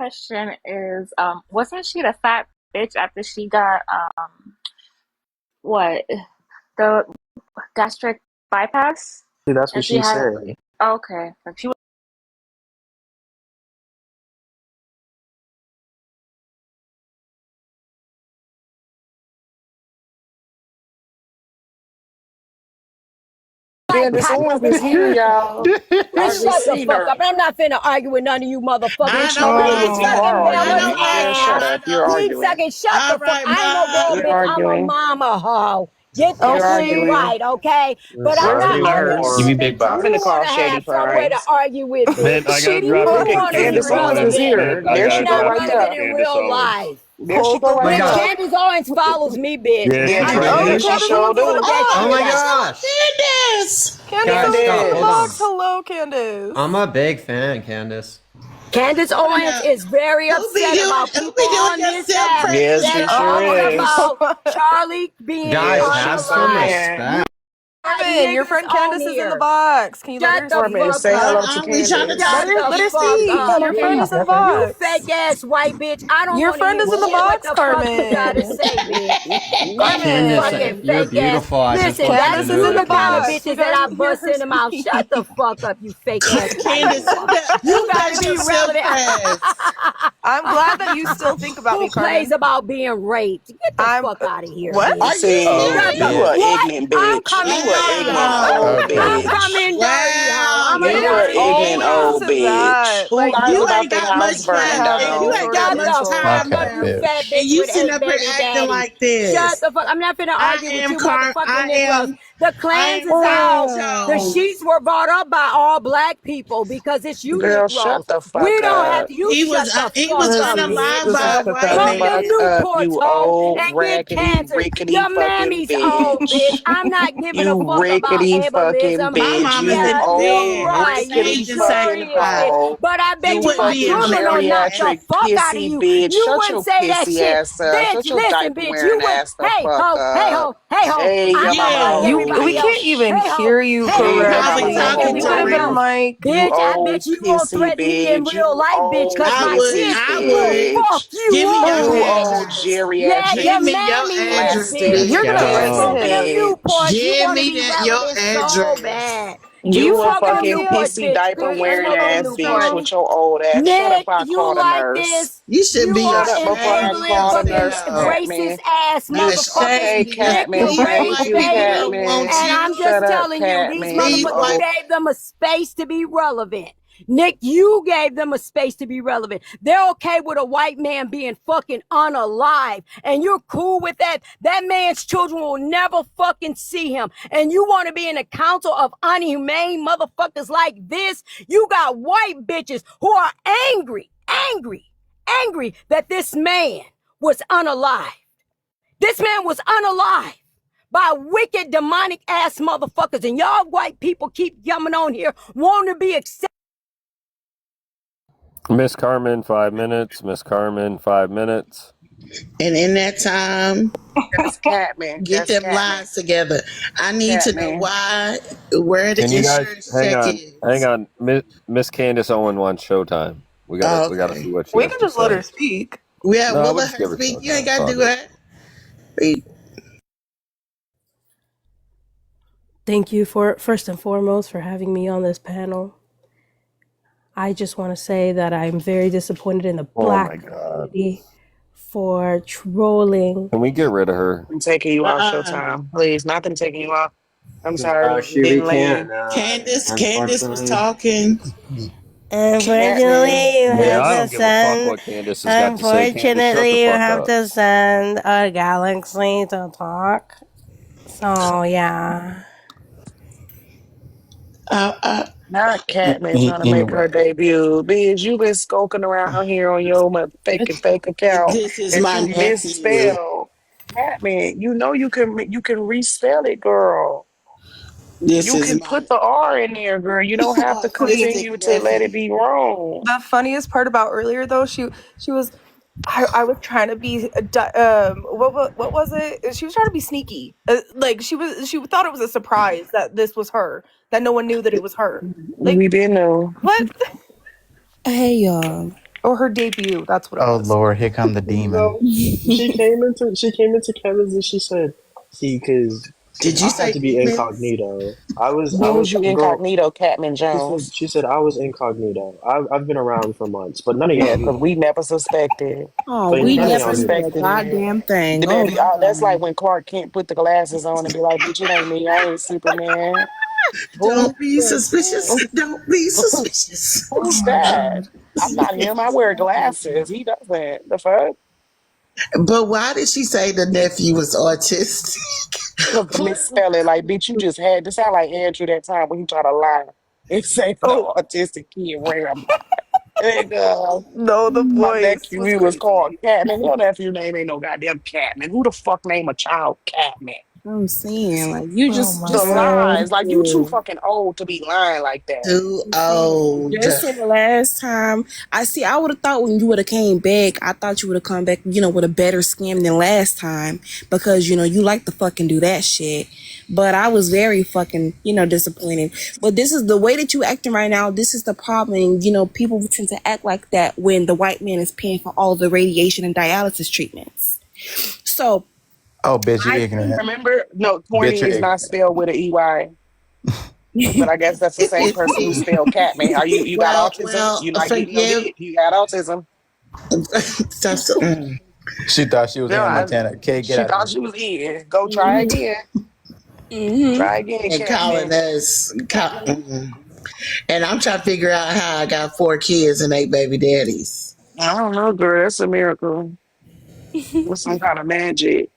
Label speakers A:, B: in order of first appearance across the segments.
A: question is, wasn't she the fat bitch after she got what the gastric bypass?
B: See, that's what
A: And she
B: she
A: had
B: said.
A: okay, like she was.
B: Candace Owens is here, y'all. I
C: Bitch,
B: just
C: shut the
B: seen
C: fuck
B: her.
C: up. I'm not finna argue with none of you motherfuckers.
D: I
B: Bitch,
D: don't
B: you
D: want
B: will
C: Dick
D: to.
B: tomorrow
C: sucking
D: I
C: mamas
D: don't
B: arguing.
D: want
B: Girl,
D: to.
B: shut
C: ass.
D: I
B: up. You're
D: don't.
C: Dick
B: arguing.
C: sucking, shut
D: All
C: the fuck.
D: right,
C: I ain't no bad
D: bye.
B: You're
C: bitch. I'm a
B: arguing.
C: mama hoe. Get
B: You're
C: that shit
E: Okay.
B: arguing.
C: right, okay? But
E: Let's
C: I'm
B: Where's the
C: not
E: argue
C: arguing
B: nurse?
C: with
E: more.
C: a
F: Give me
C: bitch
F: big
C: you
B: I'm
F: box.
B: finna call
C: wanna
B: Shady
C: have somewhere to
B: Pines.
C: argue with,
F: Mint, I
C: bitch.
F: gotta
E: Shitty
F: drop you.
C: You
F: Kick
C: wanna be
F: Candace
B: Candace Owens
F: Owens.
B: is
C: relevant.
B: here.
F: Mint, I
B: There
C: You
B: she
F: gotta
B: go
C: not
F: drop
B: right
F: you. Kick
B: there.
C: relevant in
F: Candace
C: real
F: Owens.
C: life.
B: There she
E: Hold
B: go
E: the
F: Oh
B: right
F: my
E: fuck
F: god.
B: there.
C: Candace Owens follows me, bitch.
F: Yeah,
B: Yeah,
F: she
C: I
B: she
C: don't
F: sure
C: give
E: Oh,
C: a
B: did.
F: do.
B: She
C: fuck
E: Candace
C: who
B: sure
E: Owens is in the
B: do.
C: pulled that
F: Oh
E: box.
C: shit
F: my
C: out.
F: gosh.
D: Candace.
E: Candace
F: Guys,
E: Owens is in
F: stop.
E: the
F: Hold
B: Candace.
E: box.
F: on.
E: Hello, Candace.
F: I'm a big fan, Candace.
C: Candace
D: Hold
C: Owens
D: up.
C: is very upset about
D: Who
C: people
D: be doing
C: on
D: your
C: this
D: self
C: app
B: Yeah,
C: that
B: she
D: pregnant?
B: sure
C: talks
B: is.
C: about Charlie being
F: Guys,
B: Yeah, she
F: have some
C: unalive.
B: can.
C: You
F: respect.
C: got
E: Carmen, your
C: niggas
E: friend
C: on
E: Candace is in the
C: here.
E: box. Can you let
C: Shut
E: her
C: the
B: Carmen,
C: fuck
E: speak?
B: say
C: up.
B: hello
D: Hold
B: to
D: on, we trying to
B: Candace.
C: Shut
E: Let
C: the
E: her
C: fuck
E: speak.
C: up,
E: Your friend
C: bitch.
E: is in the
C: You
E: box.
C: fake ass white bitch. I don't
E: Your
C: want to
E: friend
C: hear
E: is in the
C: shit what
E: box,
C: the fuck you gotta
E: Carmen.
C: say, bitch. You
F: Candace,
C: fucking
E: Carmen.
F: you're
C: fake ass.
F: beautiful. I just
C: Listen,
F: want you to
C: that's
E: Candace is
F: know
C: you
E: in the
C: the
F: that,
C: kind of
E: box.
F: Candace.
E: You
C: bitches that I
E: guys hear
C: bust
E: her
C: in the mouth. Shut the
E: speak.
C: fuck up, you fake ass white
D: Candace,
C: whore.
D: who
C: You gotta
D: does your
C: be
D: self
C: relevant.
D: press?
E: I'm glad that you still think about
C: Who
E: me,
C: plays
E: Carmen.
C: about being raped? Get the
E: I'm
C: fuck out of here,
E: what?
D: Are
C: bitch.
D: you
B: See,
F: Oh,
C: Shut the
B: you a
F: bitch.
C: what?
B: ignorant
C: I'm
B: bitch.
C: coming
B: You a
C: dirty,
B: ignorant
C: hoe.
D: Wow.
B: old
C: I'm
F: Okay.
B: bitch.
C: coming dirty, hoe.
D: Wow.
C: I'm a
B: You
D: Yes,
B: a
C: dirty
D: you
B: ignorant
C: bitch.
E: Listen
B: old
E: to
B: bitch.
E: that.
B: Who
E: Like
B: lied
D: You
E: you
B: about
D: ain't
B: their
D: got
B: house
D: much
E: should
B: burning
D: time.
E: have
D: And you
E: any
B: down?
D: ain't
E: sort of
D: got
C: Shut
D: much
C: the
E: mental.
C: fuck
D: time
F: Okay,
C: up,
D: now.
C: you fat
F: bitch.
D: And
C: bitch
D: you
C: with
D: sitting
C: 8
D: up here
C: baby
D: acting
C: daddies.
D: like
C: Shut
D: this.
C: the fuck. I'm not finna argue with you motherfucking Negroes. The
D: I
C: clans
D: am
C: is
D: Carl
C: out. The
B: Oh,
D: Jones.
C: sheets were bought up by all black people because it's you
B: girl, shut
C: Negroes.
B: the
C: We
B: fuck
C: don't have
B: up.
C: to. You shut the
D: He
C: fuck
D: was
C: up,
B: Pussy,
D: unalive
C: bitch.
D: by
B: shut
D: a
B: the
D: white
C: Go
D: man.
C: them
B: fuck up,
C: Newports,
B: you
C: hoe,
B: old
C: and get
B: raggedy
C: cancer.
B: rickety
C: Your
B: fucking
C: mammy's old, bitch.
B: bitch.
C: I'm not giving a
B: You
C: fuck about
B: rickety fucking
C: ableism.
D: My
B: bitch.
D: mama's
B: You
D: in
C: Yeah,
D: the
C: you
B: old
D: bed with
C: right. You
B: rickety
D: stage and
C: sure
B: fucking
C: is, bitch.
D: sanctified.
B: hoe.
C: But I
D: He
C: bet
B: You
C: you
D: wouldn't
C: my
D: be in
B: fucking
C: children will knock the
D: bed.
B: geriatric
C: fuck out of
B: pissy
C: you.
B: bitch.
C: You
B: Shut
C: wouldn't
B: your
C: say that
B: pissy
C: shit.
B: ass up.
C: Bitch,
B: Shut your
C: listen,
B: diaper
C: bitch.
B: wearing
C: You would,
B: ass the
C: hey
B: fuck
C: ho, hey
B: up.
C: ho, hey ho.
B: Hey,
C: I'm
B: your mama
C: telling
D: Yeah.
B: old
E: We
C: everybody else,
E: can't
B: bitch.
E: even
C: hey ho,
E: hear you
C: hey
D: He
C: ho,
B: Hey, your
C: hey
D: probably
B: mama
E: correctly.
C: ho,
E: Can
D: talking
E: you
B: old
D: to
E: get a
C: everybody
E: better
D: Rick.
C: else.
B: bitch.
E: mic?
B: You
C: Bitch, I
B: old
C: bet you won't
B: pissy
C: threaten me in
B: bitch. You
C: real life, bitch,
B: old
C: cause
D: I
C: my
D: would.
B: pissy
C: kids
D: I
C: will
D: would.
C: fuck
B: bitch.
D: Give
C: you
D: me
C: up,
D: your
B: You
C: bitch.
B: old
D: address.
C: Yeah,
B: geriatric
D: Give
C: your
D: me your
C: mammy is,
B: plastic
C: bitch.
D: address.
F: Let's
E: You're gonna
C: You
E: answer
F: go.
B: asshole
C: fucking them
E: him.
C: Newports.
B: bitch.
C: You
D: Give
C: want to
D: me
C: be
D: that your
C: relevant so
D: address.
C: bad. You
B: You a
C: fucking them
B: fucking
E: Candcia,
C: Newports,
B: pissy
C: bitch.
B: diaper
E: can
C: Here's
B: wearing
C: your little
B: ass bitch
C: Newport.
E: Candcia,
B: with your old ass. Shut up!
C: Nick,
B: I
C: you
B: called a
C: like
B: nurse.
C: this?
D: You should
C: You
D: be
B: Shut
C: are
B: up before I
D: ashamed of
C: enabling
B: call the
C: fucking
B: nurse,
D: yourself.
C: racist
B: Catman.
C: ass
B: You
C: motherfuckers.
B: okay,
D: Ashamed of
C: Nick,
D: yourself.
C: you
B: Catman?
D: These
B: Thank
C: raised
D: white
B: you,
D: people
C: babies.
D: don't want
B: Catman.
C: And I'm
D: you.
C: just
B: Shut up,
C: telling you, these
B: Catman.
D: These
C: motherfuckers, you
D: white
B: Oh,
C: gave them a space to be relevant. Nick, you gave them a space to be relevant. They're okay with a white man being fucking unalive. And you're cool with that. That man's children will never fucking see him. And you want to be in a council of unhumane motherfuckers like this? You got white bitches who are angry, angry that this man was unalive. This man was unalive by wicked, demonic ass motherfuckers. And y'all white people keep coming on here wanting to be accepted.
F: Miss Carmen, 5 minutes. Miss Carmen, 5 minutes.
D: And in that time,
B: that's Catman.
D: get
B: That's
D: them
B: Catman.
D: lies together. I need to know
B: Catman.
D: why, where the
F: Can you guys
D: insurance
F: hang
D: check
F: on? Hang
D: is.
F: on. Miss Candace Owen wants showtime.
D: Oh,
F: We gotta
D: okay.
F: see what she
E: we
F: has
E: can
F: to
E: just let
F: say.
E: her speak.
D: Yeah,
F: No,
D: we'll
F: we'll
D: let
F: just
D: her
F: give her
D: speak. You ain't
F: showtime. It's
D: got to
F: all
D: do
F: good.
D: that. Read.
G: Thank you for, first and foremost, for having me on this panel. I just want to say that I'm very disappointed in the
F: Oh my
G: black
F: god.
G: community for trolling.
F: Can we get rid of her?
B: I'm taking you off
D: Uh-uh.
B: Showtime. Please, nothing taking you off. I'm sorry.
H: No,
B: You
H: we
B: didn't
H: can't.
B: land.
D: Candace was
H: Unfortunately.
D: talking.
B: Catman.
G: Unfortunately, you
F: Yeah,
G: have
F: I
G: to
F: don't give a fuck
G: send.
F: what Candace has got to say. Candace, shut the
G: Unfortunately, you
F: fuck
G: have
F: up.
G: to send a galaxy to talk. So yeah.
B: Not Catman trying to make her
H: Anyway,
B: debut. Bitch, you been skulking around here on your fake account
D: This is
B: that
D: my
B: you
D: nephew.
B: misspelled. Catman, you know you can respell it, girl.
D: This
B: You
D: is
B: can
D: my
B: put the R in there, girl. You don't have to
D: autistic
B: continue to let it
D: nephew.
B: be wrong.
E: The funniest part about earlier though, she was I was trying to be what was it? She was trying to be sneaky. Like she thought it was a surprise that this was her, that no one knew that it was her. Like
B: We been know.
E: what?
I: Hey y'all.
E: Or her debut. That's what it
H: Oh
E: was.
H: Lord, here come the demon.
I: No, she came into Kevin's and she said, "See, because
D: Did you
I: I had
D: say
I: to be
D: demons?
I: incognito. I
B: When
I: was
B: was you
I: girl."
B: incognito, Catman
I: She said
B: Jones?
I: she said I was incognito. I've been around for months, but none of
B: Yeah,
I: y'all knew
B: because
I: that.
B: we never suspected.
J: Oh,
I: But
B: We
J: we
I: none
B: never
I: of y'all
J: never
I: knew
J: knew
I: that.
J: a
B: suspected it.
J: goddamn thing.
B: The
J: Oh
B: baby,
J: my
B: that's like
J: god.
B: when Clark Kent put the glasses on and be like, "Bitch, it ain't me. I ain't Superman." Who?
D: Don't be suspicious. Don't be suspicious.
J: Oh
B: Who's
J: my
B: that?
J: god.
B: I'm not him. I wear glasses. He doesn't. The fuck?
D: But why did she say the nephew was autistic?
B: Because the misspelling, like, bitch, you just had to sound like Andrew that time when he tried to lie and say
E: Oh
B: no autistic kid ram. And
E: no, the
B: my
E: voice
B: nephew,
E: was
B: he was called
E: crazy.
B: Catman. Your nephew name ain't no goddamn Catman. Who the fuck name a child Catman?
J: I'm saying, like, you
E: Oh
J: just
E: my
B: The
E: god.
B: lies, like you too fucking old to be lying like that.
D: Too
J: I'm saying,
D: old.
J: just in the last time, I would have thought when you would have came back, I thought you would have come back, with a better scam than last time because, you like to fucking do that shit. But I was very fucking, disappointed. But this is the way that you acting right now. This is the problem. And, people tend to act like that when the white man is paying for all the radiation and dialysis treatments. So
H: Oh, bitch, you
J: I think,
H: ignorant.
B: Remember, no,
H: Bitch,
B: corny
H: you're
B: is not
H: ignorant.
B: spelled with an EY, but I guess that's the same person who spelled Catman. Are you got autism?
D: Well,
B: You not getting your
D: forgive.
B: dick? You got autism?
D: Stop.
H: She thought she was
B: No,
H: Hannah Montana. Kay, get
B: she
H: out of
B: thought
H: here.
B: she was in. Go try again. Try again,
D: And calling
B: Catman.
D: us. And I'm trying to figure out how I got 4 kids and 8 baby daddies.
B: I don't know, girl. That's a miracle. With some kind of magic.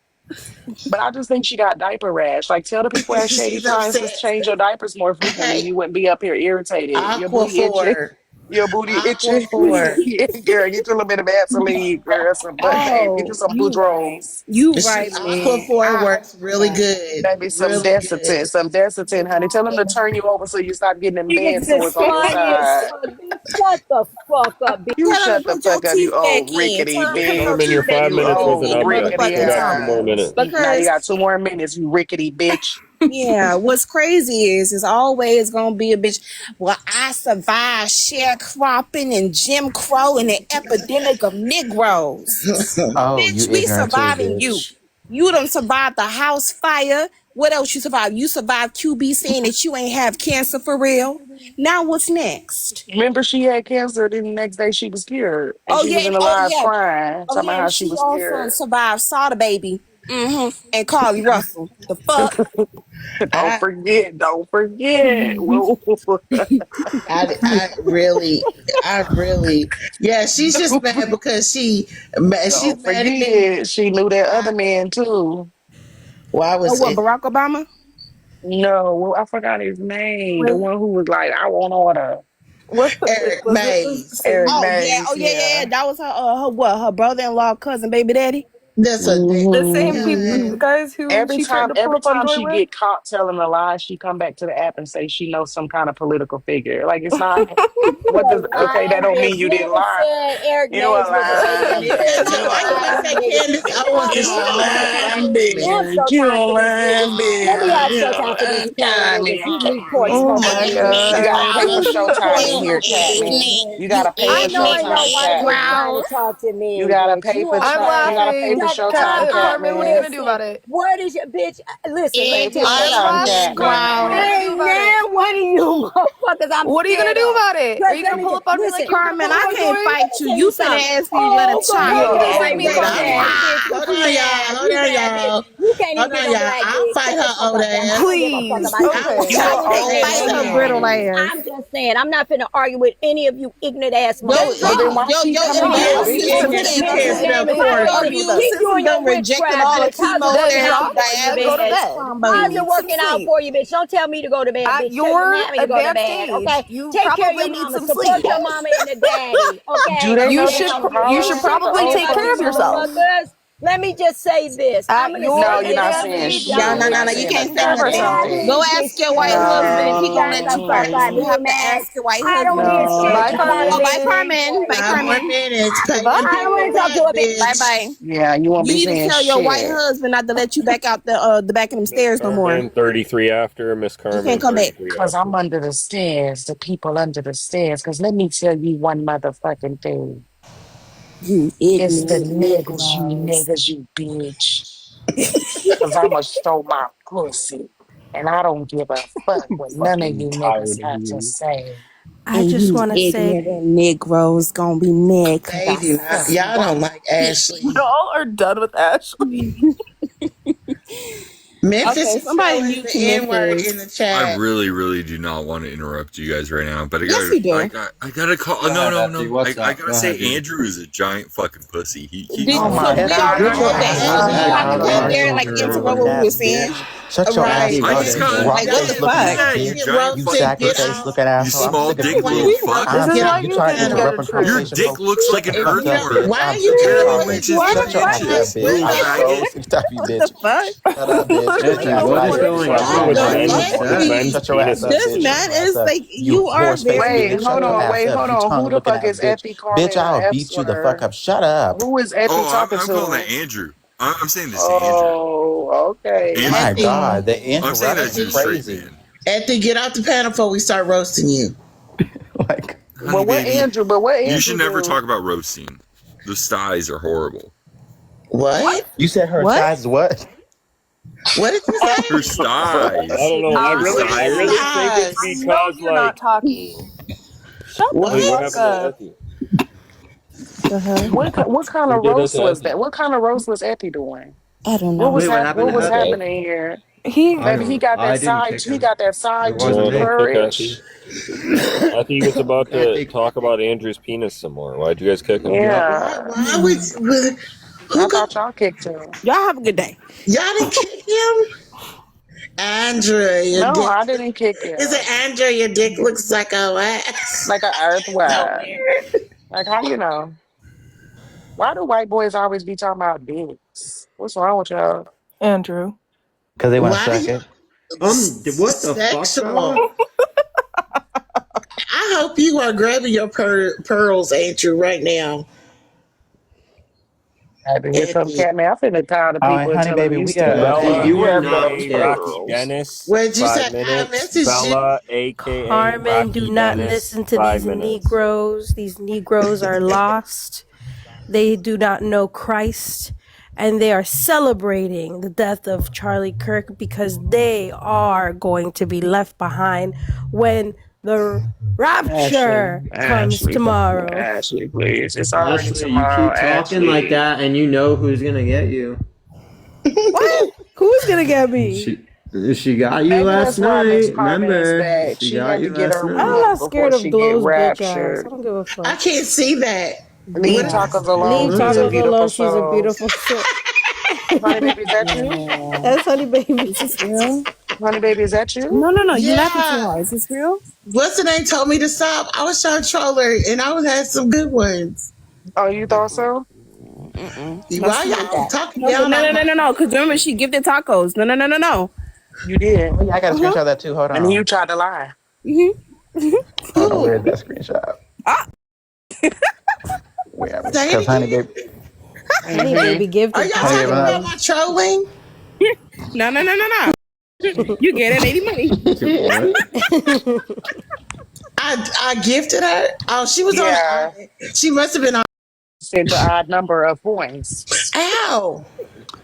B: But I just think she got diaper rash. Like, tell the people at Shady
D: She's
B: Pines to
D: upset.
B: change your diapers more frequently.
D: Hey,
B: You wouldn't be up here irritated. Your
D: Aqua
B: booty itching.
D: 4.
B: Your booty
D: Aqua
B: itching.
D: 4.
B: Girl, get you a little bit of Vaseline, girl. Some butt babe. Get you
J: oh,
B: some
J: you right.
B: Boudreaux.
J: You right,
D: Aqua
J: man.
D: 4
J: I
D: works really
J: forgot.
D: good.
B: Maybe some
D: Really good.
B: Desitin. Some Desitin, honey. Tell them to turn you over so you stop getting them bed
C: Niggas is
B: sores on your
C: funny as
B: side.
C: fuck, bitch. Shut the fuck up, bitch.
B: You
J: Tell them
B: shut
J: to
B: the
J: put your
B: fuck up, you
J: teeth back
B: old
J: in.
B: rickety
J: Tell them to
F: Miss
J: put your
F: Carmen,
B: bitch.
F: your
J: teeth back
F: 5
J: in
B: You
F: minutes
J: before you
F: isn't
B: old
J: get
F: up
J: in
F: yet. You
B: rickety
J: motherfucking
F: got 2 more
J: tongue.
B: ass.
F: minutes.
B: Now you
J: Because
B: got 2 more minutes, you rickety bitch.
J: yeah, what's crazy is always gonna be a bitch. Well, I survived sharecropping and Jim Crow and the epidemic of Negroes.
H: Oh, you
J: Bitch, we
H: ignorant too,
J: surviving you.
H: bitch.
J: You done survived the house fire. What else you survived? You survived QB saying that you ain't have cancer for real. Now what's next?
B: Remember, she had cancer. Then the next day she was cured, and
J: Oh
B: she
J: yeah,
B: was in the live crying,
J: oh
B: talking
J: yeah,
B: about
J: and
B: how she
J: she
B: was
J: also
B: cured.
J: survived Saw the Baby. And Carly Russell. The fuck?
B: Don't
D: I
B: forget, don't forget. Whoa.
D: I really, yeah. She's just mad because she's
B: Don't
D: mad at me.
B: forget, she knew that
D: I,
B: other man too.
D: well, I
J: Oh
D: was
J: what, Barack Obama?
B: No, well, I forgot his name. The
C: When,
B: one who was like, "I want order."
E: What's the
D: Eric
E: was it the
D: Mays.
E: same
B: Eric
J: Oh yeah,
B: Mays,
J: yeah.
B: yeah.
J: That was her her brother-in-law, cousin, baby daddy.
D: That's a
E: the
D: damn
E: same people
B: Hmm.
D: shame.
E: guys who she tried to pull
B: Every
E: up on
B: time
E: Joy
B: she
E: with?
B: get caught telling a lie, she come back to the app and say she knows some kind of political figure. Like it's not. What does?
C: you
B: Okay, that
C: lying,
B: don't mean
C: bitch.
B: you
C: You
B: didn't
C: never
B: lie.
C: said Eric
B: You a
C: Mays was a
B: lying
C: president.
D: Candace,
C: Bitch,
B: bitch.
C: you
B: You
C: a
B: a
D: why you gotta
C: lying
D: say
B: lying.
C: nigga.
D: Candace
C: Hold
D: Owens
C: on,
D: is
C: hold
B: You
C: on.
B: a
C: Let me have some
D: lying?
C: time for
B: lying
C: these. Let me have some
B: bitch. You
C: time
B: a
C: for these niggas.
B: lying
C: Let me have
B: bitch. You
C: some
B: a
C: time for these
B: lying
C: corny
B: con
C: niggas.
B: me.
C: These Newport
E: Oh
C: smoking
E: my
C: ass
B: You
C: niggas.
B: gotta pay for
E: god.
B: Showtime in
J: You
B: here, Catman.
J: ignorant,
B: You
J: you
B: gotta pay
C: I
B: for
C: know ain't
J: ignorant
C: no
B: Showtime,
C: white bitch
B: Catman.
C: trying to
J: Negro.
C: talk to
B: You
C: me,
B: gotta
C: bitch.
B: pay
C: You
B: for
C: on
E: I'm
B: you gotta pay for
E: laughing.
B: Showtime,
E: Carmen, what are you
B: Catman.
E: gonna do about
C: listen.
E: it?
C: What is your bitch? Listen, let me
B: Pay for
C: tell you
E: I'm
B: Showtime,
C: something.
E: laughing.
B: Catman.
E: Carmen, what are you
J: Negro.
E: gonna do
C: Ain't
E: about it?
C: now one of you motherfuckers I'm
E: What are you gonna
C: scared
E: do
C: of.
E: about it? Are
C: Cause
E: you
C: let
E: gonna
C: me
E: pull
C: just
E: up on me like
C: listen.
E: you pulled
J: Carmen,
E: up
J: I
E: on
C: Oh,
J: can't
E: Joy?
J: fight
C: let
J: you.
C: me tell you
J: You finna
C: something.
J: ask me where the
C: Oh
E: You
C: God,
J: child
E: don't
C: you
E: need to
J: at.
E: make
C: white
E: me
C: bitch
E: call
J: Where?
C: ass
E: you.
C: bitch.
D: Hold
C: You
D: on,
C: mad?
D: y'all. Hold
C: You
D: on,
C: mad, bitch?
D: y'all.
C: You can't even
D: Hold
C: get
D: on,
C: no
D: y'all.
C: black
D: I'll
C: dick.
D: fight
C: Shut the
D: her
C: fuck
D: old
C: up, bitch. I
D: ass.
C: don't give a fuck
J: Please.
C: about
D: I'll
C: you.
E: Okay.
B: You
C: I
B: an
D: fight
C: don't
D: her
C: give
B: old
C: a
J: Fight
D: ass.
J: her
C: damn.
J: brittle
B: man.
J: ass.
C: I'm just saying, I'm not finna argue with any of you ignorant ass
J: Yo,
E: Then
B: Well,
C: motherfuckers.
B: then
J: yo,
E: drop.
B: why
J: yo,
B: keep
J: yo,
B: coming
J: yo,
B: to
C: I
J: yo,
B: the
C: don't
D: Every
C: give
J: sis
C: a
J: who
B: beacon,
D: ignorant
C: rip,
J: can't
C: bitch. Your
J: cuss.
D: comparison
B: Catman?
C: name
D: of
C: is
E: Okay,
J: Yo,
E: I
C: Candace.
D: Porter.
J: you
C: Keep
E: mean,
J: sis
C: doing
J: who
C: your
J: done rejected
C: witchcraft,
J: all the
C: bitch. How's it
J: chemo
C: working
E: then
C: out
J: therapy,
E: drop.
C: for you,
E: Let's go to
C: bitch?
J: dialysis,
E: bed.
C: How's
J: crumbing.
C: it
E: Need some
C: working out
E: sleep.
C: for you, bitch? Don't tell me to go to bed,
E: At
C: bitch. Tell your
E: your
C: mammy to go to
E: advanced
C: bed, okay?
E: age, you
C: Take care of your
E: probably need
C: mama.
E: some
C: Support
E: sleep.
C: your mama and the daddy,
B: Do
C: okay?
B: they
C: Don't
B: know
E: You
C: get
B: that
E: should
C: on
B: you
C: me.
E: you
C: I
B: grown?
E: should
C: don't
B: It's
C: give
B: not
C: a
B: the
E: probably
C: fuck
B: old
E: take
C: about
E: care
C: you
E: of
B: folks'
E: yourself.
B: room.
C: motherfuckers. Let me just say this. I'm
E: At
C: gonna
E: your
B: No,
C: say
B: you're not
C: this,
E: advanced
B: saying
C: bitch.
E: age,
J: Yeah,
C: I'm
J: no,
B: shit. You're
J: no,
B: not
J: no.
C: gonna
J: You
B: saying a
J: can't
C: say
J: say
C: I'm
B: goddamn
J: nothing.
C: tired of
B: thing.
J: Go
C: these
J: ask your
C: bitches
J: white
C: playing me,
J: husband
C: bitch.
J: if
C: You
J: he gonna
C: guys
J: let
C: gotta
J: you
C: stop
J: fuck
C: fighting.
J: him. You
C: You
B: No,
J: have
C: ain't
J: to
C: mad.
J: ask your white
C: I don't
J: husband.
C: give a shit.
E: bye,
B: no.
C: Somebody
J: Oh,
E: Carmen.
J: bye,
C: name ain't
J: Carmen. Bye,
C: Toya.
D: 5 more
J: Carmen.
D: minutes. Pay
J: Goodbye.
C: I don't
D: attention
C: want
D: to
C: to talk to
D: that,
C: a bitch.
J: Bye,
D: bitch.
J: bye.
B: Yeah, you won't
J: You
B: be
J: need to
B: saying
J: tell your white
B: shit.
J: husband not to let you back out the back of them
F: Miss
J: stairs no more.
F: Carmen, 33 after. Miss
J: You can't
F: Carmen,
J: come back.
F: 33
B: Because I'm
F: after.
B: under the stairs, the people under the stairs. Because let me tell you one motherfucking thing.
J: You
B: It's the
J: ignorant
B: niggas, you
J: Negroes.
B: niggas, you bitch. Cause I'ma show my pussy. And I don't give a fuck what none of
I: Fucking
B: you
I: tired
B: niggas
I: of
B: have to
I: you.
B: say.
G: I
J: And
G: just
J: you
G: want to say
J: ignorant Negroes gonna be mad because I
D: They do not.
J: said
D: Y'all don't like Ashley.
E: Y'all are done with Ashley.
D: Memphis
J: okay,
D: is
J: somebody
D: spelling
J: mute
D: the
J: to
D: N word in the
J: Memphis.
K: I
D: chat.
K: really, really do not want to interrupt you guys right now, but
J: Yes, you do.
K: I gotta call.
H: Go
K: No,
H: ahead,
K: no,
H: Effie.
K: no.
H: What's
K: I
H: up?
K: gotta
H: Go ahead,
K: say,
H: dude.
K: Andrew is a giant fucking pussy. He
B: Oh
J: So
B: my
K: like.
J: Will,
B: God,
J: you
H: Effie,
J: know
H: your
J: that
B: Andre,
H: ass
J: Ashley
H: is
J: was
B: stop.
J: trying to come
H: ugly.
J: up
H: Shut
J: there
H: your
J: like
H: dirty
J: interrupt
H: looking
J: what we were
H: ass
J: saying?
H: bitch. Shut your ass
D: Right.
E: Effie,
K: I
E: go
K: just
H: fucking
E: to
K: got.
J: Like
H: rotten
J: what the
H: face
K: Don't do
H: looking
J: fuck?
H: ass
K: that, you
H: bitch.
D: Get
K: giant
H: You
K: fucking
D: roasted, get
H: sagging face
K: pussy.
D: off.
H: looking
K: You
H: asshole. I'm
K: small
H: sick of you
K: dick
D: Why
K: little
H: bitch.
D: you
K: fuck.
E: this
H: I'm
E: is
J: Mm-hmm.
H: sick
E: why
H: of you
E: you
H: trying
E: think
H: to
E: we
D: roasted?
E: gotta
H: interrupt a
K: Your
E: treat.
H: conversation
K: dick
H: from
K: looks like an
H: hey fucked up
K: earthworm.
H: bitch.
D: Why
H: I'm
D: are you
H: sick of you
K: Barely
H: talking.
K: reaches
D: why
J: What
K: the
J: the
D: are
H: Shut your
D: you
J: fuck?
H: ass
K: peaches.
H: up,
D: just
H: bitch.
K: Little
H: I will
D: what?
H: troll
K: faggot.
H: every time you
J: What the
H: bitch.
J: fuck?
H: Shut up, bitch. Shut your
E: Effie,
H: ass
J: Y'all
E: what
H: up,
E: is
J: funny
H: bitch.
J: as
E: going
I: What's
E: on
I: wrong
J: fuck.
E: with
I: with
D: Yo,
H: Shut
E: men
H: your
E: in
H: ass
E: the
H: up,
E: chat?
H: bitch.
D: Effie.
H: Shut your ass up,
J: This
H: bitch. Shut
J: man
H: your ass
J: is
H: up.
J: like
H: You
J: you are
H: horse face
J: very
B: Wait,
H: bitch. Shut
B: hold
H: your
B: on.
H: ass
B: Wait,
H: up.
B: hold
H: You
B: on. Who
H: tongue
B: the
H: looking
B: fuck
H: ass
B: is
H: bitch.
B: Effie calling
H: Bitch,
B: an
H: I'll
B: F
H: beat you the fuck
B: slur?
H: up. Shut up.
B: Who is Effie
K: Oh,
B: talking
K: I'm calling that
B: to?
K: Andrew. I'm saying this to Andrew.
B: Oh, okay.
K: Andrew.
H: My
D: Effie,
H: God, the
K: I'm saying that
H: interruptions
K: to a
D: Effie,
K: straight
H: crazy.
K: man.
D: Effie, get off the panel before we start roasting you.
H: Like,
K: Honey, baby,
B: But what
K: you
B: Andrew
K: should never
B: do?
K: talk about roasting. The styes are horrible.
J: what?
D: What?
H: you said her
J: What?
H: size is what?
D: What did you say?
K: Her
I: I
K: styes.
I: don't know.
K: Like her
D: What
I: I
D: is
I: really
K: styling.
I: think it's
E: I
D: size?
E: know
I: because
E: you're not
I: like
E: talking. Shut the
I: wait, what
D: What?
E: fuck
I: happened to
E: up.
I: Effie?
J: The hell?
B: What kind
I: Who
B: of
I: did that
B: roast
I: to
B: was that?
I: Effie?
B: What kind of roast was Effie doing?
J: I don't
B: What
J: know.
B: was
L: Wait, what happened
B: what
L: to
B: was
L: Effie?
B: happening here?
E: He
L: I
B: Baby, he
L: don't.
B: got
L: I
B: that
L: didn't
B: side.
L: kick
B: He
L: her.
B: got that
L: It
B: side
I: No,
B: Jew
L: wasn't
I: don't
L: me.
I: kick Effie.
B: courage.
I: Effie was about
L: I
I: to
L: think.
I: talk about Andrew's penis some more. Why'd you guys kick him?
L: Yep.
B: Yeah,
D: Why would
B: I
D: who got
B: thought y'all kicked him.
J: Y'all have a good day.
D: y'all didn't kick him? Andrea, your
B: No,
D: dick
B: I didn't kick
D: is
B: him.
D: it Andrea, your dick looks like a what?
B: Like an
D: So
B: earthworm.
D: weird.
B: Like how you know? Why do white boys always be talking about dicks? What's wrong with y'all?
E: Andrew.
H: Because they want to
D: Why do
H: suck
D: you
H: it.
L: What the fuck,
D: sexual?
L: Bella?
D: I hope you are grabbing your pearls, Andrew, right now.
B: Had to hear some
D: Effie.
B: cat man. I'm finna call the
H: All right,
B: people and
H: honey,
B: tell them
H: baby,
B: you
H: we got
B: still
L: Effie,
I: Bella,
L: you are
B: grab
L: not
B: those
I: aka
L: it.
I: Rocky
B: pearls.
I: Dennis,
D: What did you say?
I: five
D: I
I: minutes.
D: messaged you.
I: Bella, aka
G: Carmen, do
I: Rocky
G: not
I: Dennis,
G: listen to
I: 5 minutes.
G: These Negroes are lost. They do not know Christ. And they are celebrating the death of Charlie Kirk because they are going to be left behind when the
B: Ashley,
G: rapture comes
B: Ashley,
G: tomorrow.
B: Ashley, please. It's already
L: Ashley, you
B: tomorrow.
L: keep talking like
B: Ashley.
L: that, and you know who's gonna get you.
G: What? Who's gonna get me?
L: She got you
B: Maybe
L: last
B: that's why Miss
L: night.
B: Carmen is
L: Remember,
B: back.
L: she
B: She
L: got
B: had to
L: you
B: get
L: last
B: her
G: I'm
L: night.
B: run
G: not
B: before
G: scared of
B: she get
G: Glow's bitch ass. I
B: raptured.
G: don't give a
D: I
G: fuck.
D: can't see that.
B: Leave
D: What is
J: Yeah.
B: tacos
G: Leave
B: alone. She's a
L: Alright.
G: tacos
B: beautiful
G: alone. She's a
B: soul.
G: beautiful soul.
B: Honey baby, is that you?
J: Yeah.
G: That's honey baby.
J: Is this real?
B: Honey baby, is that you?
J: No, no, no. You laughing too
D: yeah?
J: hard. Is this real?
D: What's the name told me to stop? I was trying to troll her and I was had some good ones.
B: Oh, you thought so?
J: Mm-mm. No,
D: Why
J: she meant
D: y'all
J: that.
D: talking
J: No,
D: down
J: no,
D: on
J: no, no,
D: my
J: no, no. Because remember, she gifted tacos. No, no, no, no, no.
B: You did.
H: Oh, yeah, I got a
J: Uh-huh.
H: screenshot of that too. Hold
B: And then you
H: on.
B: tried to lie.
J: Mm-hmm.
H: Hold on,
D: who?
H: where's that screenshot?
J: Ah,
H: Where?
D: Say
H: Because
D: it
H: honey,
D: again.
H: baby,
G: Honey baby
B: Mm-hmm.
D: Are
G: gifted
D: y'all
H: honey, baby,
D: talking about
G: tacos.
D: my trolling?
J: no, no, no, no, no. You get it, lady money.
L: What?
D: I gifted her. Oh, she was on the
B: Yeah.
D: island. She must have been on.
B: Sent an odd number of points.
D: Ow!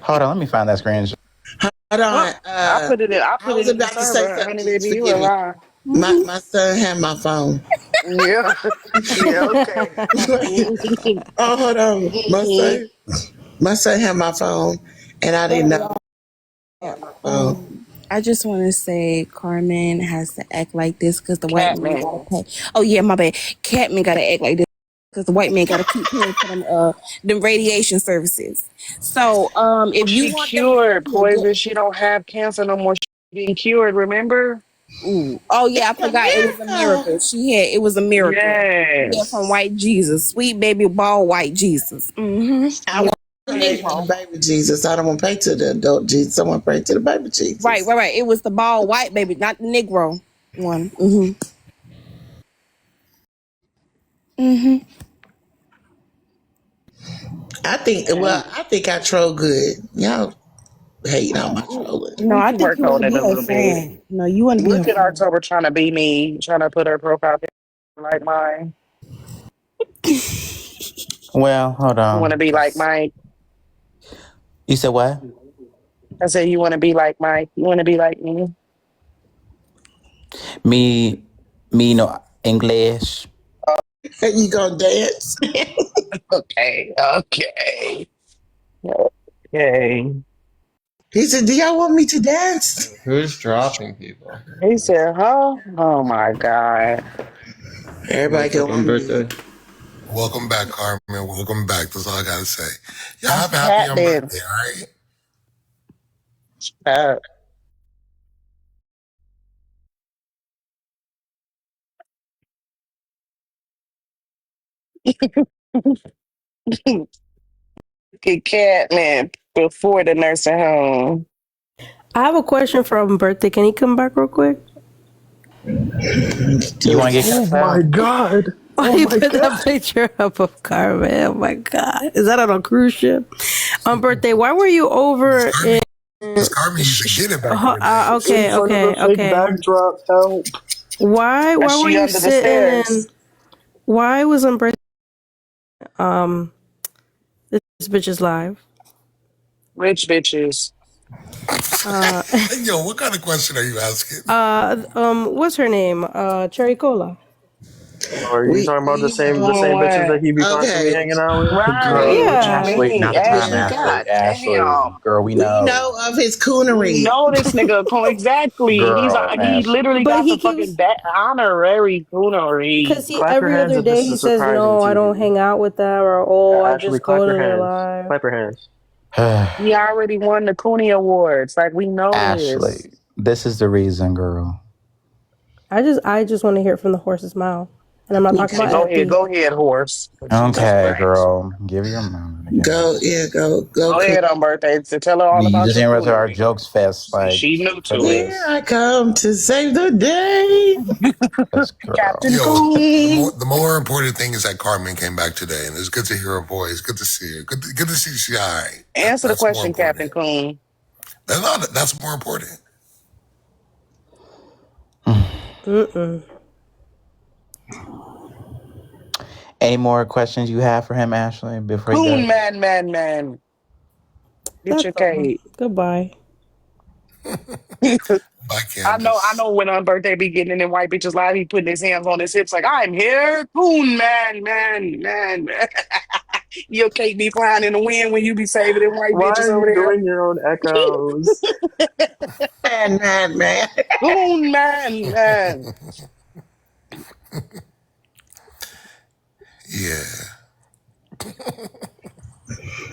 H: hold on, let me find that screenshot.
D: Hold
B: Oh,
D: on.
B: I
D: I
B: put
D: was
B: it in the
D: about to say
B: server.
D: something.
B: Honey
D: Just
B: baby, you
D: forgive
B: a
D: me.
B: lie.
D: My son had my phone.
B: Yeah. Yeah, okay.
D: Oh, hold on. My son had my phone, and I didn't know he had my phone.
J: I just want to say Carmen has to act like this because the white man got to
B: Catman.
J: pay. Oh, yeah, my bad. Catman got to act like this because the white man got to keep paying for them radiation services. So, if you
B: She
J: want them to
B: cured
J: be a good.
B: poison. She don't have cancer no more. She being cured, remember?
J: Ooh. Oh, yeah, I
D: It's a
J: forgot. It was a
D: miracle.
J: miracle. It was a miracle. Yeah, from
B: Yes.
J: white Jesus. Sweet baby ball white Jesus.
D: I
J: Yeah,
D: want to pray to the
J: Negro.
D: baby Jesus. I don't want to pray to the adult Jesus. I want to pray to the baby
J: Right,
D: Jesus.
J: right, right. It was the bald white baby, not the Negro one.
D: I think I troll good. Y'all hating on my trolling.
J: No,
B: We
J: I
B: can
J: think
B: work
J: you want
B: on
J: to
B: it
J: be
B: a
J: her
B: little bit.
J: friend. No, you want to be her
B: Look at
J: friend.
B: October trying to be me, trying to put her profile picture like mine.
H: Well, hold
B: You want to
H: on.
B: be like Mike?
H: You said what?
B: I said you want to be like Mike. You want to be like me?
H: Me, me no English.
D: You gonna dance?
B: Okay, okay, okay.
D: He said, "Do y'all want me to dance?"
L: Who's dropping people?
B: He said, "Huh? Oh my God."
D: Everybody
L: What's
D: go
L: up on
D: on mute.
L: birthday?
M: Welcome back, Carmen. Welcome back. That's all I gotta say. Y'all
B: I'm
M: have a happy on
B: happening.
M: birthday, all right?
B: Uh, Get Catman before the nursing home.
G: I have a question from birthday. Can he come back real quick?
H: You want to get
I: Oh
H: cussed
I: my
H: out?
I: god.
G: Why
I: Oh
G: he
I: my
G: put that
I: god.
G: picture up of Carmen? Oh my god. Is that on a cruise ship? On birthday, why were you over in
M: Because Carmen used to get it back in the
I: In
G: okay,
M: days.
I: front of
G: okay,
I: the fake
G: okay.
I: backdrop, help.
G: Why were
B: She
G: you
B: under the
G: sitting in
B: stairs.
G: why was on birthday this bitch is live?
B: Rich bitches.
G: Uh
M: Yo, what kind of question are you asking?
G: what's her name? Cherry Cola.
I: Are you talking about
D: You know
I: the
B: Doing
I: same
D: what?
I: bitches that
B: what?
I: he be constantly
D: Okay,
I: hanging out with?
B: Right.
H: Girl,
B: What you
G: Yeah.
H: Ashley,
B: mean?
H: not the time,
B: Ashley,
H: Ashley.
B: God
H: Ashley,
B: damn.
H: girl, we
D: we
H: know.
D: know of his
B: We
D: coonery.
B: know this nigga exactly.
H: Girl,
B: He
H: Ashley.
B: literally
G: But
B: got
G: he
B: the
G: keeps
B: fucking honorary coonery.
G: because he
I: Clap your
G: every
I: hands
G: other
I: if
G: day
I: this
G: he
I: is
G: says
I: surprising
G: no,
I: to
G: I don't
I: you.
G: hang out with them or oh I
I: Ashley,
G: just
I: clap
G: go to
I: your
G: their
I: hands.
G: live.
I: Clap your hands.
B: He already won the Cooney Awards. Like we know this.
H: Ashley, this is the reason, girl.
G: I just want to hear it from the horse's mouth. And I'm not talking
B: Okay,
G: about FB.
B: go ahead, horse. Jesus
H: Okay,
B: Christ.
H: girl, give your moment, I
D: Go,
H: guess.
D: yeah, go,
B: Go
D: Queen.
B: ahead on birthday to tell her all
H: You
B: about
H: just
B: your
H: interrupted our
B: coonery.
H: jokes fest, like
B: She new
H: for
B: to it.
D: Here
H: this,
D: I come to save the day.
H: this girl.
B: Captain
M: Yo,
B: Coon.
M: the more important thing is that Carmen came back today, and it's good to hear her voice. Good to see her. Good to see she's all right.
B: Answer the
M: That's more
B: question, Captain
M: important.
B: Coon.
M: That's more important.
G: Mm-mm.
H: Any more questions you have for him, Ashley, before he
B: Coon
H: goes?
B: man. Get your
G: That's all.
B: cake.
G: Goodbye.
M: Bye,
B: I
M: Candace.
B: know when on birthday be getting in them white bitches live, he putting his hands on his hips like, I'm here. Coon man. Your cake be flying in the wind when you be saving them white
I: Why
B: bitches
I: are
B: over
I: you
B: there.
I: doing your own echoes?
D: Man.
B: Coon man.
M: Yeah.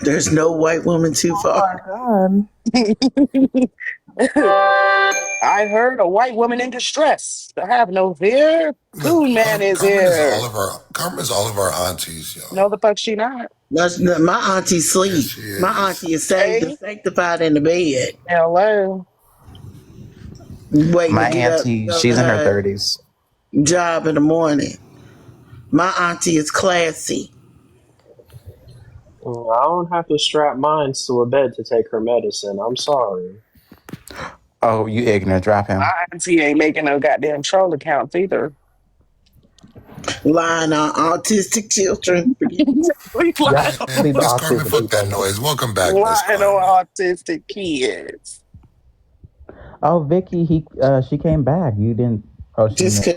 D: There's no white woman too
E: Oh
D: far.
E: my god.
B: I heard a white woman in distress. I have no fear.
M: Look,
B: Coon man is here.
M: Carmen is all of our aunties,
B: No,
M: y'all.
B: the fuck she not.
D: My auntie
M: Yes,
D: sleep.
M: she
D: My
M: is.
D: auntie is saved and
B: Okay.
D: sanctified in the bed,
B: Hello.
D: waiting to
H: My
D: get up to
H: auntie,
D: go to
H: she's in her
D: her
H: 30s.
D: job in the morning. My auntie is classy.
I: I don't have to strap mine to a bed to take her medicine. I'm sorry.
H: Oh, you ignorant, drop
B: My
H: him.
B: auntie ain't making no goddamn troll accounts either.
D: Lying on autistic children.
B: We
H: Yeah,
B: lying
M: Man,
H: leave the
M: Miss Carmen,
H: autism
M: fuck
H: people
M: that
H: alone.
M: noise. Welcome back, Miss
B: lying
M: Carmen.
B: on autistic kids.
H: Oh, Vicky, she came back. You didn't. Oh, she
D: just
H: missed.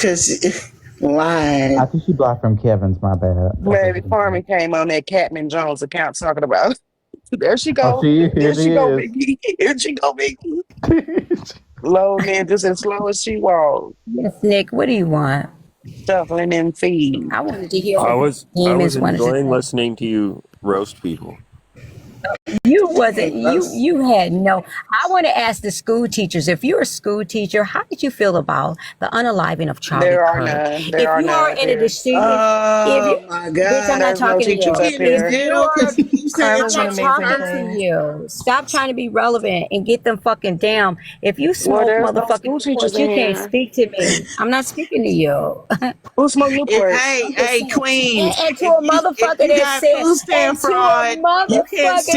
D: cause she
H: I
D: lying.
H: think she blocked from Kevin's. My bad. That's what
B: Baby
H: she
B: Carmen came on that Catman Jones account talking about. There she
H: Oh,
B: go.
H: here
B: There
H: she
B: she go,
H: is.
B: Vicky. Here she go, Vicky. Low man, just as slow as she walks,
C: Yes, Nick, what do you want?
B: shuffling in feet.
C: I wanted to hear
F: I
C: what
F: was I was
C: Demons wanted to
F: enjoying
C: say.
F: listening to you roast people.
C: You
D: She
C: wasn't
D: ain't
C: you
D: roast.
C: you had no. I want to ask the school teachers, if you're a school teacher, how did you feel about the unaliving of Charlie
B: There are
C: Kirk?
B: none. There
C: If
B: are
C: you
B: none
C: are
B: up
C: in a
B: here.
C: decision, if you
D: Oh my
C: bitch, I'm
D: God.
C: not
B: There's no
C: talking to
B: teachers
C: you.
B: up
D: He in the
C: If
B: here.
C: you
D: middle
C: are
D: because he keeps saying
C: I'm
E: Carmen's an
C: not
D: Charlie
E: amazing
C: talking
D: Kirk.
C: to
E: thing.
C: you. Stop trying to be relevant and get them fucking down. If you
B: Well,
C: smoke
B: there's no
C: motherfucking
B: school teachers
C: Newports,
B: in
C: you can't
B: here.
C: speak to me. I'm not speaking to you.
B: Who smoke Newports?
D: Hey,
C: I'm just
D: hey,
C: saying.
D: Queen.
C: And to
D: If
C: a
D: you
C: motherfucker
D: if you
C: that
D: got
C: said,
D: food
C: and
D: stamp
C: to a
D: fraud, you can't
C: motherfucker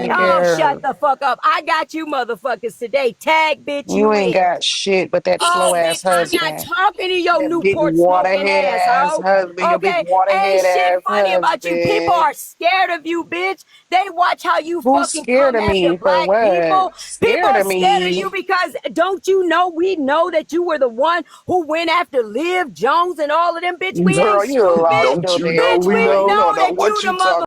B: Nobody
C: Oh, shut
B: care.
C: the fuck up. I got you motherfuckers today. Tag, bitch,
B: You
C: you
B: ain't
C: in.
B: got shit but that slow
C: Oh, bitch,
B: ass
C: I'm not
B: husband.
C: talking to your
B: That big
C: Newport smoking
B: waterhead ass
C: asshole.
B: husband. Your big
C: Okay? Ain't
B: waterhead
C: shit
B: ass
C: funny about you. People
B: husband.
C: are scared of you, bitch. They watch how you
B: Who's
C: fucking
B: scared
C: come
B: of
C: after
B: me for
C: black
B: what?
C: people. People
B: Scared
C: are
B: of
C: scared of you
B: me?
C: because don't you know we know that you were the one who went after Liv Jones and all of them, bitch. We ain't
B: Girl, you a lie.
C: stupid.
K: Don't
B: Still
K: you
B: there.
K: know
C: Bitch,
K: we
C: we
B: Girl,
K: know?
B: you
C: know
B: don't know
C: that
B: what
C: you the
B: you
C: mother
B: talking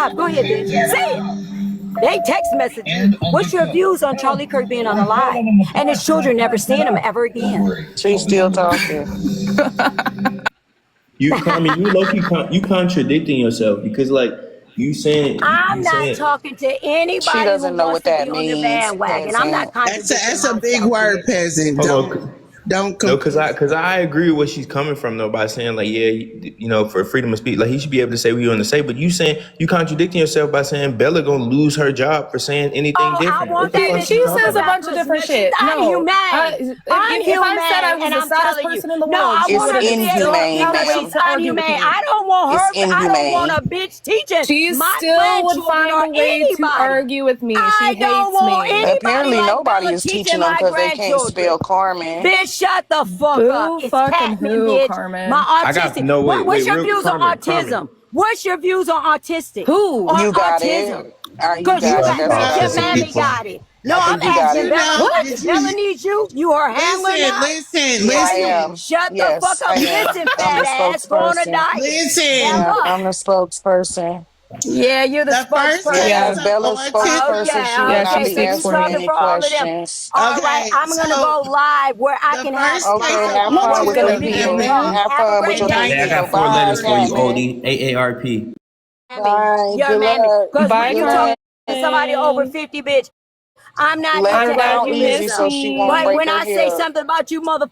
C: Stop. Go ahead, bitch. Say it. They text message you. What's your views on Charlie Kirk being unalive and his children never seeing him ever again?
B: She's still talking.
N: You, Carmen, you low-key you contradicting yourself because like
C: I'm
N: you
C: not
N: saying
C: talking to
B: She
C: anybody who
B: doesn't know
C: wants
B: what
C: to be
B: that
C: on the
B: means,
C: bandwagon. I'm not
B: peasant.
C: contradicting
D: That's a big
C: myself
D: word,
C: here.
D: peasant.
N: hold on.
D: Don't
N: No, because
D: confuse.
N: I agree with where she's coming from though by saying like yeah for freedom of speech like he should be able to say what he want to say, but you saying you contradicting yourself by saying Bella gonna lose her job for saying anything
C: Oh, I
N: different.
C: want
N: What the
C: that
N: fuck
C: bitch
N: you
E: She
N: talking
E: says a
N: about?
C: crucified
E: bunch of
C: because
E: different
C: she's
E: shit. No,
C: unhumane.
E: if I said I
C: Unhumane,
E: was
C: and
E: the
C: I'm
E: saddest
C: telling you.
E: person in the
C: No,
E: world,
C: I
E: she
B: It's
C: want her to
E: wouldn't
C: be able to
E: still
B: inhumane,
C: tell
E: have a
C: us
E: right
C: she's
B: ma'am.
E: to argue with
C: unhumane.
E: me.
C: I don't want
B: It's
C: her, I don't want
B: inhumane.
C: a bitch teaching
E: She
C: my
E: still would
C: grandchildren
E: find
C: or
E: a way to
C: anybody.
E: argue with me. She
C: I don't
E: hates
C: want
E: me.
C: anybody
B: Apparently,
C: like
B: nobody
C: Bella
B: is
C: teaching
B: teaching them
C: my
B: because they can't
C: grandchildren.
B: spell Carmen.
C: Bitch, shut the fuck up.
E: Boo
C: It's
E: fucking
C: Catman,
E: who,
C: bitch. My
E: Carmen?
N: I got
C: autistic.
N: no
C: What's your
N: real
C: views on
N: Carmen.
C: autism? What's your views on autistic or
E: Who?
B: You got
C: autism?
B: it. You
C: Cause
D: You
C: you
B: got it.
C: got
B: That's
D: know,
B: what I
C: your
N: Autistic
B: said.
C: mammy
N: people.
C: got it. No,
B: I
C: I'm
B: think you got
C: asking
B: it.
C: Bella.
D: you know,
C: What?
D: did
C: Bella
D: you
C: needs you. You her handler
D: listen,
C: now?
D: listen,
B: Yeah, I
C: Right.
B: am.
D: listen,
C: Shut the fuck
B: Yes,
C: up.
B: I am.
C: Listen,
B: I'm
C: fat
B: the
C: ass. Go on a
B: spokesperson.
C: diet.
D: listen.
B: Yeah,
C: Bella.
B: I'm the spokesperson.
C: Yeah, you're the
D: The first
B: Yeah,
C: spokesperson.
E: Yeah.
D: case of
B: Bella's spokesperson. She
D: autism.
B: will
C: Okay,
B: not
E: Yeah, she
C: okay.
B: be
C: So
E: speaks
C: you
E: for
B: answering
C: talking
E: me.
B: any
C: for all of them.
B: questions.
C: All right,
D: Okay,
C: I'm gonna
D: so
C: go live where I
D: the
C: can have
D: first
B: Okay,
D: case
C: my
D: of
B: have
E: I'm
B: fun
E: just
B: with
C: wonderful
B: them
E: gonna
D: autism
E: mute
B: people.
C: people.
D: happened.
E: him.
B: Have
C: Have a
B: fun with
C: great
B: your
N: Hey,
C: day.
N: I
B: people.
N: got four
B: Bye,
N: letters for you,
B: Catman.
N: Odie. AARP.
C: Your
B: Bye. Good
C: mammy.
B: luck.
C: Cause when
E: Bye,
B: Good
C: you talk
B: luck.
C: to somebody over
E: Carmen.
C: 50, bitch, I'm not
B: Lay
E: I'm
C: into
B: her
E: glad
B: down
E: you
B: easy
E: miss
C: ableism.
B: so she won't
C: But
E: me.
B: break
C: when
B: her
C: I say
B: hip.
C: something about you motherfuckers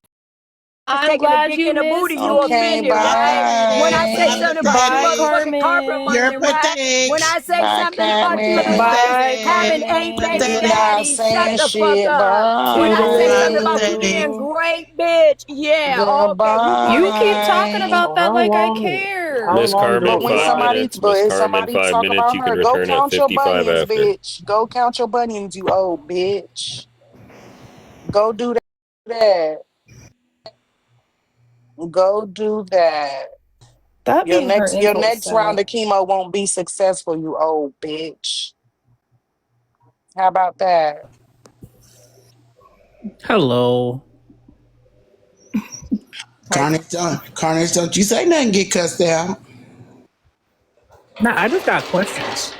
E: I'm
C: taking a
E: glad
C: dick
E: you
C: in the
E: miss
C: booty, you
B: Okay,
C: offended, right? When I say
B: bye.
D: I'm
C: something about you
E: Bye,
D: pathetic.
C: motherfucking carpet
D: You're
C: running,
E: Carmen.
C: right?
D: pathetic.
C: When I say
B: Bye,
C: something about you
D: You're
B: Catman.
C: motherfuckers
E: Bye,
D: pathetic.
C: having 8 baby
E: Carmen.
B: Not
C: daddies, shut
B: saying
D: Pathetic.
C: the fuck
B: shit.
C: up. When I
D: You
C: say
D: are
C: something
B: Bye.
C: about you
D: pathetic.
C: being
E: Toodaloo.
C: great, bitch, yeah, okay, we going
E: You
C: to
E: keep
C: hell.
E: talking
B: Bye.
E: about
I: So
E: that
I: how
E: like I
I: long? How
E: care.
F: Miss
I: long
F: Carmen,
B: But
I: does
B: when
F: five
I: uh?
B: somebody,
F: minutes.
B: but
F: Miss
B: if
F: Carmen,
B: somebody
F: five
B: talk
F: minutes.
B: about
F: You
B: her,
F: can
B: go
F: return at
B: count your
F: 55
B: bunions,
F: after.
B: bitch. Go count your bunions, you old bitch. Go do that. Go do that.
E: That
B: Your
E: made her
B: next, your
E: ankles
B: next round
E: sad.
B: of chemo won't be successful, you old bitch. How about that?
O: Hello.
D: Carnage, don't you say nothing, get cussed out.
O: Nah, I just got questions.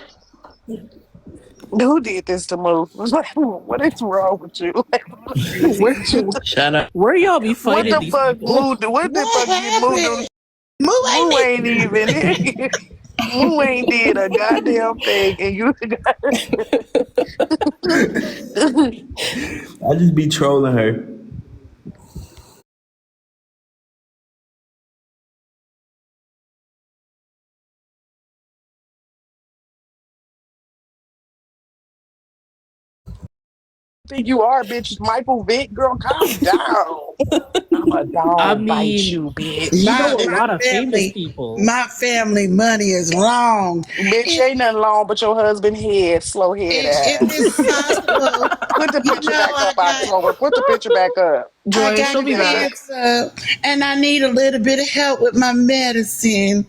B: Who did this to Moo? What is wrong with you? Like, what
O: Where,
B: did you do?
O: shut up. Where y'all be
B: What
O: fighting
B: the
O: these
B: fuck,
O: people?
B: Moo? What the
D: What
B: fuck did Moo do?
D: happened? Moo
B: Moo
D: ain't
B: ain't even here. Moo ain't did a goddamn thing, and you got.
N: I just be trolling her.
B: Think you are, bitch. Michael Vick, girl, calm down. I'm a
O: I
B: dog bite
O: mean,
B: you,
O: you
B: bitch.
D: my
O: know a
D: my
O: lot of famous
D: family
O: people.
D: my family money is long.
B: Bitch,
D: If
B: ain't nothing long but your husband head, slow head
D: if it's
B: ass.
D: possible,
B: Put the
D: you
B: picture
D: know
B: back up, October. Put the picture back up.
D: I
E: Joy,
D: got
E: she'll be back.
D: cancer and I need a little bit of help with my medicine.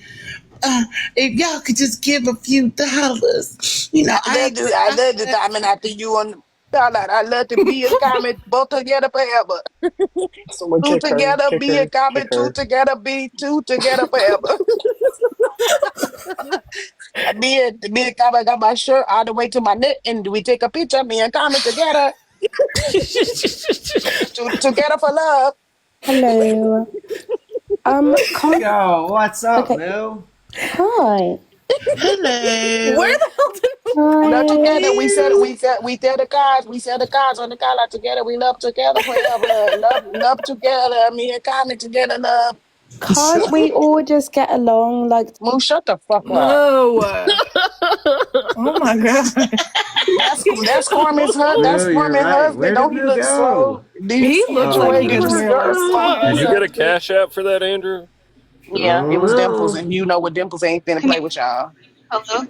D: If y'all could just give a few dollars, I ain't said
B: I
D: I
B: love the
D: said
B: timing after you on I love to be a comment, both together forever.
I: Someone
B: Two
I: kick her,
B: together,
I: kick
B: be a
I: her, kick
B: comment, two
I: her.
B: together, be two together forever. Be a comment, got my shirt all the way to my neck, and we take a picture, me and comment together, together for love.
P: Hello. Con-
L: Yo, what's up,
P: okay.
L: Lou?
P: Hi.
E: Where
D: hello.
E: the hell did
B: Love
P: Hi.
B: together. We sell the cars. We sell the cars on the car lot together. We love together forever. Love together. Me and Carmen together. Love.
P: Can't we all just get along? Like,
B: Moo, shut the fuck up.
C: No.
E: Oh my god.
B: That's Carmen's husband. That's
L: Lou, you're
B: Carmen's
L: right.
B: husband.
L: Where did
B: Don't he
L: Lou
B: look slow?
L: go?
B: Do you
E: He
B: see him,
E: looks
L: Oh,
E: like
B: Joy?
E: he
B: Did
E: just
B: you see
E: realized
B: Carmen's
F: Did
E: something.
F: you get a
B: husband?
F: cash app for that, Andrew?
B: Yeah, it was Dimples,
L: Oh,
B: and you know what Dimples ain't finna
Q: Can
B: play
Q: you,
B: with y'all.
Q: hello?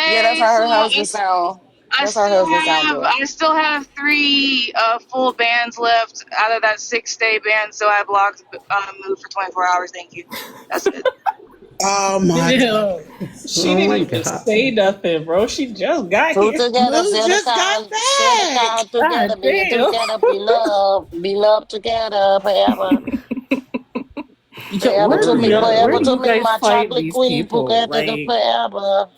B: Yeah, that's
Q: Hey,
B: how
Q: so
B: her husband sound. That's how her husband sound, Joy.
Q: I still have three full bands left out of that 6-day band, so I blocked Move for 24 hours. Thank you. That's it.
D: Oh my god.
O: Damn. She
L: oh
O: didn't
L: my
O: even
L: god.
O: say nothing, bro. She just got
B: Two
O: here.
B: together,
D: Moo just got
B: sell the
D: back.
B: car
O: God
B: together, be
O: damn.
B: together, be loved together forever.
O: Yo,
B: Forever
O: where
B: to
O: do
B: me,
O: y'all, where
B: forever
O: do
B: to
O: you
B: me,
O: guys
B: my
O: fight
B: chocolate
O: these
B: queen,
O: people?
B: together
O: Like,
B: forever.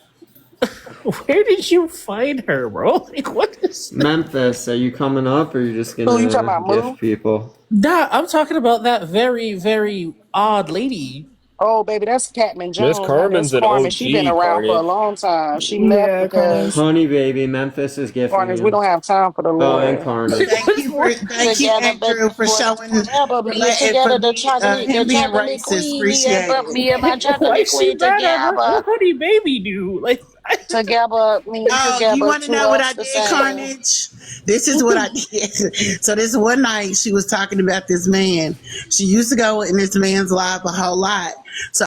O: Where did you find her, bro? Like, what is that?
L: Memphis, are you coming up or are you just
B: Who you talking
L: gonna
B: about, Moo?
L: gift people?
O: Nah, I'm talking about that very, very odd lady.
B: Oh, baby, that's Catman
F: Miss
B: Jones. Now that's
F: Carmen's an
B: Carmen. She been
F: OG,
B: around for a
F: Carney.
B: long time. She left
E: Yeah, Carmen.
B: because
L: Honey baby, Memphis is gifting
B: Carnage, we
L: you.
B: don't have time for the
L: Oh, and
B: Lord.
L: Carmen.
D: Thank you,
B: Together, but
D: Andrew, for
B: for
D: showing
B: together,
D: for
B: me and
D: letting for
B: together,
D: being
B: the
D: him being
B: chocolate
D: racist.
B: queen, me and
D: Appreciate
B: me and my
D: it.
O: Why
B: chocolate
O: is she
B: queen
O: mad at what
B: together,
O: Honey Baby do? Like,
B: together, me and
D: Oh, you
B: together,
D: want to
B: two
D: know what I
B: us the
D: did,
B: same.
D: Carnage? This is what I did. So this one night she was talking about this man. She used to go in this man's life a whole lot. So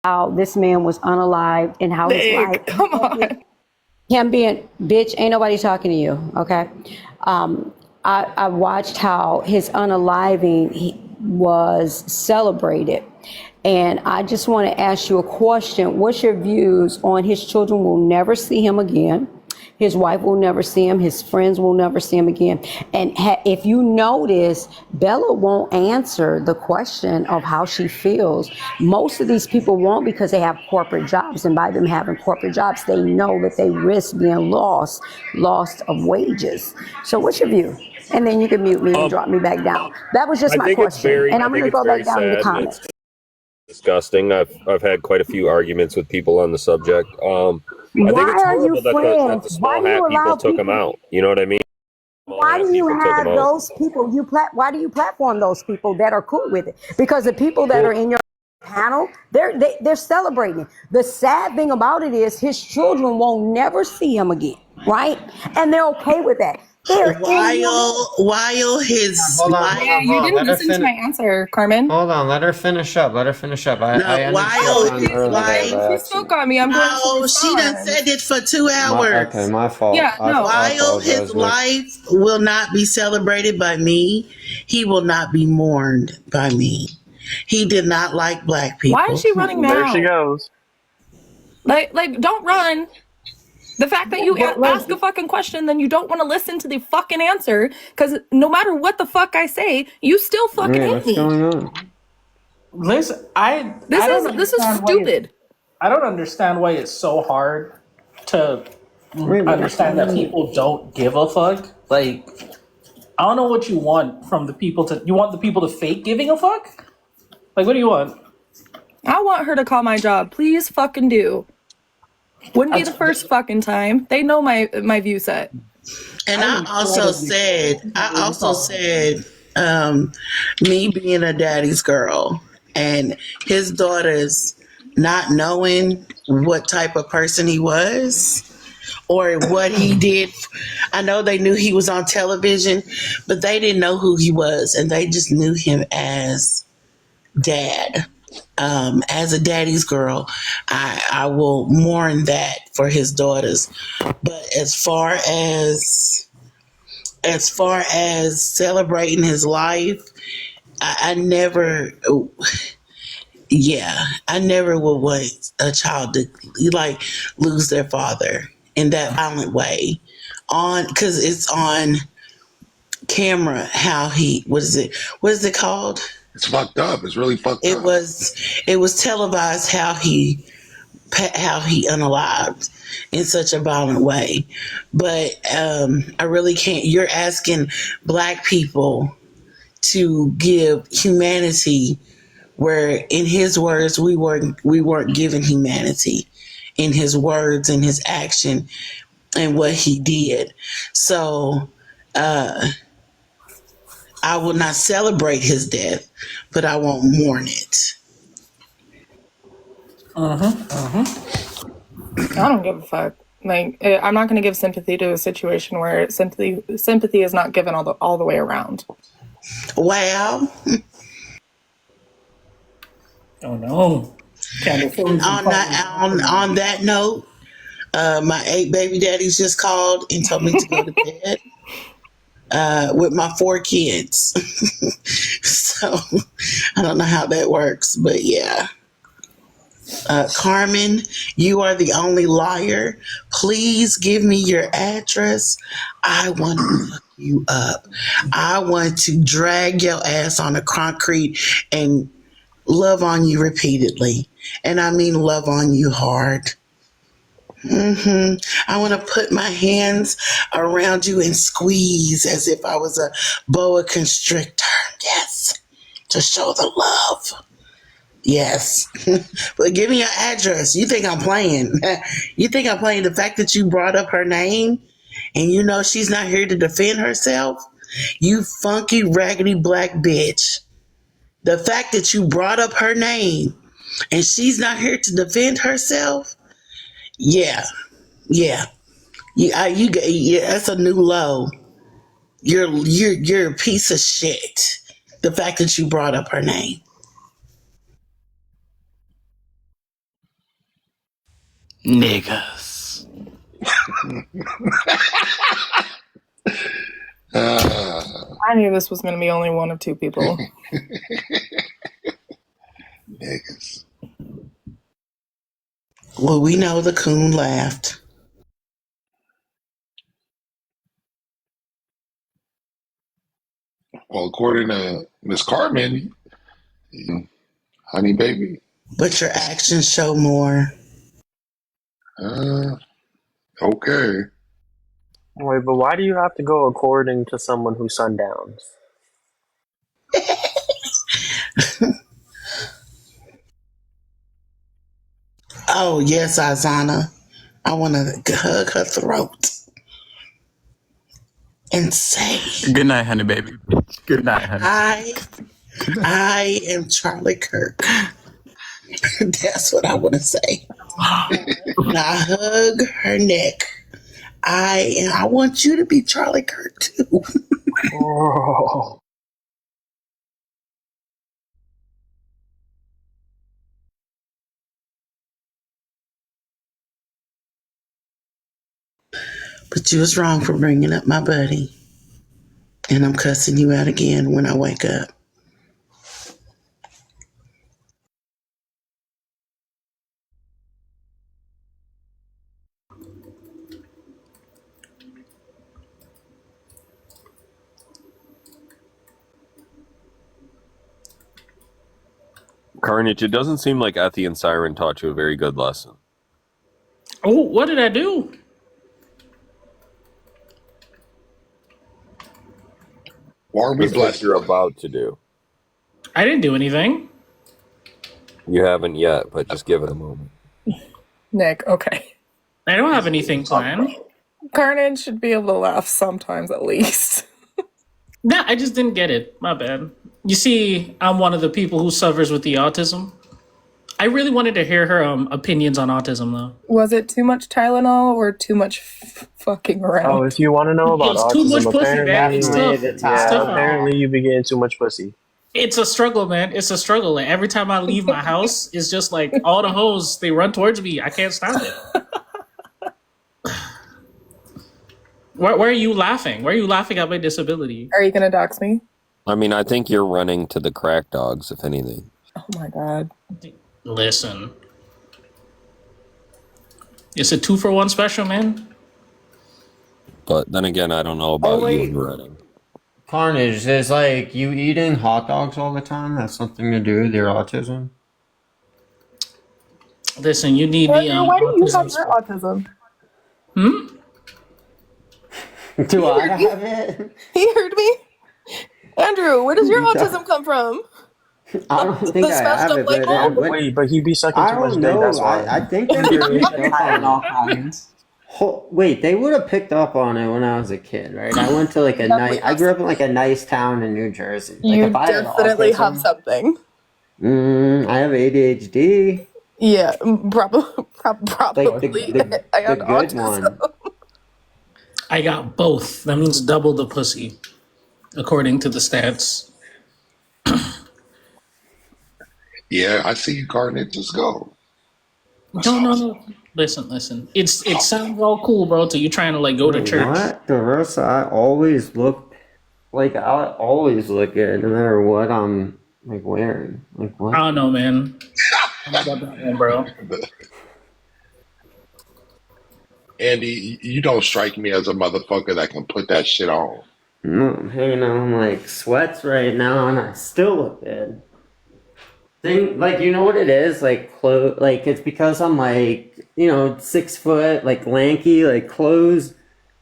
C: How this man was unalived and how his life,
E: Nick, come on.
C: him being, bitch, ain't nobody talking to you, okay? I watched how his unaliving was celebrated. And I just want to ask you a question. What's your views on his children will never see him again? His wife will never see him. His friends will never see him again. And if you notice, Bella won't answer the question of how she feels. Most of these people won't because they have corporate jobs. And by them having corporate jobs, they know that they risk being lost of wages. So what's your view? And then you can mute me and drop me back down. That was just
F: I
C: my
F: think it's
C: question.
F: very,
C: And
F: I
C: I'm going
F: think
C: to
F: it's
C: go
F: very
C: back down in the
F: sad and it's
C: comments.
F: disgusting. I've had quite a few arguments with people on the subject. I think
C: Why
F: it's
C: are you
F: horrible that
C: friends?
F: the
C: Why
F: small
C: do you
F: hat people
C: allow
F: took him
C: people?
F: out. You know what I mean? Small
C: Why
F: hat
C: do you
F: people took him
C: have
F: out.
C: those people? Why do you platform those people that are cool with it? Because the people that are
F: Well,
C: in your panel, they're celebrating. The sad thing about it is his children won't never see him again, right? And they're okay with that. They're in your head.
D: while his
L: Hold on, hold
E: Yeah,
D: life,
L: on,
E: you
L: hold on.
E: didn't
L: Let her
E: listen to my
L: finish.
E: answer, Carmen.
L: Hold on, let her finish up. Let her finish up.
D: no,
L: I ended shit
D: while
E: No,
L: time
D: his
L: early there
E: she
L: by
D: life,
E: spoke
L: accident.
E: on me. I'm going to
D: no, she done
E: respond.
D: said it for 2
L: Okay,
D: hours.
L: my fault.
E: Yeah, no.
L: I
D: While his
L: apologize, Nick.
D: life will not be celebrated by me, he will not be mourned by me. He did not like black
E: Why is
D: people.
E: she running
I: There she
E: now?
I: goes.
E: Like, don't run. The fact that you
O: but like,
E: ask a fucking question, then you don't want to listen to the fucking answer, because no matter what the fuck I say, you still fucking
L: Hey,
E: hate
L: what's
E: me.
L: going on?
O: listen,
E: This
O: I don't
E: is
O: understand why
E: stupid.
O: I don't understand why it's so hard to
L: Wait,
O: understand that people don't give a fuck. Like, I don't know what you want from the people to. You want the people to fake giving a fuck? Like, what do you want?
E: I want her to call my job. Please fucking do. Wouldn't be the first fucking time. They know my view set.
D: And
O: I'm incredibly sorry.
D: I also said, me being a daddy's girl and his daughters not knowing what type of person he was or what he did. I know they knew he was on television, but they didn't know who he was, and they just knew him as dad. As a daddy's girl, I will mourn that for his daughters. But as far as celebrating his life, I never, yeah, I never would want a child to like lose their father in that violent way. On because it's on camera how he what is it called?
M: It's fucked up. It's really fucked
D: It
M: up.
D: was televised how he unalived in such a violent way. But I really can't. You're asking black people to give humanity where, in his words, we weren't given humanity in his words and his action and what he did. So I will not celebrate his death, but I won't mourn it.
E: I don't give a fuck. Like, I'm not going to give sympathy to a situation where sympathy is not given all the way around.
D: Wow.
O: Oh no.
D: And on that note, my 8 baby daddies just called and told me to go to bed with my 4 kids. So I don't know how that works, but yeah. Carmen, you are the only liar. Please give me your address. I want to fuck you up. I want to drag your ass on the concrete and love on you repeatedly. And I mean love on you hard. I want to put my hands around you and squeeze as if I was a boa constrictor. Yes, to show the love. Yes. But give me your address. You think I'm playing? You think I'm playing? The fact that you brought up her name and you know she's not here to defend herself? You funky, raggedy black bitch. The fact that you brought up her name and she's not here to defend herself? Yeah, yeah. Yeah, that's a new low. You're a piece of shit. The fact that you brought up her name.
O: Niggas.
E: I knew this was going to be only one of two people.
M: Niggas.
D: Well, we know the coon laughed.
M: Well, according to Miss Carmen, honey baby.
D: But your actions show more.
M: Okay.
I: Wait, but why do you have to go according to someone who sundowns?
D: Oh, yes, Azana. I want to hug her throat and say,
O: Good night, honey baby. Good night, honey.
D: I am Charlie Kirk. That's what I want to say. And I hug her neck. I want you to be Charlie Kirk too.
I: Oh.
D: But you was wrong for bringing up my buddy. And I'm cussing you out again when I wake up.
F: Carnage, it doesn't seem like Ethy and Siren taught you a very good lesson.
O: Oh, what did I do?
M: Or we
F: That's
M: bless
F: what you're about to do.
O: I didn't do anything.
F: You haven't yet, but just give it a moment.
E: Nick, okay.
O: I don't have anything planned.
E: Carnage should be able to laugh sometimes at least.
O: Nah, I just didn't get it. My bad. You see, I'm one of the people who suffers with the autism. I really wanted to hear her opinions on autism, though.
E: Was it too much Tylenol or too much fucking around?
I: Oh, if you want to know about
O: It's
I: autism,
O: too much pussy, man.
I: apparently,
O: It's tough.
I: apparently you be getting too much pussy.
O: It's a struggle, man. It's a struggle. Like, every time I leave my house, it's just like all the hoes, they run towards me. I can't stop it. Why are you laughing? Why are you laughing at my disability?
E: Are you going to dox me?
F: I mean, I think you're running to the crack dogs, if anything.
E: Oh my God.
O: Listen. It's a 2-for-1 special, man.
F: But then again, I don't know about you and running.
L: Carnage, is like you eating hot dogs all the time? That's something to do with your autism?
O: Listen, you need
E: Why
O: the
E: do you have your autism?
L: Do I have it?
E: He heard me? Andrew, where does your autism come from?
L: I don't think I have it, but
I: wait, but he be sucking
L: I
I: too much
L: don't
I: dick.
L: know.
I: That's why.
L: I think they would have picked up on Wait, they would have picked up on it when I was a kid, right? I went to like a nice. I grew up in like a nice town in New Jersey. Like,
E: You
L: if I had
E: definitely have
L: autism,
E: something.
L: I have ADHD.
E: Yeah, probably.
L: Like the
E: I got
L: good
E: autism.
L: one.
O: I got both. That means double the pussy, according to the stats.
M: Yeah, I see you, Carnage. Just go.
O: No. Listen. It sounds all cool, bro, till you're trying to like go to church.
L: What? Diversa, I always look like I always look good no matter what I'm like wearing. Like what?
O: I don't know, man. I got that one, bro.
M: Andy, you don't strike me as a motherfucker that can put that shit on.
L: No, I'm hanging on like sweats right now and I still look good. Like, you know what it is? Like, like, it's because I'm like, 6 foot, like lanky, like clothes,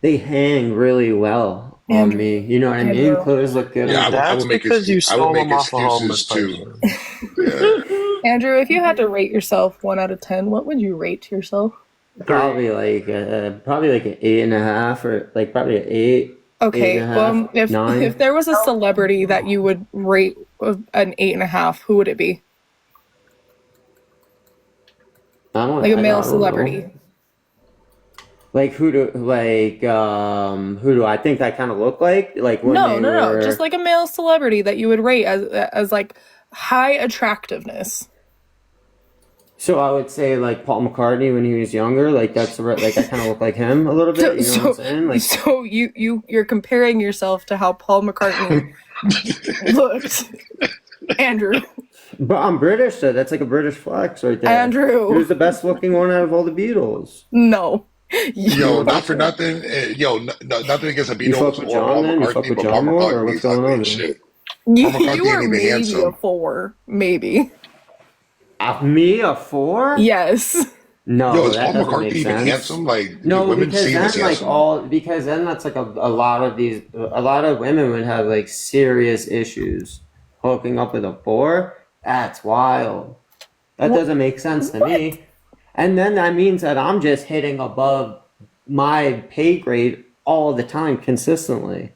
L: they hang really well on
E: Andrew.
L: me. You know what I mean? Clothes look good
M: Yeah,
L: on
M: I
I: That's
M: would make
I: because you
M: I would
I: stole
M: make
I: them off a homeless
M: excuses too.
I: person.
M: Yeah.
E: Andrew, if you had to rate yourself 1 out of 10, what would you rate yourself?
L: Probably like an 8.5, or like probably an 8 and
E: Okay,
L: a half,
E: if
L: 9.
E: there was a celebrity that you would rate an 8.5, who would it be? Like a male
L: I don't
E: celebrity.
L: know. Like who do I think I kind of look like? Like when they
E: No.
L: were.
E: Just like a male celebrity that you would rate as like high attractiveness.
L: So I would say like Paul McCartney when he was younger. Like I kind of look like him a little bit. You know what I'm saying? Like
E: So you're comparing yourself to how Paul McCartney looked, Andrew.
L: But I'm British, so that's like a British flex right there.
E: Andrew.
L: Who's the best looking one out of all the Beatles?
E: No.
M: Yo, not for nothing. Nothing against the
L: You fuck
M: Beatles
L: with
M: or
L: John
M: Paul
L: then? You fuck
M: McCartney,
L: with
M: but Paul
L: John more, or what's
M: McCartney's
L: going
M: ugly
L: on
M: as
L: there?
M: shit. Paul McCartney
E: You are
M: ain't even
E: maybe
M: handsome.
E: a 4, maybe.
L: Me a 4?
E: Yes.
L: No,
M: Yo, is
L: that
M: Paul
L: doesn't
M: McCartney
L: make
M: even
L: sense.
M: handsome? Like, do
L: No,
M: women
L: because
M: see him as
L: then
M: handsome?
L: because then that's like a lot of women would have like serious issues hooking up with a 4. That's wild. That doesn't make sense to me. And then that means that I'm just hitting above my pay grade all the time consistently.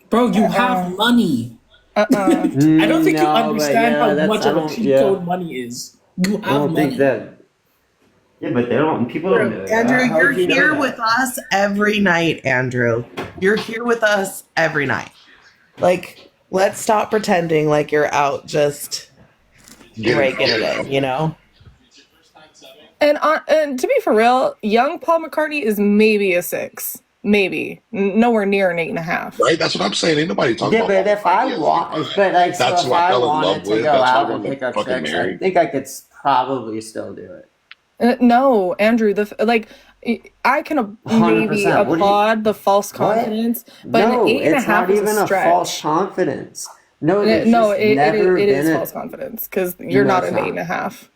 O: Bro, you have money. I don't think you understand how much of a cheat code money is. You have
L: I don't
O: money.
L: think that. Yeah, but people don't know that.
D: Andrew,
L: How
D: you're
L: would you know
D: here
L: that?
D: with us every night, Andrew. You're here with us every night. Like, let's stop pretending like you're out just raking it in, you know?
E: And to be for real, young Paul McCartney is maybe a 6. Maybe. Nowhere near an 8.5.
M: Right? That's what I'm saying. Ain't nobody talking
L: Yeah,
M: about
L: but
M: Paul
L: if I
M: McCartney as a
L: want,
M: guy.
L: but like, so
M: That's
L: if
M: who I
L: I
M: fell in
L: wanted
M: love
L: to
M: with.
L: go
M: That's who I
L: out and
M: wanted
L: pick
M: to
L: up
M: fucking
L: chicks, I
M: marry.
L: think I could probably still do it.
E: No, Andrew, I can maybe
L: 100%. What do you-
E: applaud the false
L: What?
E: confidence, but
L: No,
E: an 8.5
L: it's not
E: is
L: even
E: a
L: a false
E: stretch.
L: confidence. No, there's
E: No,
L: just
E: it
L: never
E: is
L: been
E: false
L: a.
E: confidence because you're
L: No,
E: not
L: it's
E: an
L: not.
E: 8.5.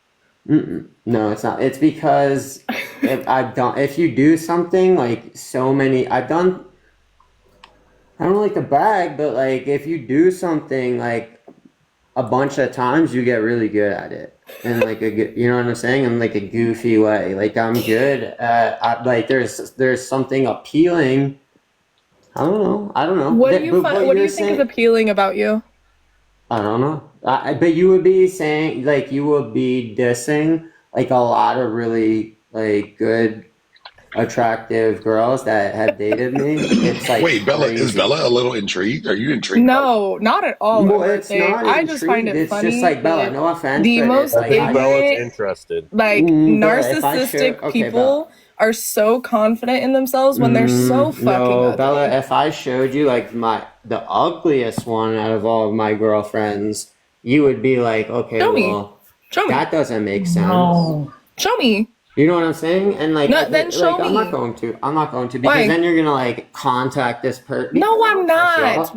L: No, it's not. It's because if you do something like so many, I don't like to brag, but like if you do something like a bunch of times, you get really good at it. And like you know what I'm saying? In like a goofy way. Like I'm good at, like there's something appealing. I don't know.
E: What do you
L: But
E: what do
L: you're
E: you think is
L: saying,
E: appealing about you?
L: I don't know. But you would be saying, like, you would be dissing, like, a lot of really, like, good, attractive girls that have dated me. It's, like,
M: Wait, Bella, is
L: crazy.
M: Bella a little intrigued? Are you intrigued?
E: No, not at all,
L: Well, it's
E: Unbirthday.
L: not
E: I just find
L: intrigued.
E: it
L: It's just
E: funny
L: like, Bella,
E: that
L: no offense,
E: the
L: but it's
E: most
F: I
L: like,
F: think Bella's
E: ignorant,
F: interested.
E: like
L: Bella, if I showed,
E: narcissistic
L: okay, Bella.
E: people are so confident in themselves when they're so fucking
L: No,
E: ugly.
L: Bella, if I showed you, like, the ugliest one out of all of my girlfriends, you would be like, okay,
E: Show me.
L: well,
E: Show me.
L: that doesn't make sense.
O: No.
E: Show me.
L: You know what I'm saying? And like,
E: No, then show
L: like, I'm
E: me.
L: not going to because
E: Why?
L: then you're gonna like contact this person.
E: No, I'm not.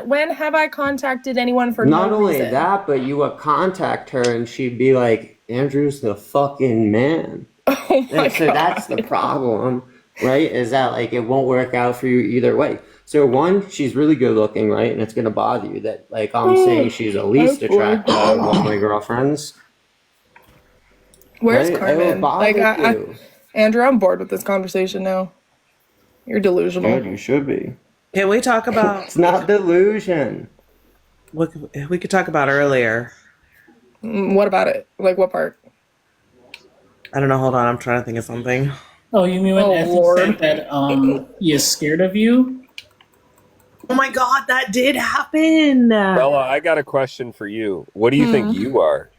E: When have I contacted anyone for
L: Not
E: no
L: only
E: reason?
L: that, but you would contact her and she'd be like, Andrew's the fucking man.
E: Oh my
L: And so that's the problem, right? Is that like it won't work out for you either way. So one, she's really good looking, right? And it's gonna bother you that like I'm saying she's the least attractive out of all my girlfriends.
E: Where's
L: Right? It
E: Carmen?
L: will bother you.
E: Andrew, I'm bored with this conversation now. You're delusional.
L: Good, you should be.
D: Can we talk about
L: It's not delusion.
D: what we could talk about earlier?
E: What about it? Like what part?
D: I don't know. Hold on. I'm trying to think of something.
O: Oh, you mean when
E: Oh,
O: Effie
E: Lord.
O: said that he is scared of you?
D: Oh my God, that did happen.
F: Bella, I got a question for you. What do you think you are?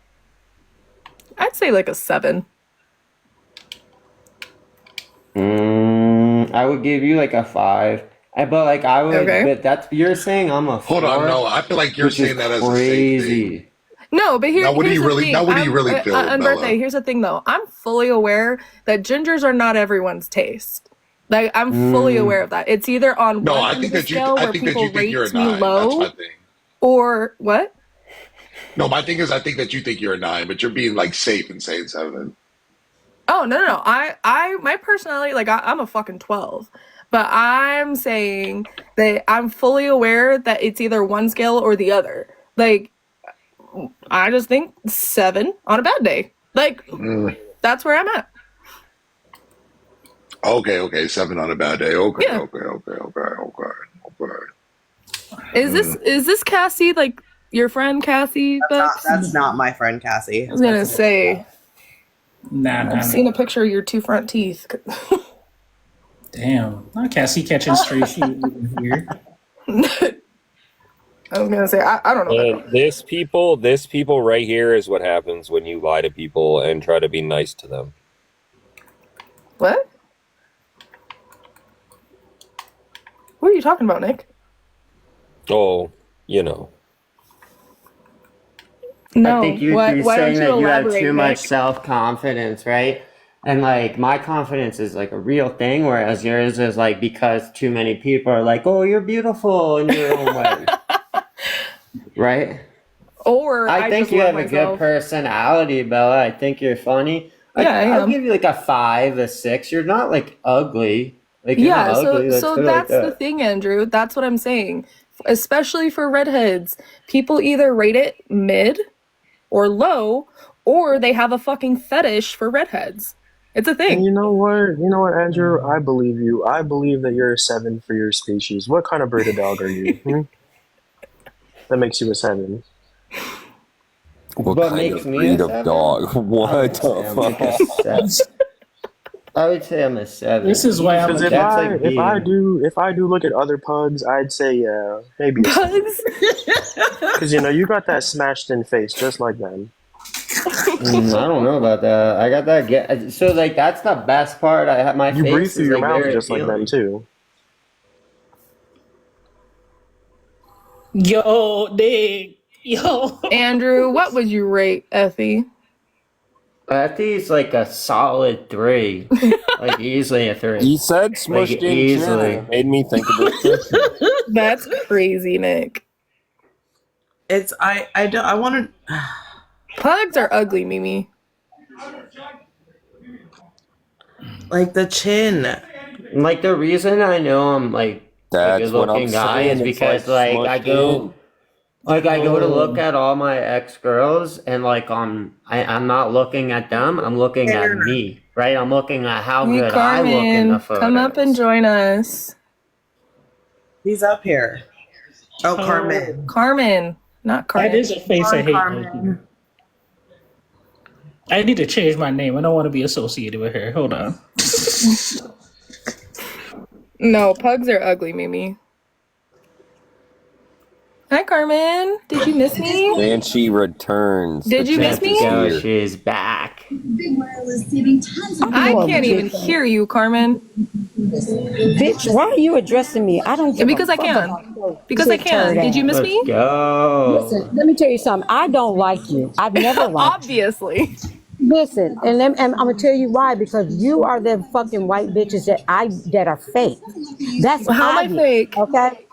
E: I'd say like a 7.
L: I would give you like a 5. But like I would,
E: Okay.
L: but that's you're saying I'm a 4.
M: Hold on, no. I feel like you're
L: which is
M: saying that as a safe thing.
L: crazy.
E: No, but
M: Now, what do
E: here's
M: you
E: the
M: really?
E: thing.
M: Now, what do you really feel,
E: On
M: Bella?
E: birthday, here's the thing though. I'm fully aware that gingers are not everyone's taste. Like I'm fully aware of that. It's either on
M: No,
E: one
M: I
E: end
M: think
E: of the
M: that you.
E: scale
M: I
E: where
M: think that
E: people
M: you think you're a
E: rate me
M: 9. That's my
E: low,
M: thing.
E: or what?
M: No, my thing is, I think that you think you're a 9, but you're being like safe and saying 7.
E: Oh no. My personality, like I'm a fucking 12, but I'm saying that I'm fully aware that it's either one scale or the other. Like I just think 7 on a bad day. Like that's where I'm at.
M: Okay, 7 on a bad day. Okay.
E: Yeah. Is this Cassie, like your friend Cassie?
R: That's not my friend Cassie.
E: I was gonna say.
O: Nah.
E: I've seen a picture of your 2 front teeth.
O: Damn. I can't see catching stray shit here.
E: I was gonna say I don't know.
F: And this people right here is what happens when you lie to people and try to be nice to them.
E: What? What are you talking about, Nick?
F: Oh, you know.
E: No.
L: I think you're saying that you have too much self-confidence, right? And like my confidence is like a real thing, whereas yours is like because too many people are like, "Oh, you're beautiful in your own way," right?
E: Or
L: I think you have a good personality, Bella. I think you're funny. I'll give you like a 5, a 6. You're not like ugly. Like you're not ugly.
E: So that's the thing, Andrew. That's what I'm saying. Especially for redheads, people either rate it mid or low, or they have a fucking fetish for redheads. It's a thing.
I: And you know what, Andrew? I believe you. I believe that you're a 7 for your species. What kind of breed of dog are you? That makes you a 7.
F: What kind of breed of dog? What the fuck?
L: I would say I'm a 7.
O: This is why I'm
I: Because if I do look at other pugs, I'd say maybe
E: pugs.
I: Because you got that smashed in face just like them.
L: I don't know about that. I got that. So like that's the best part. I have my.
I: You
L: face
I: breathe through
L: is,
I: your
L: like,
I: mouth
L: very
I: just like them too.
O: Yo, Nick. Yo.
E: Andrew, what would you rate Effie?
L: Effie's like a solid 3. Like easily a 3.
F: He said smushed
L: like,
F: in
L: easily.
F: made me think of it.
E: That's crazy, Nick.
D: It's I want to.
E: Pugs are ugly, Mimi.
D: Like the chin.
L: Like the reason I know I'm like a
F: That's what I'm
L: good-looking guy
F: saying.
L: is because like I go to look at all my ex-girls and like I'm not looking at them, I'm looking at me, right? I'm looking at how
E: Hey,
L: good I look in the photos.
E: come up and join us.
D: He's up here. Oh, Carmen.
E: Carmen, not Carmen.
O: That is a face I hate.
D: Carmen.
O: I need to change my name. I don't want to be associated with her. Hold on.
E: No, pugs are ugly, Mimi. Hi, Carmen. Did you miss me?
F: And she returns.
E: Did you miss me?
L: Go, she's back.
E: I can't even hear you, Carmen.
C: Bitch, why are you addressing me? I don't give
E: Because
C: a
E: I
C: fuck
E: can.
C: about
E: Because I can. Did you miss me?
L: Go.
C: Listen, let me tell you something. I don't like you. I've never liked
E: Obviously.
C: you. Listen, and I'm gonna tell you why. Because you are the fucking white bitches that are fake. That's
E: How am I
C: obvious,
E: fake?
C: okay?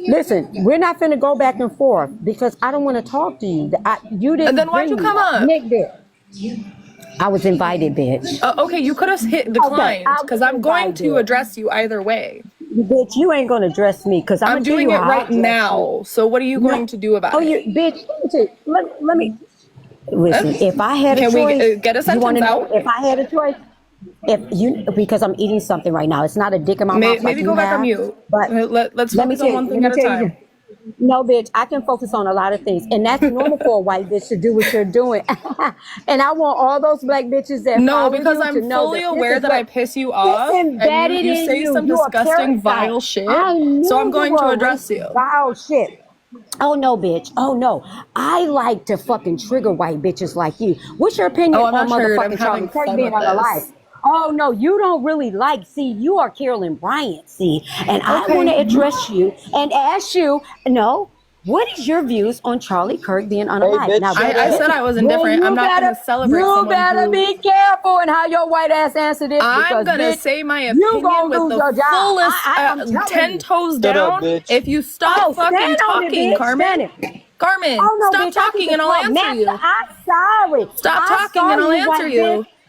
C: Listen, we're not finna go back and forth because I don't want to talk to you. You didn't.
E: Then why'd you
C: bring
E: come
C: me.
E: up?
C: Nick did. I was invited, bitch.
E: Okay, you could have hit declined because I'm going to address you either way.
C: Bitch, you ain't gonna address me because
E: I'm doing it right now. So what are you going to do about it?
C: Oh, you bitch. Let me. Listen, if I had a choice,
E: can we get a
C: you wanna
E: sentence
C: know
E: out?
C: if I had a choice, because I'm eating something right now. It's not a dick in my mouth.
E: Maybe go back on mute.
C: But
E: Let's focus on one thing at a time.
C: No, bitch, I can focus on a lot of things, and that's normal for a white bitch to do what you're doing. And I want all those black bitches that
E: No,
C: follow
E: because
C: you
E: I'm
C: to know
E: fully
C: that this
E: aware
C: is
E: that
C: what-
E: I piss you off,
C: It's
E: and
C: embedded
E: you
C: in
E: say
C: you.
E: some
C: You a
E: disgusting,
C: parasite.
E: vile shit.
C: I knew
E: So I'm
C: you
E: going
C: were
E: to
C: a
E: address
C: racist,
E: you.
C: vile shit. Oh no, bitch. Oh no. I like to fucking trigger white bitches like you. What's your opinion
E: Oh, I'm
C: on
E: not sure. I'm
C: motherfucking Charlie
E: having
C: Kirk
E: fun
C: being
E: with
C: on the life?
E: this.
C: Oh no, you don't really like. See, you are Carolyn Bryant. See, and I
E: Okay.
C: want to address you and ask you. No, what is your views on Charlie Kirk being unalive?
I: bitch,
C: Now,
E: I said I was indifferent.
C: you
E: I'm not going to celebrate
C: You
E: someone
C: better
E: who...
C: be careful in how your white ass answer this.
E: I'm
C: because,
E: going to
C: bitch,
E: say my
C: you
E: opinion
C: gonna
E: with
C: lose
E: the
C: your job.
E: fullest
C: I'm telling
E: 10
C: you.
E: toes
I: Shut up,
E: down
I: bitch.
E: if you stop fucking
C: stand on it,
E: talking,
C: bitch.
E: Carmen.
C: Stand it.
E: Carmen,
C: Oh no,
E: stop
C: bitch! I
E: talking
C: can
E: and I'll
C: talk.
E: answer
C: Master,
E: you.
C: I'm sorry.
E: Stop
C: I'm
E: talking
C: sorry,
E: and I'll
C: you
E: answer
C: white
E: you.
C: bitch.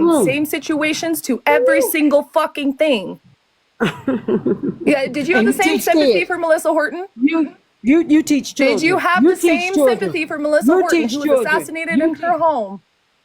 E: in same situations to every single fucking thing. Yeah, did you have
C: And
E: the
C: you
E: same
C: teach
E: sympathy
C: kids.
E: for Melissa Horton?
C: You teach children.
E: Did you have
C: You
E: the
C: teach
E: same
C: children.
E: sympathy for Melissa
C: You
E: Horton,
C: teach
E: who was
C: children.
E: assassinated in her home?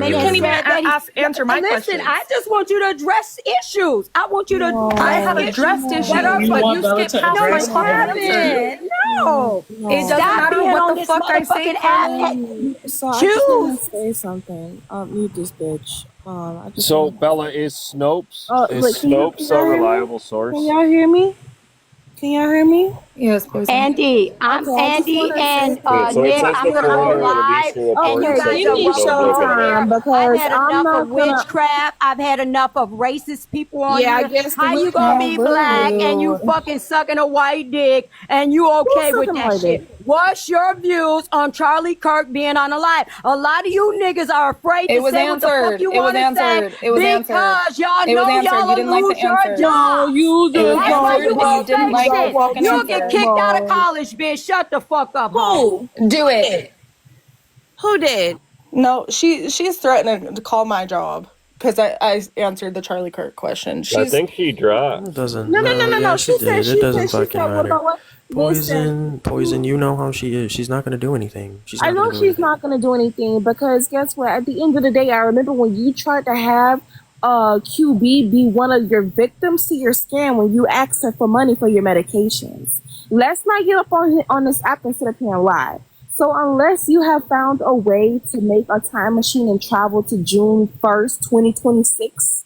C: women
E: You
C: have
E: can't even
C: said that
E: answer my
C: listen,
E: questions.
C: I just want you to address issues. I want you to
E: I
C: address
E: have
C: issues
E: addressed
C: that are
E: issues,
O: You
E: but
O: want
E: you
O: Bella
E: skipped
O: to
E: past
C: no,
E: my
C: you
O: address
E: fucking
O: them?
E: answer.
C: haven't. No.
E: It doesn't
C: Stop
E: matter
C: being
E: what
C: on
E: the
C: this
E: fuck I say,
C: motherfucking app.
E: Carmen.
J: So I just want
C: Choose.
J: to say something. Mute this bitch. I just
F: So
J: want.
F: Bella, is
J: Wait, can
F: Snopes a
J: y'all hear me?
F: reliable
J: Can
F: source?
J: y'all hear me? Can y'all hear me?
E: Yes, poison.
C: Andy, I'm
J: Okay, I just
C: Andy
J: want to say
C: and
F: Okay, so it
C: Nick.
F: says
C: I'm
F: the
C: gonna go
F: former
J: something.
C: live,
F: released a
C: and
F: report
C: you
J: Okay,
F: said
C: guys
J: give
C: are
F: there
J: me
F: was no
C: welcome
F: broken
C: over
F: arm.
J: showtime
C: there. I've
J: because
C: had
J: I'm
C: enough of
J: not gonna.
C: witchcraft. I've had enough of racist people on
J: Yeah, I
C: here.
J: guess the
C: How
J: witch.
C: you gonna
E: Oh,
C: be black and you
E: boo.
C: fucking sucking a white dick and you
J: Who's
C: okay with
J: sucking
C: that
J: my dick?
C: shit? What's your views on Charlie Kirk being unalive? A lot of you niggas are afraid
E: It
C: to
E: was
C: say what the fuck
E: answered.
C: you
E: It was
C: want to say
E: answered. It was answered.
C: because y'all
E: It was
C: know
E: answered.
C: y'all
E: You
C: will
E: didn't like the
C: lose your
E: answer.
J: No,
C: jobs.
J: you
E: It was
J: just
C: That's why
J: don't
E: answered,
C: you
E: and you
C: want
J: fucking
E: didn't
C: fake
E: like the
C: shit.
J: motherfucking
E: fucking
C: You'll get
E: answer.
C: kicked out of
J: boy.
C: college, bitch. Shut the fuck up, hoe.
J: Who?
E: Do
J: Who
E: it.
J: did? Who did?
E: No, she's threatening to call my job because I answered the Charlie Kirk question.
F: I
E: She's
F: think she dropped.
S: It doesn't.
J: No, no, no,
S: No,
J: no,
S: yeah,
J: no.
S: she did. It doesn't
J: She
S: fucking
J: said, what
S: matter.
J: about what? Listen,
S: Poison. You know how she is. She's not gonna do anything. She's
J: I
S: not gonna
J: know
S: do
J: she's
S: anything.
J: not going to do anything because guess what? At the end of the day, I remember when you tried to have QB be one of your victims to your scam when you asked her for money for your medications. Let's not get up on this app and sit up here and lie. So unless you have found a way to make a time machine and travel to June 1st, 2026,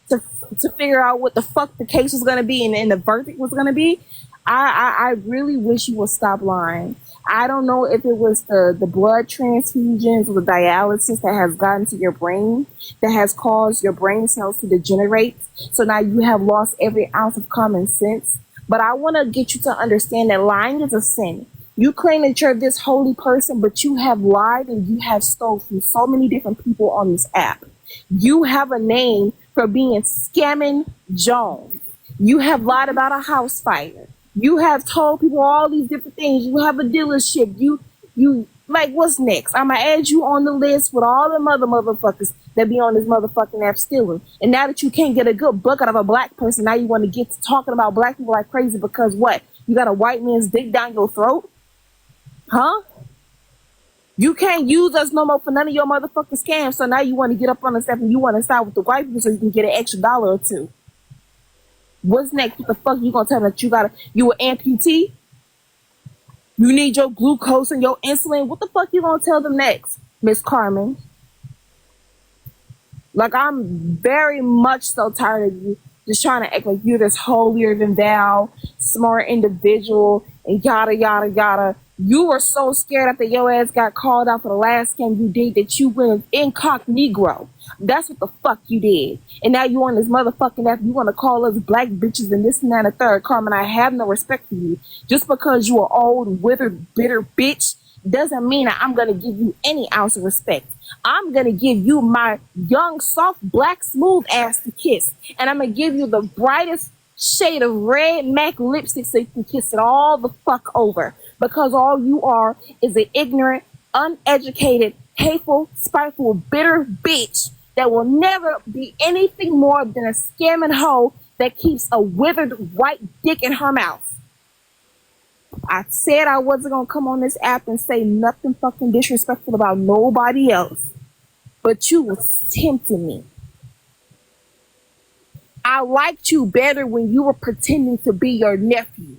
J: to to figure out what the fuck the case was gonna be and the verdict was gonna be, I really wish you would stop lying. I don't know if it was the blood transfusions or the dialysis that has gotten to your brain that has caused your brain cells to degenerate. So now you have lost every ounce of common sense. But I want to get you to understand that lying is a sin. You claim that you're this holy person, but you have lied and you have stole from so many different people on this app. You have a name for being Scammen Jones. You have lied about a house fire. You have told people all these different things. You have a dealership. You like what's next? I'ma add you on the list with all the motherfuckers that be on this motherfucking app stealing. And now that you can't get a good buck out of a black person, now you want to get to talking about black people like crazy because what? You got a white man's dick down your throat? Huh? You can't use us no more for none of your motherfucking scams. So now you want to get up on the step and you want to side with the white people so you can get an extra dollar or two. What's next? What the fuck you gonna tell me that you an amputee? You need your glucose and your insulin. What the fuck you gonna tell them next, Miss Carmen? Like I'm very much so tired of you just trying to act like you're this holier than thou, smart individual, and yada yada yada. You were so scared after your ass got called out for the last scam you did that you went incognito. That's what the fuck you did. And now you on this motherfucking app, you want to call us black bitches and this and that and the third. Carmen, I have no respect for you. Just because you are old, withered, bitter bitch doesn't mean that I'm going to give you any ounce of respect. I'm going to give you my young, soft, black, smooth ass to kiss. And I'm going to give you the brightest shade of red MAC lipstick so you can kiss it all the fuck over. Because all you are is an ignorant, uneducated, hateful, spiteful, bitter bitch that will never be anything more than a scamming hoe that keeps a withered white dick in her mouth. I said I wasn't gonna come on this app and say nothing fucking disrespectful about nobody else, but you was tempting me. I liked you better when you were pretending to be your nephew.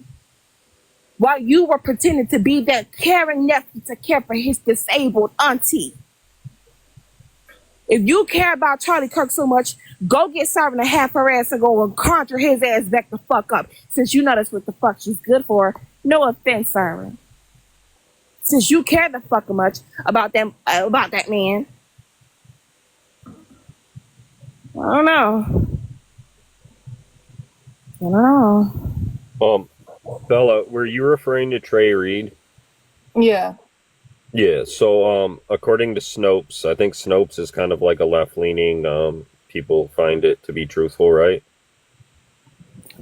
J: While you were pretending to be that caring nephew to care for his disabled auntie. If you care about Charlie Kirk so much, go get Sarah and half her ass and go and conjure his ass back the fuck up. Since you know that's what the fuck she's good for. No offense, Sarah. Since you care the fuck much about that man. I don't know. I don't know.
F: Bella, were you referring to Trey Reed?
E: Yeah.
F: Yeah. So, according to Snopes, I think Snopes is kind of like a left-leaning. People find it to be truthful, right?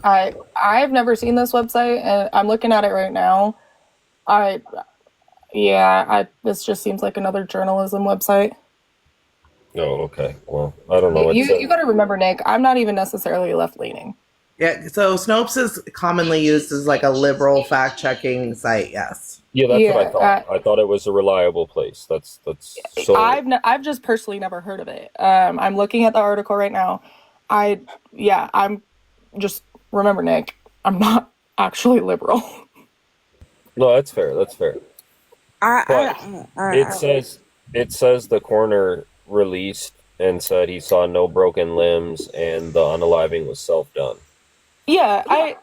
E: I've never seen this website, and I'm looking at it right now. This just seems like another journalism website.
F: Oh, okay. Well, I don't know.
E: You got to remember, Nick, I'm not even necessarily left leaning.
R: Yeah, so Snopes is commonly used as like a liberal fact-checking site. Yes.
F: Yeah, that's what I thought. I thought it was a reliable place. That's so.
E: I've just personally never heard of it. I'm looking at the article right now. I'm just remember, Nick, I'm not actually liberal.
F: No, that's fair. That's fair. But it
J: I
F: says the coroner released and said he saw no broken limbs and the unaliving was self done.
E: Yeah, I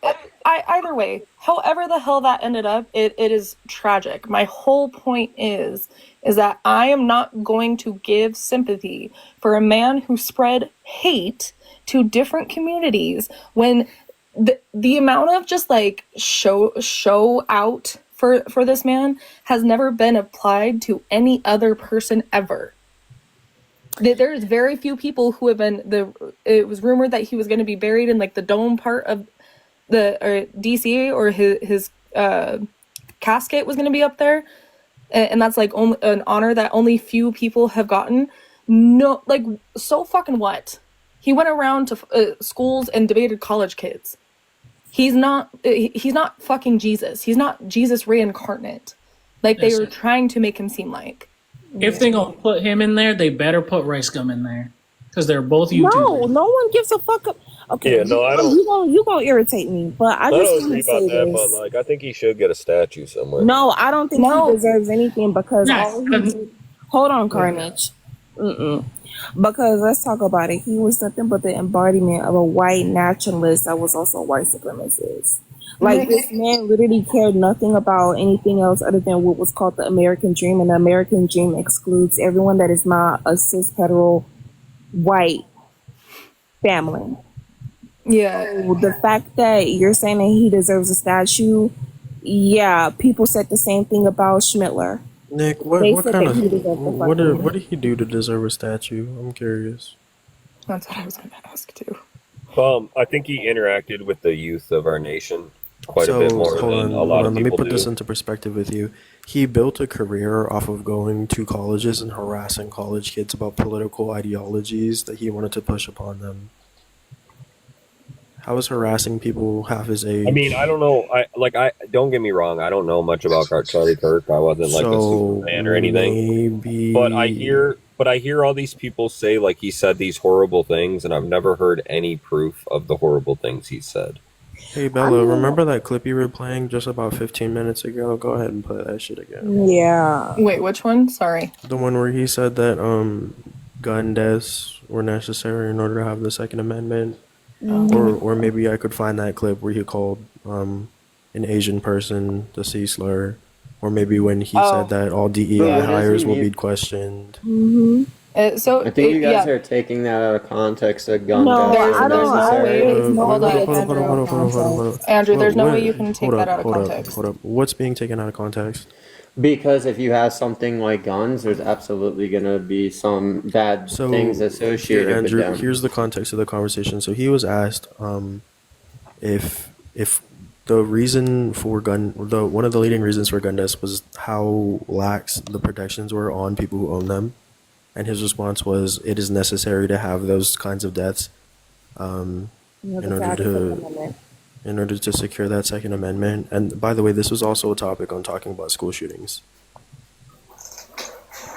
E: either way, however the hell that ended up, it is tragic. My whole point is that I am not going to give sympathy for a man who spread hate to different communities when the amount of just like show out for this man has never been applied to any other person ever. There's very few people who have been it was rumored that he was going to be buried in like the dome part of the DC, or his casket was going to be up there, and that's like only an honor that only few people have gotten. No, like, so fucking what? He went around to schools and debated college kids. He's not fucking Jesus. He's not Jesus reincarnate, like they were trying to make him seem like.
O: If they gonna put him in there, they better put Rice Gum in there, because they're both YouTubers.
J: no one gives a fuck. Okay,
F: Yeah, no, I don't.
J: you gonna irritate me, but I
F: I
J: just
F: don't
J: want
F: agree
J: to say
F: about that, but
J: this.
F: like, I think he should get a statue somewhere.
J: No, I don't think he deserves anything because
O: Yes.
J: all he did. Hold on, Carnage. Because let's talk about it. He was nothing but the embodiment of a white nationalist that was also a white supremacist. Like, this man literally cared nothing about anything else other than what was called the American dream, and the American dream excludes everyone that is not a cis hetero white family.
E: Yeah.
J: So the fact that you're saying that he deserves a statue, yeah, people said the same thing about Schmittler.
S: Nick, what
J: They
S: what
J: said
S: kind
J: that
S: of
J: he deserved the
S: what
J: fucking.
S: what did he do to deserve a statue? I'm curious.
E: That's what I was going to ask too.
F: I think he interacted with the youth of our nation quite a bit more than a lot of
S: Let me
F: people
S: put this
F: do.
S: into perspective with you. He built a career off of going to colleges and harassing college kids about political ideologies that he wanted to push upon them. How is harassing people half his age?
F: I mean, I don't know. I don't get me wrong. I don't know much about Charlie Kirk. I wasn't like a super fan or anything.
S: Maybe.
F: But I hear all these people say like he said these horrible things, and I've never heard any proof of the horrible things he said.
S: Hey Bella, remember that clip you were playing just about 15 minutes ago? Go ahead and play that shit again.
J: Yeah.
E: Wait, which one? Sorry.
S: The one where he said that gun deaths were necessary in order to have the Second Amendment. Or maybe I could find that clip where he called an Asian person the C slur. Or maybe when he said that all DEI hires will be questioned.
E: So
L: I think you guys are taking that out of context. A gun
J: No,
L: death
J: I
L: is
J: don't.
L: necessary.
E: Hold on, Andrew. There's no way you can take that out of context.
S: Hold up. What's being taken out of context?
L: Because if you have something like guns, there's absolutely going to be some bad things associated
S: here, Andrew,
L: with them.
S: here's the context of the conversation. So he was asked if the reason for one of the leading reasons for gun deaths was how lax the protections were on people who own them, and his response was, "It is necessary to have those kinds of deaths in order to secure that Second Amendment." And by the way, this was also a topic on talking about school shootings.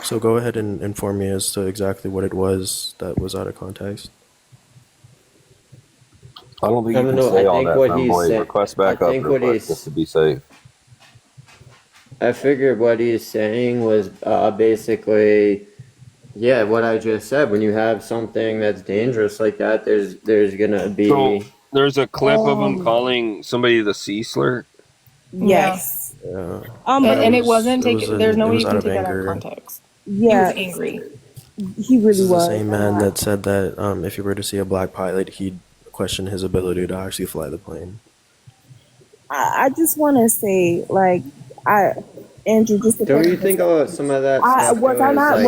S: So go ahead and inform me as to exactly what it was that was out of context.
F: I don't think you can say all that, fanboy. Request backup real quick just to be safe.
L: I figured what he's saying was basically, yeah, what I just said. When you have something that's dangerous like that, there's gonna be.
F: So there's a clip of him calling somebody the C slur.
J: Yes.
S: Yeah.
E: And it wasn't taken. There's no way you can take that out of context.
J: Yeah.
E: He was angry.
J: He really
S: This is
J: was.
S: the same man that said that if you were to see a black pilot, he'd question his ability to actually fly the plane.
J: I just want to say, like, Andrew, just to
L: Don't you think some of that stuff
J: was I not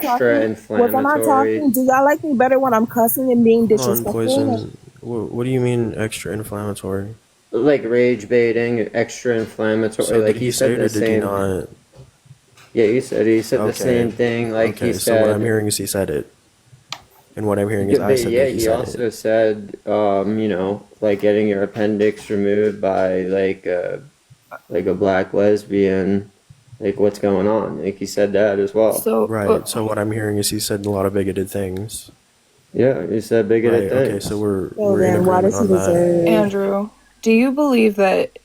L: extra inflammatory?
J: Was I not talking? Do y'all like me better when I'm cussing and being disrespectful?
S: Poison. What do you mean extra inflammatory?
L: Like rage baiting, extra inflammatory.
S: So
L: like
S: did
L: he said the
S: did
L: same.
S: He not?
L: Yeah, he said the same thing. Like he said.
S: So what I'm hearing is he said it, and what I'm hearing is I said that he said
L: also said, like getting your appendix removed by like a black lesbian. Like what's going on? Like he said that as well.
S: Right. So what I'm hearing is he said a lot of bigoted things.
L: Yeah, he said bigoted things.
S: Okay, so we're
J: So
S: in
J: then why
S: agreement
J: does he
S: on that.
J: deserve?
E: Andrew, Do you believe that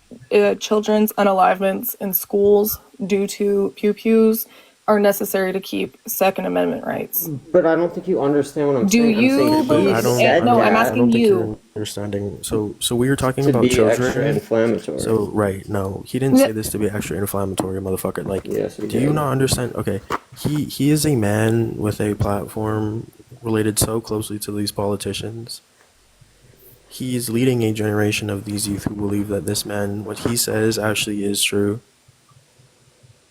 E: children's unalivements in schools due to pew-pews are necessary to keep Second Amendment rights?
L: But I don't think you understand what I'm
E: Do
L: saying. I'm saying
E: you
S: But
L: he
S: I
E: believe?
S: don't. I
L: said
E: No,
S: don't.
E: I'm
S: I
L: that
S: don't
E: asking
S: think
E: you.
S: you're understanding. So we were talking
L: to
S: about
L: be extra
S: children.
L: inflammatory.
S: So right, no, he didn't say this to be extra inflammatory, motherfucker. Like,
L: Yes, he
S: do you
L: did.
S: not understand? Okay, he is a man with a platform related so closely to these politicians. He is leading a generation of these youth who believe that this man, what he says, actually is true.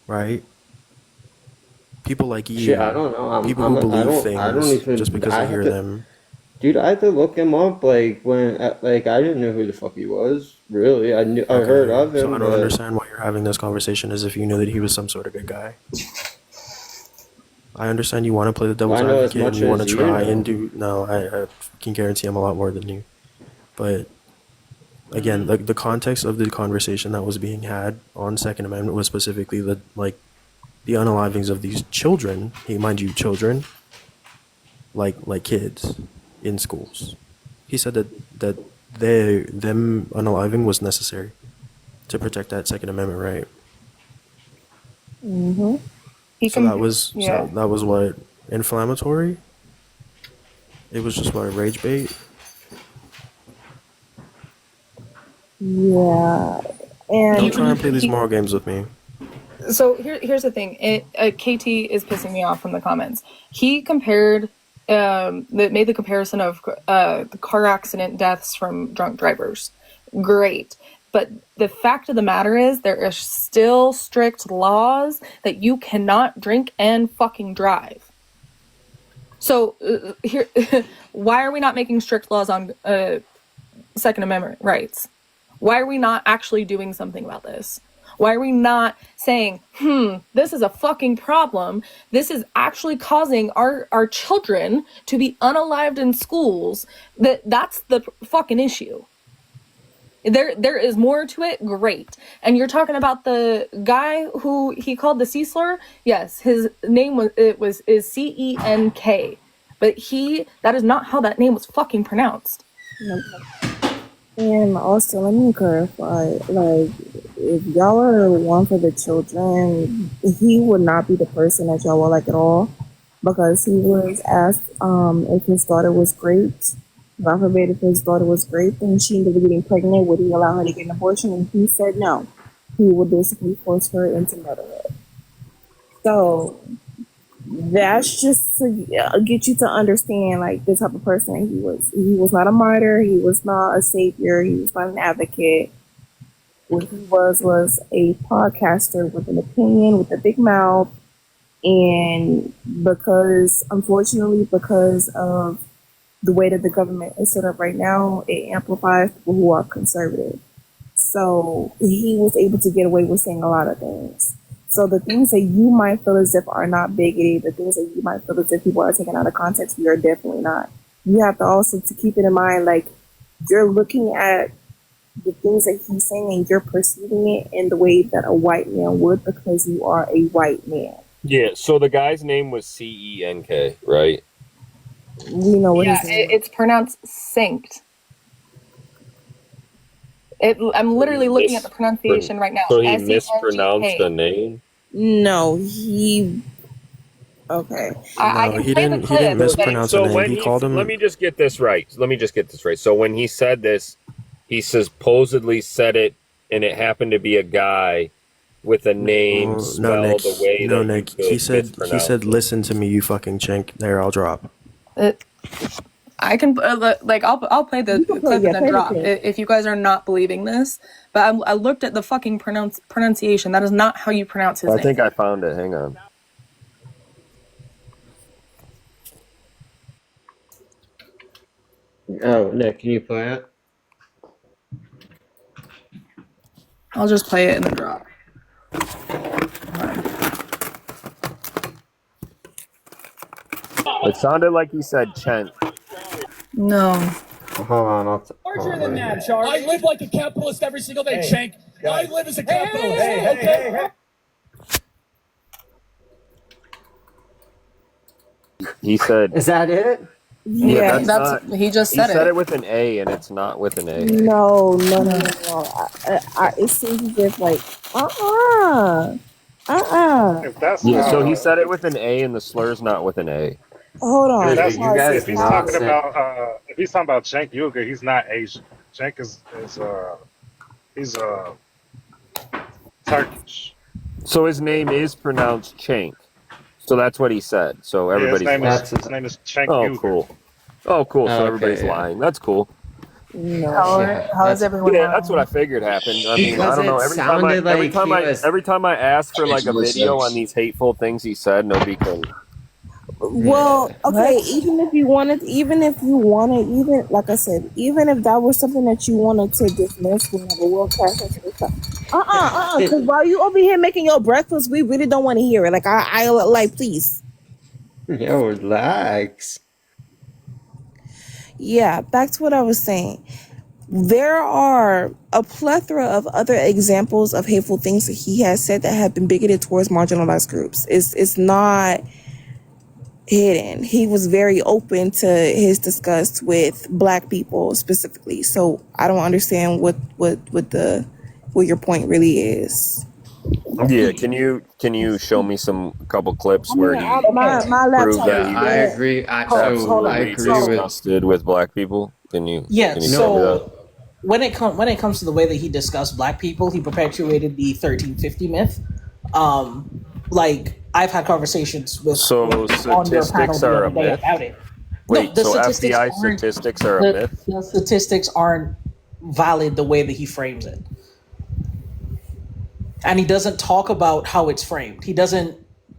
S: Right? People like
L: Shit, I
S: you,
L: don't know.
S: people who believe
L: I don't
S: things just
L: even.
S: because
L: I
S: they
L: have
S: hear
L: to.
S: them.
L: Dude, I had to look him up. Like when, like I didn't know who the fuck he was. Really, I heard
S: Okay,
L: of
S: so
L: him,
S: I don't
L: but
S: understand why you're having this conversation as if you knew that he was some sort of good guy. I understand you want to play the devil's
L: I know as
S: advocate and
L: much
S: you want
L: as
S: to
L: you
S: try and
L: know.
S: do. No, I can guarantee I'm a lot more than you. But again, the context of the conversation that was being had on Second Amendment was specifically the unalivings of these children. Hey, mind you, children, like kids in schools. He said that them unaliving was necessary to protect that Second Amendment right.
J: Mm-hmm.
S: So that was what, inflammatory. It was just what, rage bait.
J: Yeah. And
S: Don't try and play these moral games with me.
E: So here's the thing. KT is pissing me off from the comments. He compared, made the comparison of the car accident deaths from drunk drivers. Great. But the fact of the matter is there are still strict laws that you cannot drink and fucking drive. So here, why are we not making strict laws on Second Amendment rights? Why are we not actually doing something about this? Why are we not saying, this is a fucking problem. This is actually causing our children to be unalived in schools. That's the fucking issue. There is more to it. Great. And you're talking about the guy who he called the C slur. Yes, his name is CENK, but that is not how that name was fucking pronounced.
J: Nope. And also, let me clarify, like, if y'all are one for the children, he would not be the person that y'all would like at all, because he was asked if his daughter was great. God forbid, if his daughter was great, then she ended up getting pregnant, would he allow her to get an abortion? And he said no. He would basically force her into motherhood. So that's just to get you to understand, like, the type of person he was. He was not a martyr. He was not a savior. He was not an advocate. What he was a podcaster with an opinion, with a big mouth, and unfortunately, because of the way that the government is set up right now, it amplifies people who are conservative. So he was able to get away with saying a lot of things. So the things that you might feel as if are not bigoted, the things that you might feel as if people are taking out of context, we are definitely not. You have to also to keep it in mind, like, you're looking at the things that he's saying and you're perceiving it in the way that a white man would, because you are a white man.
F: Yeah, so the guy's name was CENK, right?
J: We know what his name is.
E: It's pronounced Sankt. I'm literally looking at the pronunciation right now.
F: So he mispronounced the name?
J: No, he. Okay.
E: I
S: No,
E: can
S: he
E: play the
S: didn't. He
E: clip.
S: didn't mispronounce the
F: So
S: name.
F: when
S: He called him.
F: let me just get this right. So when he said this, he supposedly said it, and it happened to be a guy with a name
S: No, Nick.
F: spelled the way
S: No,
F: that
S: Nick.
F: you
S: He
F: could
S: said. He
F: mispronounce
S: said,
F: it.
S: "Listen to me, you fucking chink." There, I'll drop.
E: I can I'll play the clip and then drop if you guys are not believing this. But I looked at the fucking pronunciation. That is not how you pronounce his
F: I
E: name.
F: think I found it. Hang on.
L: Oh, Nick, can you play it?
E: I'll just play it and then drop.
F: It sounded like he said Chen.
E: No.
L: Hold on,
T: Larger than that, Charles. I live like a capitalist every single day, Shank. I live as a capitalist. Okay?
F: He said,
L: "Is that it?"
F: Yeah,
J: Yeah.
F: that's not.
E: He just
F: He
E: said
F: said
E: it.
F: it with an A, and it's not with an A.
J: No. It seems as if like, uh-uh.
A: If that's
F: Yeah, so he said it with an A, and the slur's not with an A.
J: Hold
A: if
J: on.
A: that's
L: You
J: Pause
L: guys
J: it.
A: if he's
J: Pause
A: talking
J: it.
L: nonsense.
A: about if he's talking about Cenk Uygur, he's not Asian. Cenk is he's Turkish.
F: So his name is pronounced Cenk. So that's what he said. So
A: Yeah,
F: everybody's lying.
A: his name is Cenk
F: Oh,
A: Uygur.
F: cool. Oh, cool. So everybody's
L: Okay, yeah.
F: lying. That's cool.
J: No.
L: Yeah,
E: How is
L: that's
E: everyone
F: Yeah,
E: lying?
F: that's what I figured happened. I mean, I
L: because
F: don't know.
L: it sounded like he was.
F: Every time I ask for like a video on these hateful things he said, nobody can.
J: Well,
L: Yeah.
J: okay,
C: What?
J: even if you wanted, like I said, even if that was something that you wanted to dismiss, whatever, we'll crash into stuff. Because while you over here making your breakfast, we really don't want to hear it. Like, I like, please.
L: Yo, relax.
J: Yeah, back to what I was saying. There are a plethora of other examples of hateful things that he has said that have been bigoted towards marginalized groups. It's not hidden. He was very open to his disgust with black people specifically. So I don't understand what your point really is.
F: Yeah, can you show me a couple clips where he
J: My
F: proved
J: laptop.
L: Yeah,
F: that he
L: I
F: was
L: agree. I
F: absolutely
L: agree with.
F: disgusted with black people? Can you
O: Yeah,
F: can you show me that?
O: so when it comes to the way that he discussed black people, he perpetuated the 1350 myth. Like I've had conversations with
F: So
O: on your panel
F: statistics
O: the
F: are
O: other
F: a
O: day
F: myth?
O: about it.
F: Wait,
O: No, the
F: so
O: statistics
F: FBI
O: aren't
F: statistics are a myth?
O: the statistics aren't valid the way that he frames it. And he doesn't talk about how it's framed. He doesn't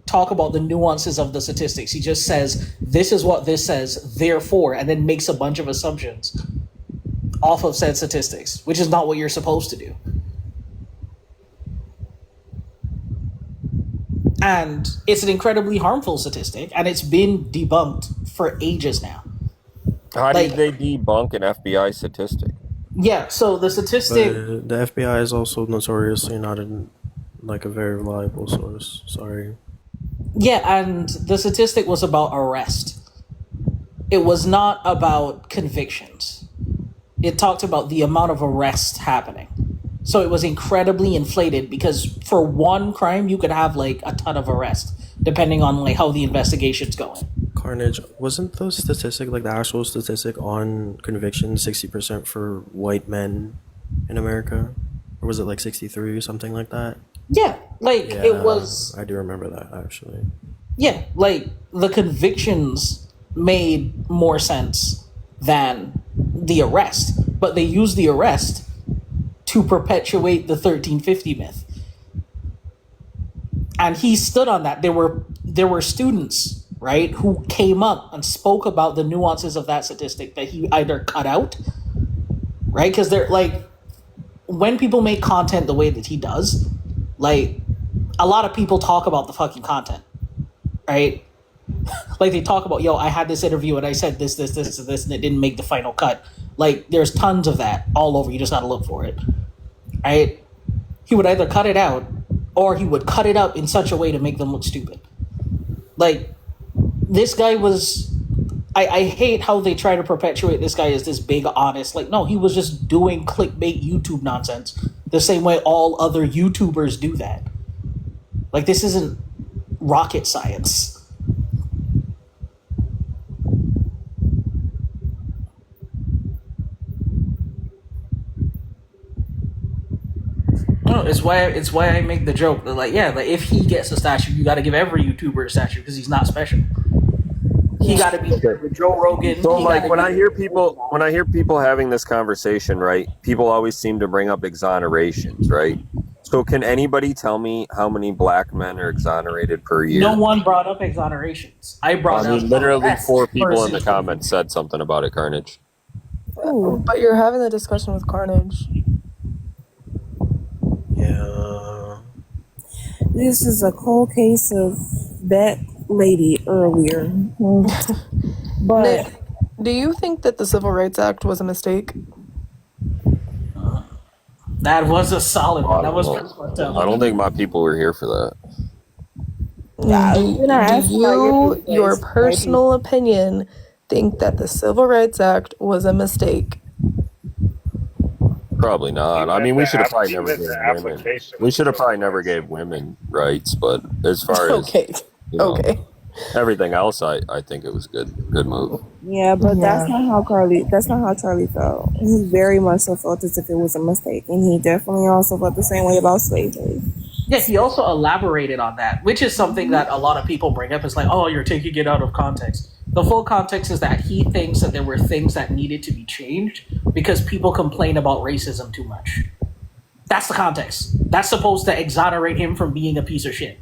O: talk about the nuances of the statistics. He just says, this is what this says, therefore, and then makes a bunch of assumptions off of said statistics, which is not what you're supposed to do. And it's an incredibly harmful statistic, and it's been debunked for ages now.
F: How did they debunk an FBI statistic?
O: Yeah, so the statistic...
S: But the FBI is also notoriously not a very reliable source. Sorry.
O: Yeah, and the statistic was about arrest. It was not about convictions. It talked about the amount of arrests happening. So it was incredibly inflated because for one crime, you could have like a ton of arrests, depending on like how the investigation's going.
S: Carnage, wasn't the statistic, like the actual statistic on conviction, 60% for white men in America? Or was it like 63 or something like that?
O: Yeah, like
S: Yeah,
O: it was...
S: I do remember that actually.
O: Yeah, like the convictions made more sense than the arrest, but they used the arrest to perpetuate the 1350 myth. And he stood on that. There were students, right, who came up and spoke about the nuances of that statistic that he either cut out, right? Because they're like, when people make content the way that he does, like a lot of people talk about the fucking content, right? Like they talk about, yo, I had this interview and I said this, and it didn't make the final cut. Like there's tons of that all over. You just gotta look for it, right? He would either cut it out or he would cut it up in such a way to make them look stupid. Like this guy was... I hate how they try to perpetuate this guy as this big honest. Like, no, he was just doing clickbait YouTube nonsense the same way all other YouTubers do that. Like, this isn't rocket science. No, it's why I make the joke that, like, yeah, like if he gets a statue, you got to give every YouTuber a statue because he's not special. He got to be with Joe Rogan.
F: So like when I hear people having this conversation, right? People always seem to bring up exonerations, right? So can anybody tell me how many black men are exonerated per year?
O: No one brought up exonerations. I brought up
F: literally
O: arrests
F: 4 people in the
O: versus-
F: comments said something about it, Carnage.
E: Ooh, but you're having the discussion with Carnage.
S: Yeah.
J: This is a cold case of that lady earlier. But
E: Nick, do you think that the Civil Rights Act was a mistake?
O: That was a solid one. That was
F: I don't think my people were here for that.
J: you're not asking about
E: Your personal opinion, think that the Civil Rights Act was a mistake?
F: Probably not. I mean, we should have probably never
A: Even
F: gave
A: the
F: women.
A: application
F: We
A: of
F: should have
A: civil
F: probably never
A: rights.
F: gave women rights, but as far as
E: Okay. Okay.
F: everything else, I think it was good move.
J: Yeah, but
E: Yeah.
J: that's not how Charlie felt. He very much so felt as if it was a mistake. And he definitely also felt the same way about slavery.
O: Yeah, he also elaborated on that, which is something that a lot of people bring up. It's like, oh, you're taking it out of context. The full context is that he thinks that there were things that needed to be changed because people complain about racism too much. That's the context. That's supposed to exonerate him from being a piece of shit.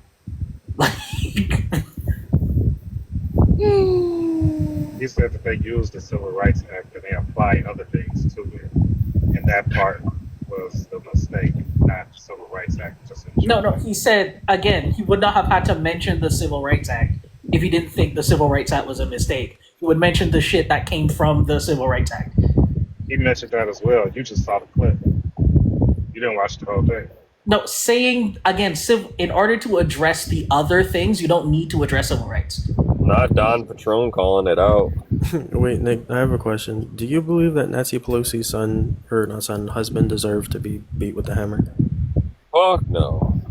A: He said that they used the Civil Rights Act and they apply other things to it, and that part was the mistake, not the Civil Rights Act. Just in
O: No,
A: general.
O: he said, again, he would not have had to mention the Civil Rights Act if he didn't think the Civil Rights Act was a mistake. He would mention the shit that came from the Civil Rights Act.
A: He mentioned that as well. You just saw the clip. You didn't watch the whole thing.
O: No, saying, again, in order to address the other things, you don't need to address civil rights.
F: Not Don Patron calling it out.
S: Wait, Nick, I have a question. Do you believe that Nancy Pelosi's husband deserved to be beat with a hammer?
F: Fuck no.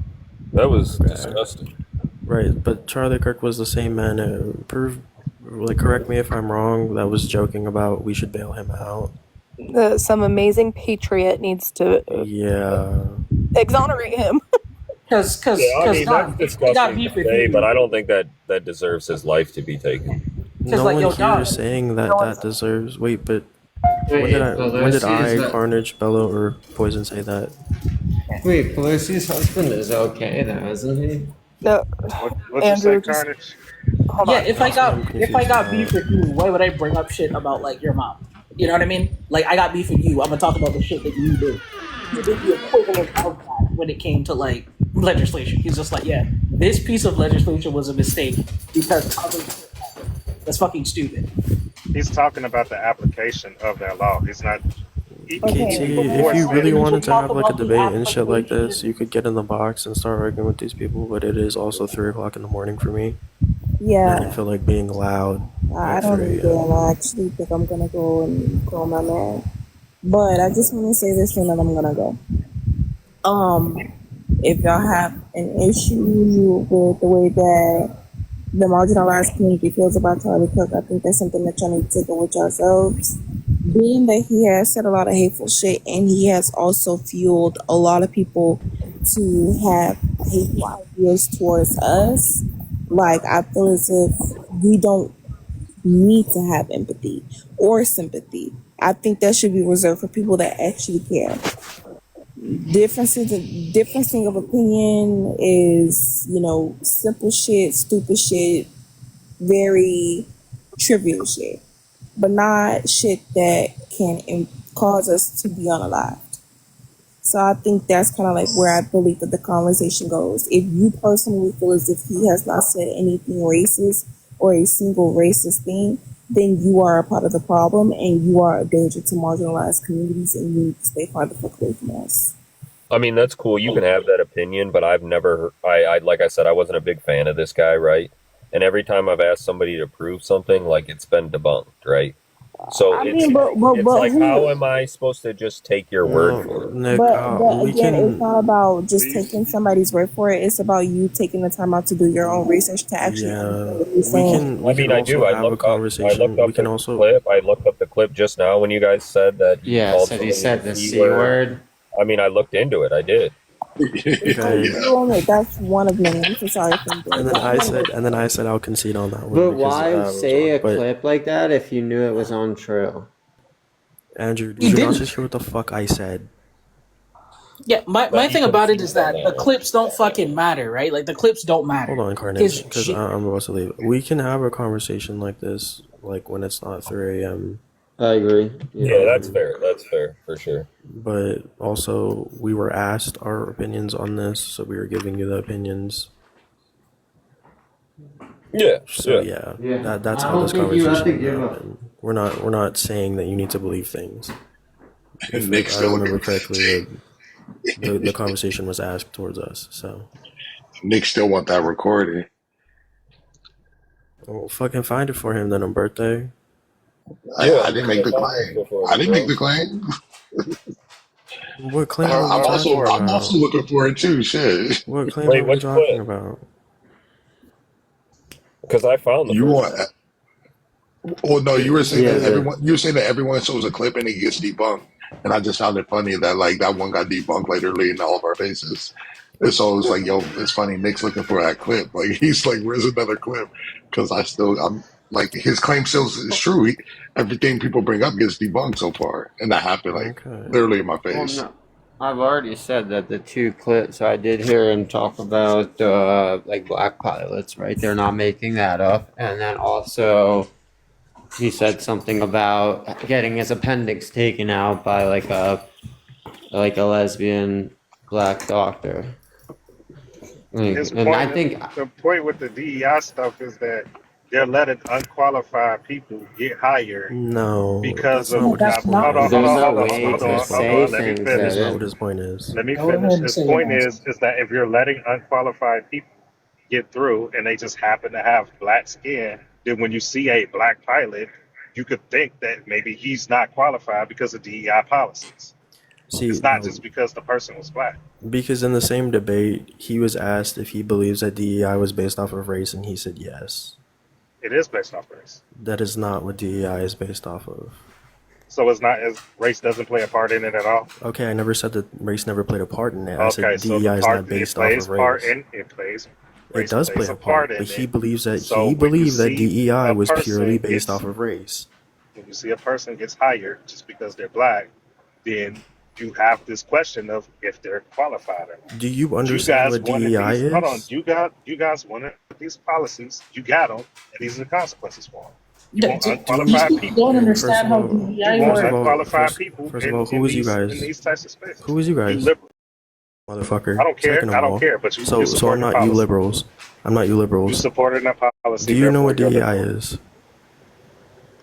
F: That was disgusting.
S: Right, but Charlie Kirk was the same man. Correct me if I'm wrong. That was joking about we should bail him out.
E: Some amazing patriot needs to exonerate him.
O: Because
F: I mean, that's disgusting to say, but I don't think that deserves his life to be taken.
S: No one here is saying that deserves. Wait, but when did I, Carnage, Bello, or Poison say that?
L: Wait, Pelosi's husband is okay though, isn't he?
E: No,
A: What'd you say, Carnage?
O: Yeah, if I got beef with you, why would I bring up shit about like your mom? You know what I mean? Like I got beef with you, I'm gonna talk about the shit that you did. You did the equivalent of that when it came to like legislation. He's just like, yeah, this piece of legislation was a mistake because that's fucking stupid.
A: He's talking about the application of that law. He's not.
S: See, if you really wanted to have like a debate and shit like this, you could get in the box and start arguing with these people. But it is also 3 o'clock in the morning for me.
J: Yeah.
S: And I feel like being loud.
J: I don't either, and I actually think I'm gonna go and call my man. But I just want to say this and then I'm gonna go. If y'all have an issue with the way that the marginalized community feels about Charlie Kirk, I think that's something that y'all need to take it with yourselves. Being that he has said a lot of hateful shit and he has also fueled a lot of people to have hateful ideas towards us, like I feel as if we don't need to have empathy or sympathy. I think that should be reserved for people that actually care. Differencing of opinion is, simple shit, stupid shit, very trivial shit, but not shit that can cause us to be unalived. So I think that's kind of like where I believe that the conversation goes. If you personally feel as if he has not said anything racist or a single racist thing, then you are a part of the problem and you are a danger to marginalized communities and you need to stay far the fuck away from us.
F: I mean, that's cool. You can have that opinion, but I've never, like I said, I wasn't a big fan of this guy, right? And every time I've asked somebody to prove something, like it's been debunked, right? So it's like, how am I supposed to just take your word for it?
S: Nick,
J: but again, it's not about just taking somebody's word for it. It's about you taking the time out to do your own research to actually understand what you're saying.
F: I mean, I do. I looked up the clip just now when you guys said that.
L: He said the C word.
F: I mean, I looked into it. I did.
J: That's one of many. I'm so sorry.
S: And then I said I'll concede on that one.
L: But why say a clip like that if you knew it was untrue?
S: Andrew, did you not just hear what the fuck I said?
O: Yeah, my thing about it is that the clips don't fucking matter, right? Like the clips don't matter.
S: Hold on, Carnage, because I'm about to leave. We can have a conversation like this, like when it's not 3 a.m.
L: I agree.
F: Yeah, that's fair. That's fair for sure.
S: But also, we were asked our opinions on this, so we were giving you the opinions.
F: Yeah.
S: So that's how this conversation happened. We're not saying that you need to believe things. If I remember correctly, the conversation was asked towards us. So
U: Nick still want that recording.
S: well, fucking find it for him then on birthday.
F: Yeah,
U: I
F: you
U: didn't
F: could
U: make
F: have
U: the
F: found this
U: claim.
F: before
U: I
F: me,
U: didn't make
F: bro.
U: the claim.
S: What claim are we talking
U: I'm also
S: about?
U: looking for it too. Shit.
S: What claim are
F: Wait,
S: we
F: which
S: talking
F: clip?
S: about?
F: Because I found the
U: You
F: first
U: want?
F: one.
U: Well, no, you were
S: Is it
U: saying
L: Yeah,
U: that
S: the?
L: the
U: everyone. You were saying that everyone shows a clip and it gets debunked, and I just found it funny that like that one got debunked literally in all of our faces. And so it's like, yo, it's funny. Nick's looking for that clip. Like he's like, where's another clip? Because I'm like his claim still is true. Everything people bring up gets debunked so far, and that happened like
S: Okay.
U: literally in my
L: well,
U: face.
L: no, I've already said that the two clips I did hear him talk about, like black pilots, right? They're not making that up, and then also he said something about getting his appendix taken out by like a lesbian black doctor.
A: His
L: And I
A: point,
L: think
A: the point with the DEI stuff is that they're letting unqualified people get hired
S: No,
A: because
S: that's
A: of
S: not
O: No,
S: what his
O: that's
S: point
O: not
A: hold on,
O: what
A: hold
L: there's
A: on,
S: is.
L: no
A: hold
O: Scott
A: on,
O: was
S: That's
L: way
S: not
A: hold
S: what
L: to
S: his
A: on,
O: saying.
A: hold
S: point
L: say
A: on.
S: is.
A: Let me
L: things
S: That
L: that
S: is not
A: finish.
S: what his point is.
A: Let me
O: Go ahead
A: finish.
O: and
A: His
O: say your
A: point
O: answer.
A: is that if you're letting unqualified people get through and they just happen to have black skin, then when you see a black pilot, you could think that maybe he's not qualified because of DEI policies.
S: See,
A: It's not
S: no,
A: just because the person was black.
S: because in the same debate, he was asked if he believes that DEI was based off of race, and he said yes.
A: It is based off race.
S: That is not what DEI is based off of.
A: So it's not as race doesn't play a part in it at all.
S: Okay, I never said that race never played a part in it. I
A: Okay,
S: said
A: so the
S: DEI is
A: part
S: not
A: it
S: based off
A: plays
S: of
A: part
S: race.
A: in it plays
S: It
A: race
S: does play
A: plays a
S: a part,
A: part in
S: but he
A: it.
S: believes that
A: So
S: he
A: when you
S: believed that
A: see
S: DEI
A: a
S: was purely
A: person
S: based
A: gets
S: off of race.
A: when you see a person gets hired just because they're black, then you have this question of if they're qualified or not.
S: Do you
A: You
S: understand
A: guys
S: what
A: wanted
S: DEI
A: these. Hold on,
S: is?
A: you guys wanted these policies. You got them, and these are the consequences for them. You want
O: These
A: unqualified
O: people
A: people.
O: don't
S: First
O: understand
S: of
O: how
S: all,
A: You
O: DEI
A: want
S: first of
O: works.
S: all,
A: unqualified
S: first,
A: people
S: first of all, who was you
A: in
S: guys?
A: these types of spaces.
S: Who was you
A: You
S: guys?
A: liberal. I
S: Motherfucker.
A: don't care.
S: Second
A: I
S: of
A: don't
S: all,
A: care. But you
S: so I'm
A: supporting the
S: not you
A: policy.
S: liberals. I'm not you
A: You
S: liberals.
A: supporting that
S: Do
A: policy.
S: you know
A: Therefore,
S: what
A: you're
S: DEI
A: liberal.
S: is?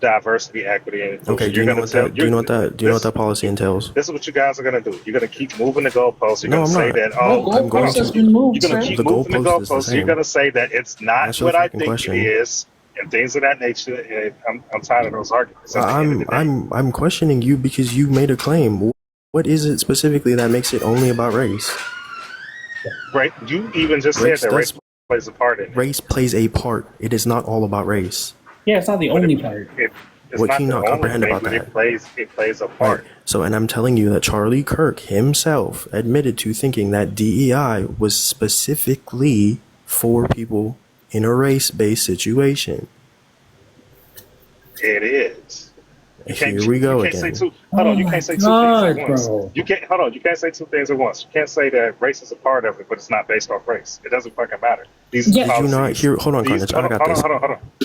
A: Diversity, equity, and
S: Okay.
A: inclusion. You're going to tell
S: Do you
A: you
S: know what that? Do you know what
A: this.
S: that policy entails?
A: This is what you guys are going to do. You're going to keep moving the goalposts. You're
S: No,
A: going to
S: I'm
A: say
S: not.
A: that,
O: No
A: oh,
S: I'm
A: hold
S: going
A: on.
O: goalpost has
S: to.
O: been moved,
A: You're going to
O: sir.
A: keep
S: The
A: moving the
S: goalpost is the
A: goalposts. You're going
S: same.
A: to say that it's not
S: Answer the
A: what I
S: fucking
A: think it
S: question.
A: is, and things of that nature. And I'm tired of those arguments. At the end of the day,
S: I'm questioning you because you made a claim. What is it specifically that makes it only about race?
A: right? You even just said
S: Race
A: that race
S: does
A: plays a part in it,
S: race plays a part. It is not all about race.
O: Yeah, it's not the
A: but
O: only part.
A: it's
S: What can
A: not
S: you
A: the
S: not
A: only
S: comprehend
A: thing,
S: about
A: but
S: that?
A: it plays a
S: Right.
A: part.
S: So, and I'm telling you that Charlie Kirk himself admitted to thinking that DEI was specifically for people in a race-based situation.
A: It is.
S: Here we
A: You
S: go
A: can't say
S: again.
A: two. Hold
O: Oh
A: on, you
O: my
A: can't say two things at
O: god,
A: once.
O: bro.
A: You can't hold on. You can't say two things at once. You can't say that race is a part of it, but it's not based off race. It doesn't fucking matter. These are the
O: Yeah,
S: Did you not
A: policies.
S: hear? Hold on,
A: These
S: Carnage. I got this.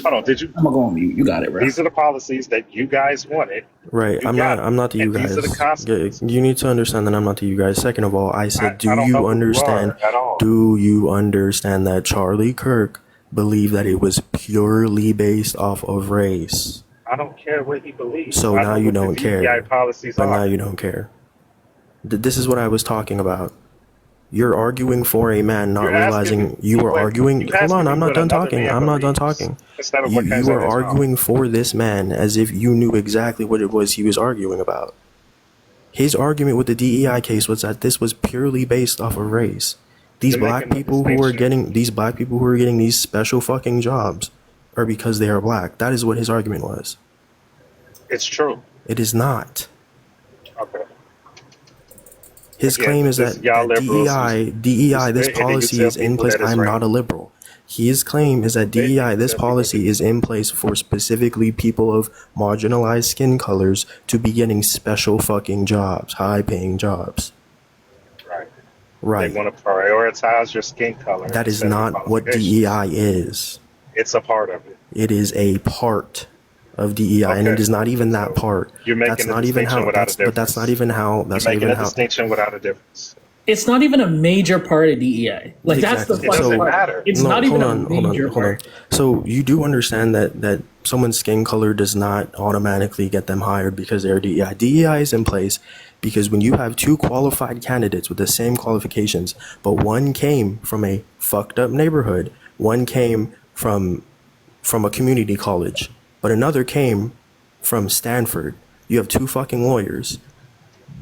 A: hold on. Did you?
O: I'm gonna go on mute. You got it, bro.
A: These are the policies that you guys wanted.
S: Right.
A: You got them,
S: I'm not the you
A: and these are the
S: guys.
A: consequences.
S: You need to understand that I'm not the you guys. Second of all, I said,
A: I
S: do
A: don't know
S: you
A: who you
S: understand?
A: are at all.
S: Do you understand that Charlie Kirk believed that it was purely based off of race?
A: I don't care what he believes.
S: So
A: I
S: now
A: know
S: you
A: what the
S: don't
A: DEI
S: care.
A: policies
S: But now
A: are.
S: you don't care. This is what I was talking about. You're arguing for a man, not
A: You're asking me.
S: realizing you are arguing.
A: You
S: Hold
A: asking
S: on,
A: me
S: I'm not
A: what
S: done
A: another
S: talking.
A: man
S: I'm not done
A: believes
S: talking.
A: instead of what comes
S: You
A: out
S: are
A: of his mouth.
S: arguing for this man as if you knew exactly what it was he was arguing about. His argument with the DEI case was that this was purely based off of race.
A: You're making a distinction.
S: These black people who are getting these special fucking jobs are because they are black. That is what his argument was.
A: It's true.
S: It is not.
A: Okay.
S: His
A: Again,
S: claim is
A: this
S: that,
A: y'all liberals.
S: this
A: And then you
S: policy
A: tell
S: is in
A: people
S: place.
A: that it's
S: I'm
A: right.
S: not a liberal. His claim is that
A: Then
S: DEI,
A: you
S: this
A: tell people that
S: policy is in place for specifically people of marginalized skin colors to be getting special fucking jobs, high paying jobs.
A: right.
S: Right.
A: They want to prioritize your skin color
S: That is
A: instead of your
S: not what
A: qualifications.
S: DEI is.
A: It's a part of it.
S: It is a part of DEI, and it
A: Okay.
S: is not even that
A: So
S: part.
A: you're
S: That's
A: making a
S: not even
A: distinction
S: how.
A: without a
S: But that's not
A: difference.
S: even how.
A: You're
S: That's not
A: making
S: even
A: a
S: how.
A: distinction without a difference.
O: It's not even a major part of DEI. Like that's the
S: Exactly.
A: It
O: funny
A: doesn't
S: So
O: part.
A: matter.
O: It's
S: no,
O: not even a major
S: hold on.
O: part.
S: So you do understand that someone's skin color does not automatically get them hired because they're DEI. DEI is in place because when you have two qualified candidates with the same qualifications, but one came from a fucked up neighborhood, one came from a community college, but another came from Stanford. You have 2 fucking lawyers.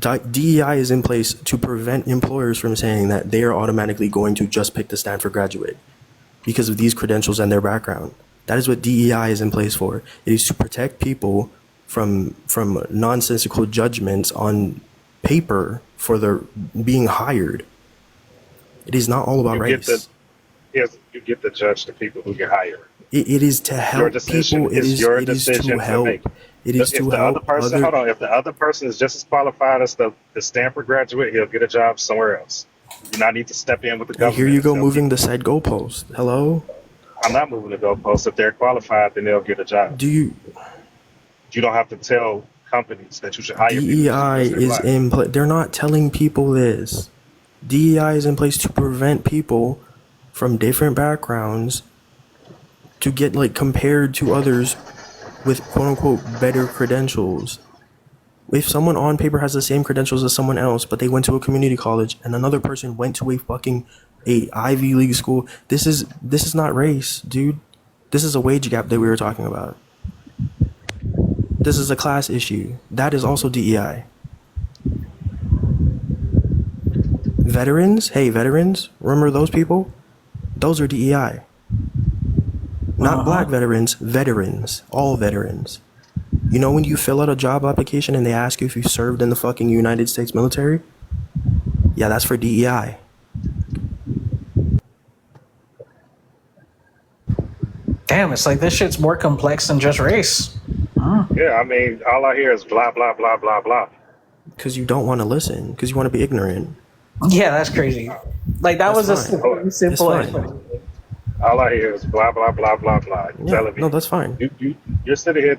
S: DEI is in place to prevent employers from saying that they are automatically going to just pick the Stanford graduate because of these credentials and their background. That is what DEI is in place for. It is to protect people from nonsensical judgments on paper for their being hired. It is not all about race.
A: You get to judge the people who get hired.
S: It is to help
A: Your decision
S: people.
A: is your
S: It is
A: decision
S: to
A: to make.
S: help. It is
A: If
S: to
A: the other
S: help
A: person, hold on, if the other person is just as qualified as the Stanford graduate, he'll get a job somewhere else. You do not need to step in with the
S: And
A: government.
S: here you go moving the said goalpost. Hello?
A: I'm not moving the goalposts. If they're qualified, then they'll get a job. You don't have to tell companies that you should hire people
S: DEI
A: just because they're
S: is
A: black.
S: in place. They're not telling people this. DEI is in place to prevent people from different backgrounds to get like compared to others with quote unquote better credentials. If someone on paper has the same credentials as someone else, but they went to a community college and another person went to a Ivy League school, this is not race, dude. This is a wage gap that we were talking about. This is a class issue. That is also DEI. Veterans, hey veterans, remember those people? Those are DEI. Not black veterans, veterans. All veterans. You know when you fill out a job application and they ask you if you served in the fucking United States military? Yeah, that's for DEI.
O: Damn, it's like this shit's more complex than just race.
A: Yeah, I mean, all I hear is blah, blah, blah, blah, blah.
S: Because you don't want to listen. Because you want to be ignorant.
O: Yeah, that's crazy. Like, that was
S: That's
O: a
S: fine.
O: simple
S: It's fine.
O: explanation.
A: All I hear is blah, blah, blah, blah, blah. You're telling me.
S: No, that's fine.
A: You're sitting here.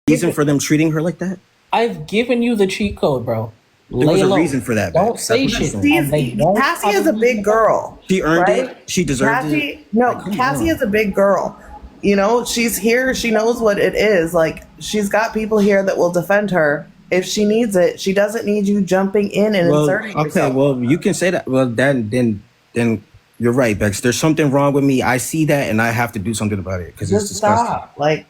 G: Reason for them treating her like that?
O: I've given you the cheat code, bro.
G: There was a reason for that.
O: Don't say shit.
R: Cassie is a big girl.
G: She earned
R: right?
G: it. She deserved
R: Cassie,
G: it.
R: No,
G: Like, come
R: Cassie
G: on.
R: is a big girl. You know, she's here. She knows what it is. Like, she's got people here that will defend her if she needs it. She doesn't need you jumping in and inserting
G: okay,
R: yourself.
G: well, you can say that. Well, then you're right, Bex. There's something wrong with me. I see that, and I have to do something about it because it's
R: Just
G: disgusting.
R: stop. Like,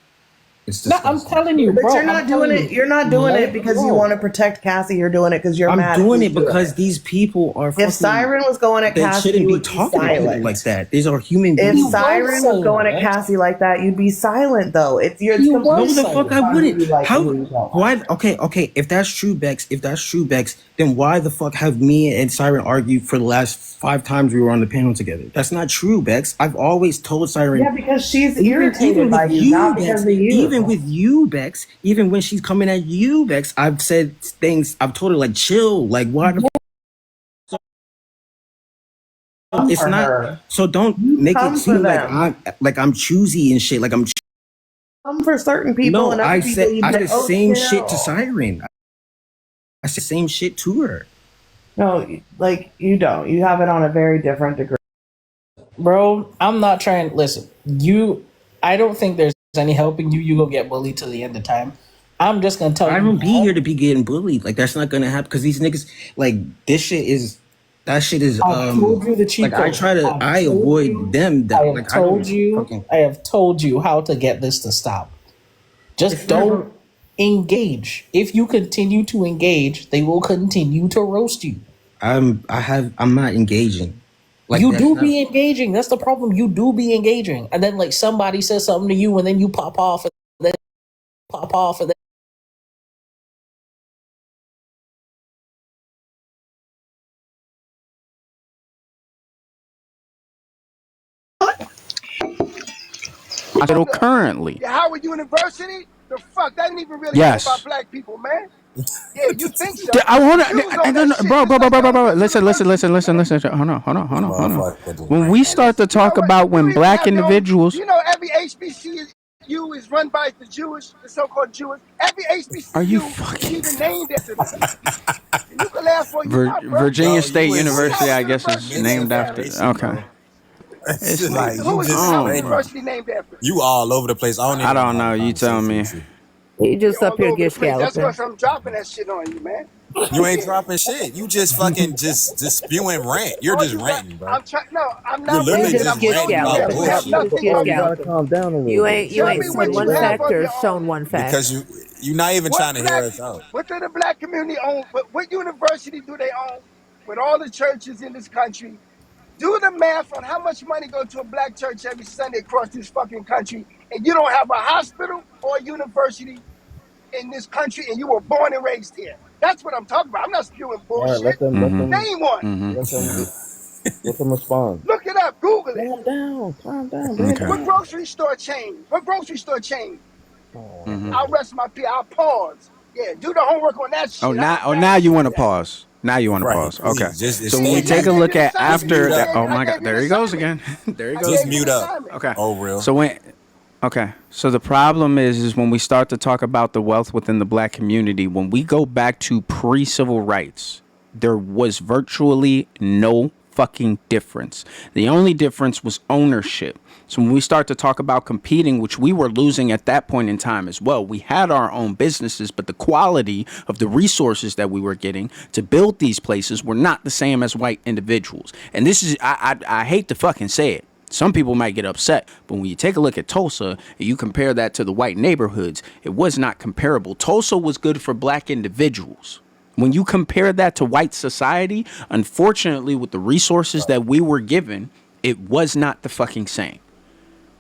G: It's
O: No,
G: disgusting.
O: I'm telling you,
R: but
O: bro.
R: you're not doing it. You're not doing it because you want to protect Cassie. You're doing it because you're mad.
G: I'm doing
R: at
G: it because these people are.
R: If Siren was going at
G: they
R: Cassie,
G: shouldn't
R: you
G: be
R: would
G: talking to people
R: silent.
G: like that. These are human
R: If
G: beings.
R: Siren was going at Cassie like that, you'd be silent. Though it's your.
G: No, the fuck I wouldn't.
R: Like
G: How?
R: who you don't.
G: Why? Okay. If that's true, Bex. Then why the fuck have me and Siren argued for the last 5 times we were on the panel together? That's not true, Bex. I've always told Siren.
R: Yeah, because she's irritated by you, not because of you.
G: Even with you, Bex. Even when she's coming at you, Bex, I've said things. I've told her like, chill. Like, why? It's
R: for
G: not.
R: her.
G: So don't
R: You
G: make
R: come
G: it
R: for
G: seem
R: them.
G: like I'm choosy and shit. Like I'm.
R: Come for certain people,
G: No,
R: and other
G: I
R: people
G: said
R: you'd
G: I
R: be
G: said
R: like, oh,
G: same
R: chill.
G: shit to Siren. I said same shit to her.
R: No, like you don't. You have it on a very different degree.
O: Bro, I'm not trying. Listen, I don't think there's any helping you. You go get bullied till the end of time. I'm just gonna tell you.
G: I don't be here to be getting bullied. Like that's not gonna happen because these niggas like this shit is. That shit is.
O: I've told you the cheat
G: like I
O: code.
G: try to. I avoid them.
O: I have
G: Like
O: told
G: don't
O: you.
G: fucking-
O: I have told you how to get this to stop. Just don't engage. If you continue to engage, they will continue to roast you.
G: I'm not engaging. Like
O: you
G: that's
O: do
G: not-
O: be engaging. That's the problem. You do be engaging, and then like somebody says something to you, and then you pop off, and then pop off, and then.
V: Hospital currently.
W: Yeah, Howard University? The fuck? That didn't even really
V: Yes.
W: care about black people, man. Yeah, you think so?
V: I want
W: Jews on that shit,
V: bro,
W: just like
V: bro. Listen. Hold on. When we start to talk about when black individuals,
W: You know every HBCU is run by the Jewish, the so-called Jewish. Every HBCU
V: Are you
W: is even named after them. You can laugh all you want, bro.
V: Virginia
W: Bro,
V: State
W: you is-
V: University, I
W: Howard
V: guess, is
W: University
V: named after. Okay. It's like
W: Who is Howard University named after?
X: You all over the place. I
V: don't know. You tell me.
C: You just up here get
W: That's
C: scalloping.
W: because I'm dropping that shit on you, man.
K: You ain't
W: Yeah.
K: dropping shit. You just fucking just spewing rant. You're
W: All
K: just
W: you got,
K: ranting, bro.
W: I'm trying. No, I'm
K: You're
W: not
N: You
K: literally
W: ranting.
N: just
W: I'm
K: just
N: skid
K: ranting
W: showing you
K: about
W: that
N: scalloping.
W: you have
K: bullshit.
W: nothing
N: Skid
W: on
N: scalloping.
W: you.
N: You calm down a little bit.
W: Tell
N: You
W: me
N: said
W: what you
N: one
W: have
N: fact
W: of
N: or
W: your
N: shown
W: own.
N: one fact.
K: Because you're not even
W: What
K: trying to hear
W: black?
K: us out.
W: What do the black community own? What university do they own? With all the churches in this country, do the math on how much money go to a black church every Sunday across this fucking country, and you don't have a hospital or a university in this country, and you were born and raised here. That's what I'm talking about. I'm not spewing
N: All right,
W: bullshit. Name one.
N: let them respond.
W: Look it up. Google it.
N: Calm down, break it
V: Okay.
W: What
N: down.
W: grocery store chain? What grocery store chain?
V: Mm-hmm.
W: I'll rest my pee. I'll pause. Yeah, do the homework on that
V: Oh,
W: shit.
V: now,
W: I'll
V: oh, now you want
W: validate
V: to
W: that.
V: pause. Now you want to
K: Right,
V: pause. Okay.
K: please. Just
V: So when
K: stay
W: Yeah,
V: we
W: yeah, I
V: take a
W: gave
K: muted.
W: you
V: look
W: an
V: at
K: Just
W: assignment.
V: after
K: mute up.
V: that, oh
W: I
V: my God,
W: gave you an
V: there he goes
W: assignment.
V: again. There he
W: I
V: goes
K: Just
W: gave you
V: again.
W: an
K: mute up.
W: assignment.
V: Okay.
K: Oh, real.
V: So when, okay. So the problem is when we start to talk about the wealth within the black community, when we go back to pre-civil rights, there was virtually no fucking difference. The only difference was ownership. So when we start to talk about competing, which we were losing at that point in time as well, we had our own businesses, but the quality of the resources that we were getting to build these places were not the same as white individuals. And this is, I hate to fucking say it. Some people might get upset, but when you take a look at Tulsa and you compare that to the white neighborhoods, it was not comparable. Tulsa was good for black individuals. When you compare that to white society, unfortunately, with the resources that we were given, it was not the fucking same.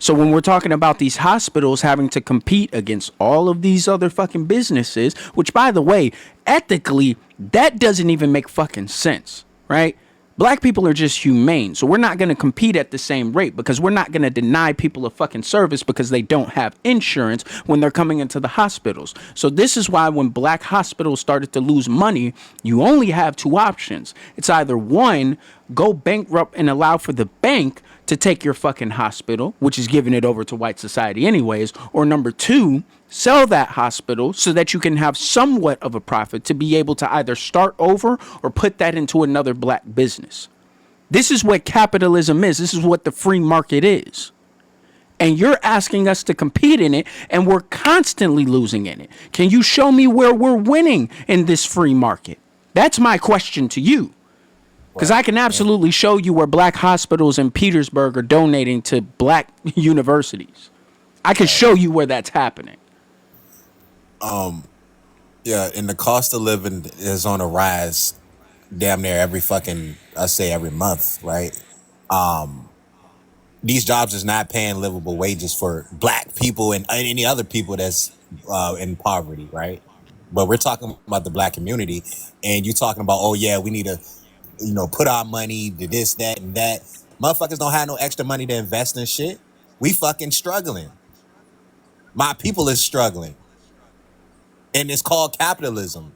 V: So when we're talking about these hospitals having to compete against all of these other fucking businesses, which by the way, ethically, that doesn't even make fucking sense, right? Black people are just humane. So we're not going to compete at the same rate because we're not going to deny people a fucking service because they don't have insurance when they're coming into the hospitals. So this is why when black hospitals started to lose money, you only have two options. It's either one, go bankrupt and allow for the bank to take your fucking hospital, which is giving it over to white society anyways, or number two, sell that hospital so that you can have somewhat of a profit to be able to either start over or put that into another black business. This is what capitalism is. This is what the free market is. And you're asking us to compete in it, and we're constantly losing in it. Can you show me where we're winning in this free market? That's my question to you. Because I can absolutely show you where black hospitals in Petersburg are donating to black universities. I can show you where that's happening.
K: Yeah, and the cost of living is on a rise damn near every fucking, I say every month, right? These jobs is not paying livable wages for black people and any other people that's in poverty, right? But we're talking about the black community, and you're talking about, oh yeah, we need to, put our money to this, that, and that. Motherfuckers don't have no extra money to invest in shit. We fucking struggling. My people is struggling, and it's called capitalism.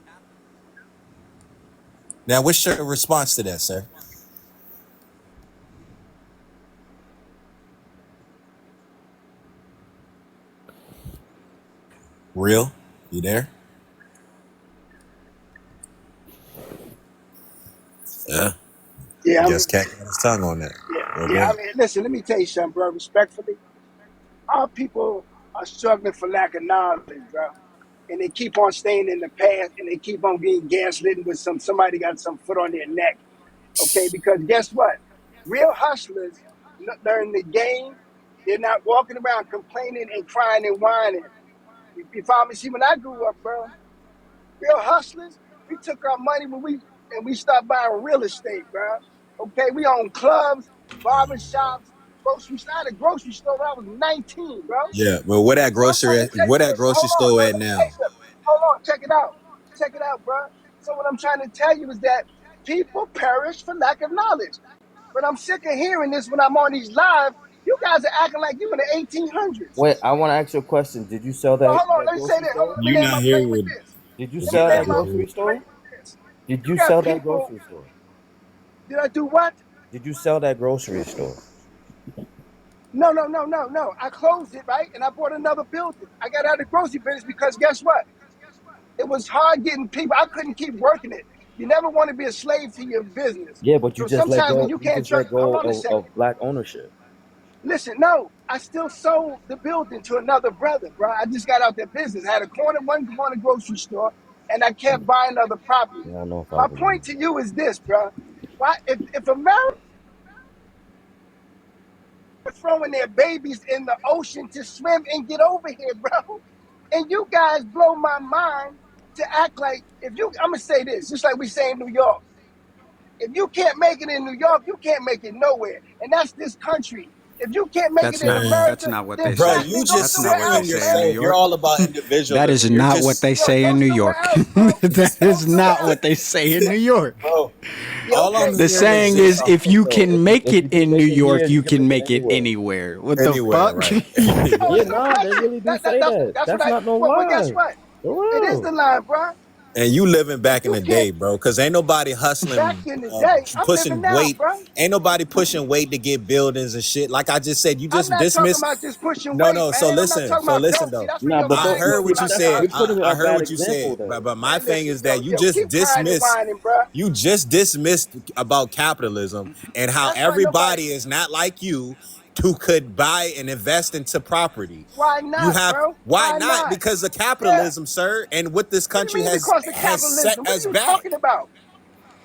K: Now, what's your response to that, sir? Real? You there? Yeah.
W: Yeah,
K: He just can't get his tongue on that. Well,
W: yeah.
K: good.
W: I mean, listen. Let me tell you something, bro. Respectfully, our people are struggling for lack of knowledge, bro. And they keep on staying in the past, and they keep on getting gaslit with somebody got some foot on their neck. Okay, because guess what? Real hustlers learn the game. They're not walking around complaining and crying and whining. You follow me? See, when I grew up, bro, real hustlers, we took our money and we stopped buying real estate, bro. Okay, we own clubs, barbershops, grocery store. I had a grocery store when I was 19, bro.
K: Yeah, but where that
W: So I'm trying
K: grocery
W: to tell you,
K: where that
W: listen,
K: grocery
W: hold on,
K: store
W: bro.
K: at
W: Let me
K: now?
W: tell you something. Hold on, check it out. Check it out, bro. So what I'm trying to tell you is that people perish for lack of knowledge. But I'm sick of hearing this when I'm on these live. You guys are acting like you in the 1800s.
N: Wait, I want to ask you a question. Did you sell
W: So
N: that
W: hold on, let me say
N: grocery
W: this. Hold
N: store?
W: on, let me
K: You
W: land
K: not
W: my
K: here
W: plane with
K: with
W: this.
N: Did you
W: Let me
N: sell
W: land
N: that
W: my
N: grocery
W: plane
N: store?
W: with this.
N: Did
W: You
N: you
W: got
N: sell that
W: people.
N: grocery store?
W: Did I do what?
N: Did you sell that grocery store?
W: No, no, no, no, no. I closed it, right? And I bought another building. I got out of the grocery business because guess what? It was hard getting people. I couldn't keep working it. You never want to be a slave to your business.
N: Yeah, but you
W: So
N: just let
W: sometimes when
N: go.
W: you
N: You
W: can't
N: just
W: trust,
N: let
W: hold
N: go
W: on a second.
N: of black ownership.
W: Listen, no, I still sold the building to another brother, bro. I just got out that business. I had one corner grocery store. and I kept buying other properties.
N: I don't know if I
W: My
N: believe
W: point to you is this, bro. Why, if America throwing their babies in the ocean to swim and get over here, bro, and you guys blow my mind to act like I'm gonna say this, just like we say in New York. If you can't make it in New York, you can't make it nowhere, and that's this country. If you can't make it
V: That's
W: in
V: not.
K: Man,
V: That's
W: America,
V: not what
W: then
V: they
K: bro,
V: say.
W: then
K: you
W: go
K: just
V: That's not
W: somewhere
V: what they
W: else,
K: centering
V: say in
W: bro.
V: New
K: yourself. You're
V: York.
K: all about
V: That is
K: individualism. You're
V: not what
K: just,
V: they
W: Yo,
V: say in
W: go
V: New
W: somewhere
V: York.
W: else, bro.
V: That
W: Go
V: is
W: somewhere
V: not
W: else.
V: what they say in New York.
K: bro.
W: Yeah,
K: All I'm
W: okay.
V: The
K: hearing is
V: saying
K: just
V: is, if you
N: so.
V: can make
N: If
V: it
N: you can
V: in New
N: make it here,
V: York,
N: you
V: you
N: can
V: can
N: make it
V: make it
N: anywhere.
V: anywhere. What the
K: anywhere,
V: fuck?
K: right?
W: No,
N: Yeah,
K: Anywhere.
W: no
N: nah, they
W: question.
N: really do say that.
W: That's what
N: That's
W: I.
N: not no
W: Well, guess
N: lie.
W: what?
N: For
W: It is the
N: real.
W: line, bro.
K: And you living
W: If
K: back in
W: you
K: the
W: can't
K: day, bro, because ain't nobody
W: back
K: hustling,
W: in the day, I'm living
K: pushing
W: now,
K: weight.
W: bro.
K: Ain't nobody pushing weight to get buildings and shit. Like I just said, you
W: I'm
K: just
W: not talking
K: dismissed.
W: about just pushing
K: No,
W: weight,
K: no.
W: man. I'm not talking
K: So
W: about
K: listen
W: belt. See,
K: though.
W: that's where
N: Nah,
W: your
N: but
K: I
W: mind
N: don't
W: go
K: heard
W: when
K: what
W: I
K: you
W: start
K: said.
N: you're
W: hustling.
N: putting
K: I
N: a
K: heard
N: bad
K: what you
N: example
K: said.
N: though.
K: But my
W: Man,
K: thing
W: listen,
K: is that
W: yo, keep crying and whining, bro.
K: you just dismissed about capitalism and how
W: That's why nobody.
K: everybody is not like you who could buy and invest into property.
W: Why
K: You
W: not,
K: have
W: bro?
K: why
W: Why
K: not?
W: not?
K: Because of
W: Yeah.
K: capitalism, sir, and what this
W: What do you
K: country
W: mean because of
K: has set
W: capitalism? What are
K: us
W: you talking
K: back.
W: about?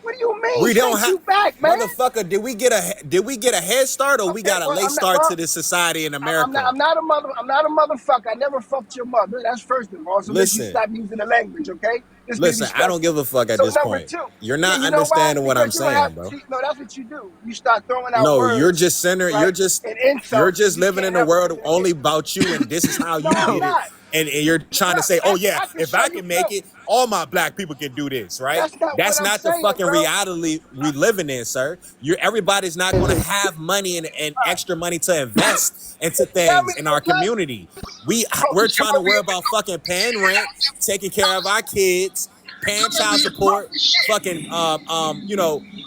W: What do you mean
K: We don't
W: set
K: have
W: you back, man?
K: motherfucker. Did we get a head start or we
W: Okay,
K: got a
W: well,
K: late
W: I'm not.
K: start
W: Well,
K: to this society in
W: I'm not.
K: America?
W: I'm not a mother. I'm not a motherfucker. I never fucked your mother. That's first of all. So make you
K: Listen,
W: stop using the language, okay? Just be
K: listen. I don't
W: respectful.
K: give a fuck at
W: So
K: this
W: number
K: point.
W: two,
K: You're
W: yeah,
K: not
W: you know why?
K: understanding what I'm
W: Because you don't have.
K: saying, bro.
W: See, no, that's what you do. You start throwing out
K: No, you're
W: words,
K: just centered.
W: right, and
K: You're
W: insults, and
K: just
W: you
K: living
W: can't
K: in a
W: help it.
K: world only about you, and this is how
W: No,
K: you
W: I'm
K: get it.
W: not.
K: And you're trying
W: Bro,
K: to say, oh yeah,
W: I can
K: if
W: show
K: I
W: you.
K: can
W: No,
K: make it, all my black people can do this, right?
W: that's not what
K: That's
W: I'm
K: not the
W: saying,
K: fucking
W: bro.
K: reality we living in, sir. Everybody's not gonna have money and extra money to invest into
W: Tell me,
K: things in our
W: tell me,
K: community. We're
W: bro, show
K: trying to
W: me.
K: worry about fucking paying rent, taking care of our kids, paying child support, fucking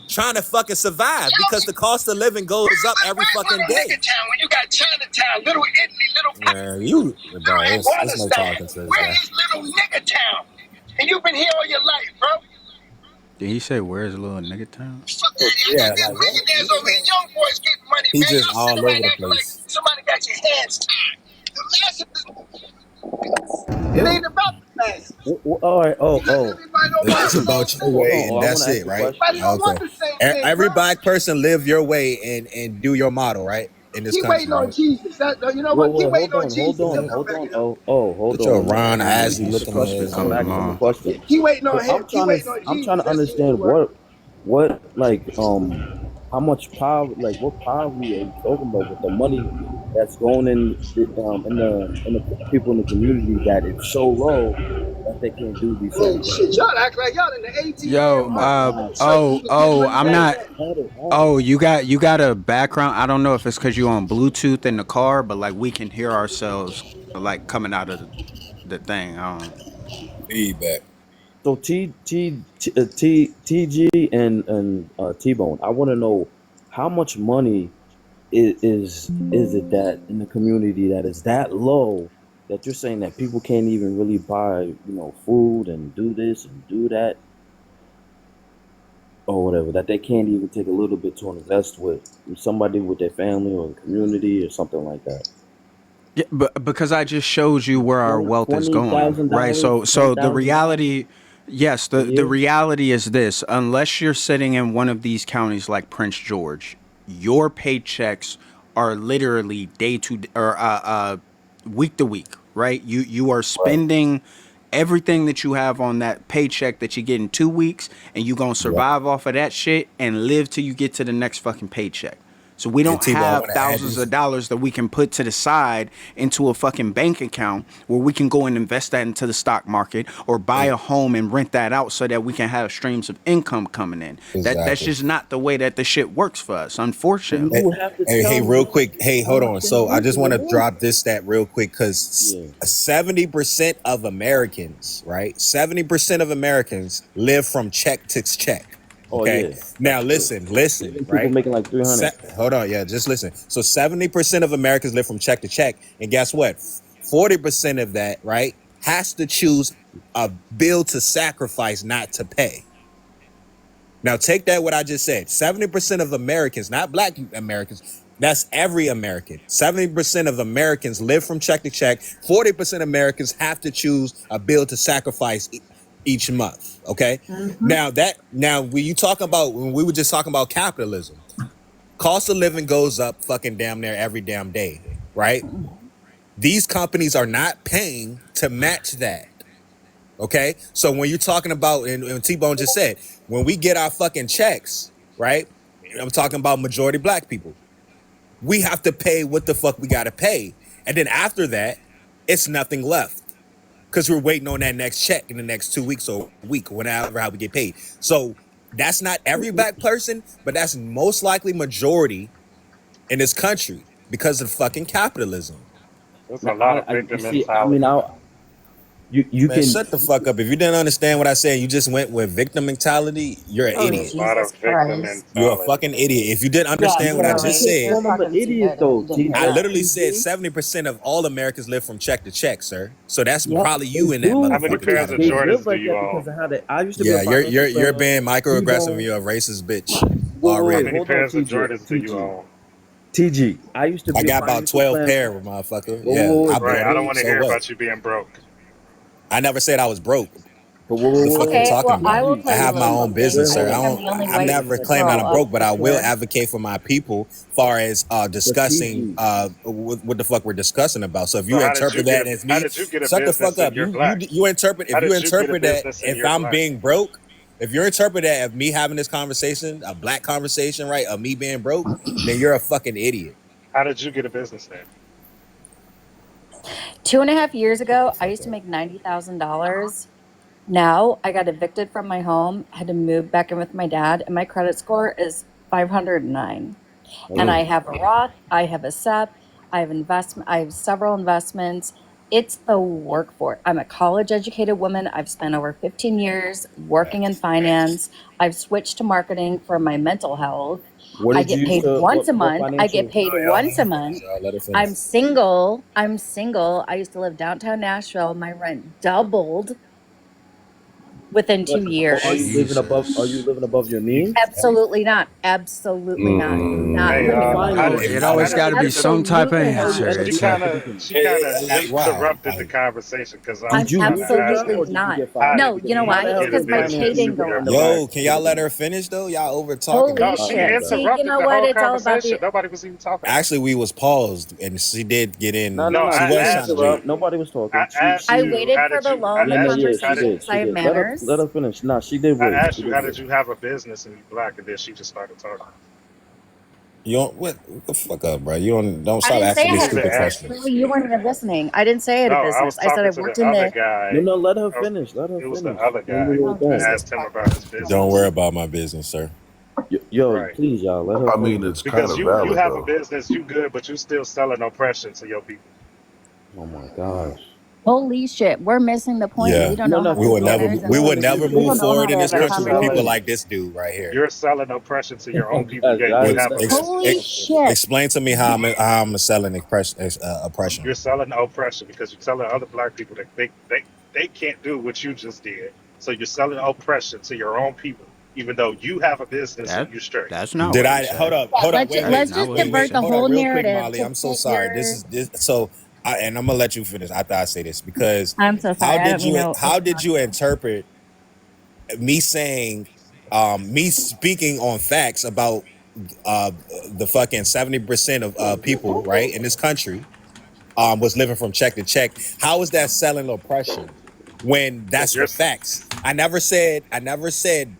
K: trying to fucking survive because the cost of living goes up every
W: Where's
K: fucking
W: little
K: day.
W: nigga town when you got Chinatown, little Italy, little
K: Man, you, bro,
W: little
K: it's no
W: Iguanistan?
K: talking to this
W: Where
K: guy.
W: is little nigga town? And you've been here all your life, bro.
V: Did he say where's little nigga town?
W: Fuck, y'all
K: Yeah,
W: got these
K: like what?
W: millionaires over here, young boys getting money,
K: He
W: man.
K: just
W: Y'all sit
K: all
W: around
K: over the
W: acting like
K: place.
W: somebody got your hands tied. The masses, it
N: What?
W: ain't about the masses.
N: All right.
W: Because everybody don't want
K: It's
W: the same
K: about your
W: thing.
N: Hold on.
K: way,
N: Oh,
K: and
N: I want
K: that's
N: to ask
K: it,
N: a
K: right?
W: Everybody
N: question.
W: don't want
K: Okay.
W: the same thing, bro.
K: Every black person live your way and do your model, right? In this
W: Keep
K: country,
W: waiting on
K: right?
W: Jesus. You know
N: Well,
W: what? Keep
N: well,
W: waiting
N: hold
W: on
N: on, hold
W: Jesus. He'll
N: on,
W: come
N: hold
W: back
N: on.
W: in.
N: Hold
K: Get your
N: on.
K: Ron
N: Let
K: Isley
N: me ask a
K: looking
N: question.
K: ass
N: I'm
K: over
N: asking him a
K: here.
N: question.
W: Keep waiting on
N: So
W: him. Keep waiting on
N: I'm trying
W: Jesus.
N: to
W: That's the key
N: understand
W: word.
N: what like how much poverty, like what poverty are you talking about with the money that's going in the people in the community that it's so low that they can't do these
W: Man,
N: certain
W: shit,
N: things.
W: y'all act like y'all in the
V: Yo,
W: ATM so you can get
V: oh,
W: money
V: I'm
W: like
V: not.
W: that.
V: Oh, you got a background. I don't know if it's because you're on Bluetooth in the car, but like we can hear ourselves like coming out of the thing.
K: Feedback.
N: So TG and T Bone, I want to know how much money is it that in the community that is that low that you're saying that people can't even really buy, food and do this and do that or whatever, that they can't even take a little bit to invest with somebody with their family or the community or something like that.
V: Yeah, but because I just showed you where our wealth is
N: Twenty
V: going,
N: thousand
V: right?
N: dollars,
V: So the
N: $10,000
V: reality, yes,
N: a
V: the
N: year.
V: reality is this: unless you're sitting in one of these counties like Prince George, your paychecks are literally day to or week to week, right? You are
K: Right.
V: spending everything that you have on that paycheck that you get in 2 weeks, and you gonna
K: Yep.
V: survive off of that shit and live till you get to the next fucking paycheck. So we
K: And
V: don't
K: T-Bone, I
V: have
K: want to add
V: thousands
K: this.
V: of dollars that we can put to the side into a fucking bank account where we can go and invest that into the stock market or buy a home and rent that out so that we can have streams of income coming in. That's
K: Exactly.
V: just not the way that the shit works for us,
N: So you
V: unfortunately.
N: would have to
K: Hey,
N: tell
K: real
N: me
K: quick. Hey,
N: how
K: hold
N: much
K: on.
N: they
K: So I just
N: making a
K: want to
N: month.
K: drop this stat real quick because
N: Yeah.
K: 70% of Americans, right? 70% of Americans live from check to check.
N: Oh
K: Okay.
N: yeah,
K: Now
N: that's true.
K: listen,
N: Even people
K: right?
N: making like 300.
K: Hold on. Yeah, just listen. So 70% of Americans live from check to check. And guess what? 40% of that, right, has to choose a bill to sacrifice, not to pay. Now take that what I just said. 70% of Americans, not black Americans, that's every American. 70% of Americans live from check to check. 40% of Americans have to choose a bill to sacrifice each month. Okay. Now when we were just talking about capitalism, cost of living goes up fucking damn near every damn day, right? These companies are not paying to match that. Okay. So when you're talking about, and T-Bone just said, when we get our fucking checks, right? I'm talking about majority black people. We have to pay what the fuck we gotta pay. And then after that, it's nothing left. Because we're waiting on that next check in the next 2 weeks or a week, or whatever, how we get paid. So that's not every black person, but that's most likely majority in this country because of fucking capitalism.
A: There's a
N: Now,
A: lot of
N: you
A: victim
N: see, I mean,
A: mentality.
N: you
K: Man,
N: can.
K: shut the fuck up. If you didn't understand what I said, you just went with victim mentality, you're an
B: Oh,
A: There's
K: idiot.
A: a lot
B: Jesus
A: of victim
B: Christ.
K: You're a
A: mentality.
K: fucking idiot. If you didn't
B: Yeah,
K: understand what I
N: No, you
K: just
B: clearly.
N: can't
K: said,
B: You're
N: call them an
B: fucking
N: idiot
B: stupid.
N: though.
B: You didn't hear
K: I
B: that.
K: literally said
N: TJ.
K: 70% of all Americans live from check to check, sir. So that's
N: Yep,
K: probably
N: they
K: you in that
N: do,
A: How many
K: motherfucking
N: but
A: pairs of
N: they
K: category.
N: live
A: Jordans do
N: like
A: you
N: that
A: own?
N: because of how they. I used to be a
K: Yeah,
N: financial
K: you're
N: planner.
K: being microaggressive and
N: T-Bone.
K: you're a racist bitch
A: How
K: already.
A: many
N: Hold on,
A: pairs of
N: TJ,
A: Jordans do you
N: TG,
A: own?
N: TG. I used to
K: I
N: be a
K: got about
N: financial
K: 12
N: planner.
K: pair, motherfucker. Yeah,
N: Whoa,
K: I
N: but
A: Right.
K: bought
A: I
K: them.
A: don't want to
K: So
A: hear
K: what?
A: about you being broke.
K: I never said I was broke.
N: but
K: What the fuck you
B: Okay,
K: talking
B: well, I
K: about?
B: will
N: TG,
K: I
B: tell you
K: have
B: a
K: my
B: little
K: own
B: something.
K: business,
N: wait,
K: sir.
N: hold
B: I
N: on,
B: think I'm the only
K: I'm
B: white
K: never claiming
B: girl
K: I'm
B: up
K: broke, but I will
B: here.
K: advocate for my people far as
N: but
K: discussing
N: TG,
K: what the fuck we're discussing about. So if
A: So
K: you interpret that as
A: how
K: me,
A: did you get a
K: shut the fuck
A: business and
K: up.
A: you're
K: You
A: black?
K: you interpret
A: How
K: if you
A: did you get a
K: interpret that
A: business and
K: if
A: you're
K: I'm
A: black?
K: being broke, if you interpret that of me having this conversation, a black conversation, right, of me being broke, then you're a fucking idiot.
A: How did you get a business then?
B: 2.5 years
K: Shut
B: ago,
K: the
B: I
K: fuck
B: used to
K: up.
B: make $90,000. Now I got evicted from my home, had to move back in with my dad, and my credit score is 509. And
N: hello.
B: I have a Roth, I have a SEP, I have several investments. It's the work for it. I'm a college educated woman. I've spent over 15 years working in finance. I've switched to marketing for my mental health.
N: What
B: I
N: did you
B: get
N: used
B: paid
N: to?
B: once a
N: What
B: month. I get
N: financial?
B: paid
K: Y'all
B: once
K: let
B: a
K: her finish.
B: month.
K: Y'all let her finish.
B: I'm single. I'm single. I used to live downtown Nashville. My rent doubled within
N: But
B: 2 years.
N: Are you
V: Jesus.
N: living above your means?
B: Absolutely not. Absolutely not. Not
A: Hey,
B: living above
A: how
B: my
A: did
V: It
A: you?
B: means.
A: How
V: always
A: did
V: got
A: you
V: to be
A: get the?
V: some type of
N: What the
B: Absolutely
N: hell you
B: not.
V: answer.
A: She
N: energy
A: kind
V: It's
A: of
N: producing?
A: she kind of
K: That's wild.
A: interrupted the conversation because I
B: I'm
N: Did
A: was
N: you
A: trying to
N: rebuild
A: ask
N: that,
A: her
N: or
B: absolutely
N: did you
B: not.
N: get
A: how
N: fired?
B: No,
A: did
B: you
N: Because
B: know
A: you
N: how
B: why?
N: the hell
B: It's
A: get a
N: does
B: because my pay
N: finance
A: business
B: didn't
N: lead
A: with
N: to
B: go
A: your
B: up.
A: black
K: Yo,
N: underbred
K: can y'all let
N: citizens?
K: her finish though? Y'all over talking
B: Holy
K: her.
A: No, she
B: shit. See, you
A: interrupted
B: know
A: the
B: what?
A: whole
B: It's all about
A: conversation.
B: the.
A: Nobody was even talking to her.
K: Actually, we was paused, and she did get
N: No,
K: in.
N: no,
A: No,
N: no.
K: She
A: I
N: She
K: was
N: didn't
K: trying to
A: asked
K: do.
N: interrupt.
A: you.
N: Nobody was
A: I
N: talking.
A: asked
B: I
A: you.
B: waited
A: How
B: for
A: did
B: the
A: you? I
B: lull in the
N: Yeah, no,
A: asked you.
N: yeah,
A: How
N: she
A: did?
B: conversation
N: did.
B: because I
N: She
B: have
N: did. Let
B: manners.
N: her finish. Nah, she did
A: I
N: wait.
A: asked
N: She
A: you.
N: did
A: How
N: wait.
A: did you have a business and you black? And then she just started talking.
K: You don't what the fuck up, bro? You don't
B: I
K: stop
B: didn't say
K: asking
B: I
K: me
A: You
B: had a
A: even
K: stupid
B: business.
A: asked.
K: questions.
B: Clearly, you weren't even listening. I didn't say I had
A: No,
B: a
A: I was
B: business. I said
A: talking
B: I
A: to the
B: worked in
A: other
B: the.
A: guy.
N: No, no, let her
A: I was,
N: finish. Let her
A: it was the
N: finish.
A: other
N: Let her
A: guy.
N: get
B: Oh,
N: it
A: I
N: done.
B: Jesus
A: asked him
B: Christ.
A: about his
K: Don't worry
A: business
K: about my business, sir.
N: Yo,
A: right?
N: please, y'all, let her
U: I
N: finish.
U: mean, it's kind
A: Because
U: of
A: you
U: valid
A: have a
U: though.
A: business, you good, but you still selling oppression to your people.
N: Oh my gosh.
B: Holy shit. We're missing the point and we
K: Yeah,
B: don't
N: No,
B: know how
N: no,
B: to
K: we
B: have
N: keep
K: would
N: going,
K: never
B: manners
N: keep
B: and
K: we
N: going.
K: would
N: This
K: never
N: is
B: we
K: move
B: don't know how
K: forward
B: to
K: in
B: have
K: this
B: a
A: You're
K: country with people
A: selling
B: conversation.
K: like this dude right here.
A: you're selling oppression to your own people.
N: guys,
A: Yet you
N: guys,
A: have a
B: Holy
A: business.
B: shit.
K: Explain to me how I'm selling oppression.
A: You're selling oppression because you're telling other black people that they can't do what you just did. So you're selling oppression to your own people, even though you have a business and
V: That
A: you're straight.
V: that's not
K: Did
V: what he
K: I
V: said.
K: hold up,
V: That is
B: Let's
V: not
B: just
V: what he
K: wait,
B: divert the
V: said.
K: hold up
B: whole
K: real quick,
B: narrative
K: Molly.
B: to
K: I'm so
B: fit
K: sorry.
B: your.
K: This so and I'm gonna let you finish after I say this because
B: I'm so sorry. I don't mean to
K: how did
B: interrupt
K: you
B: you.
K: interpret me saying me speaking on facts about uh the fucking 70% of people right in this country was living from check to check. How is that selling oppression when
A: Because
K: that's the facts? I never said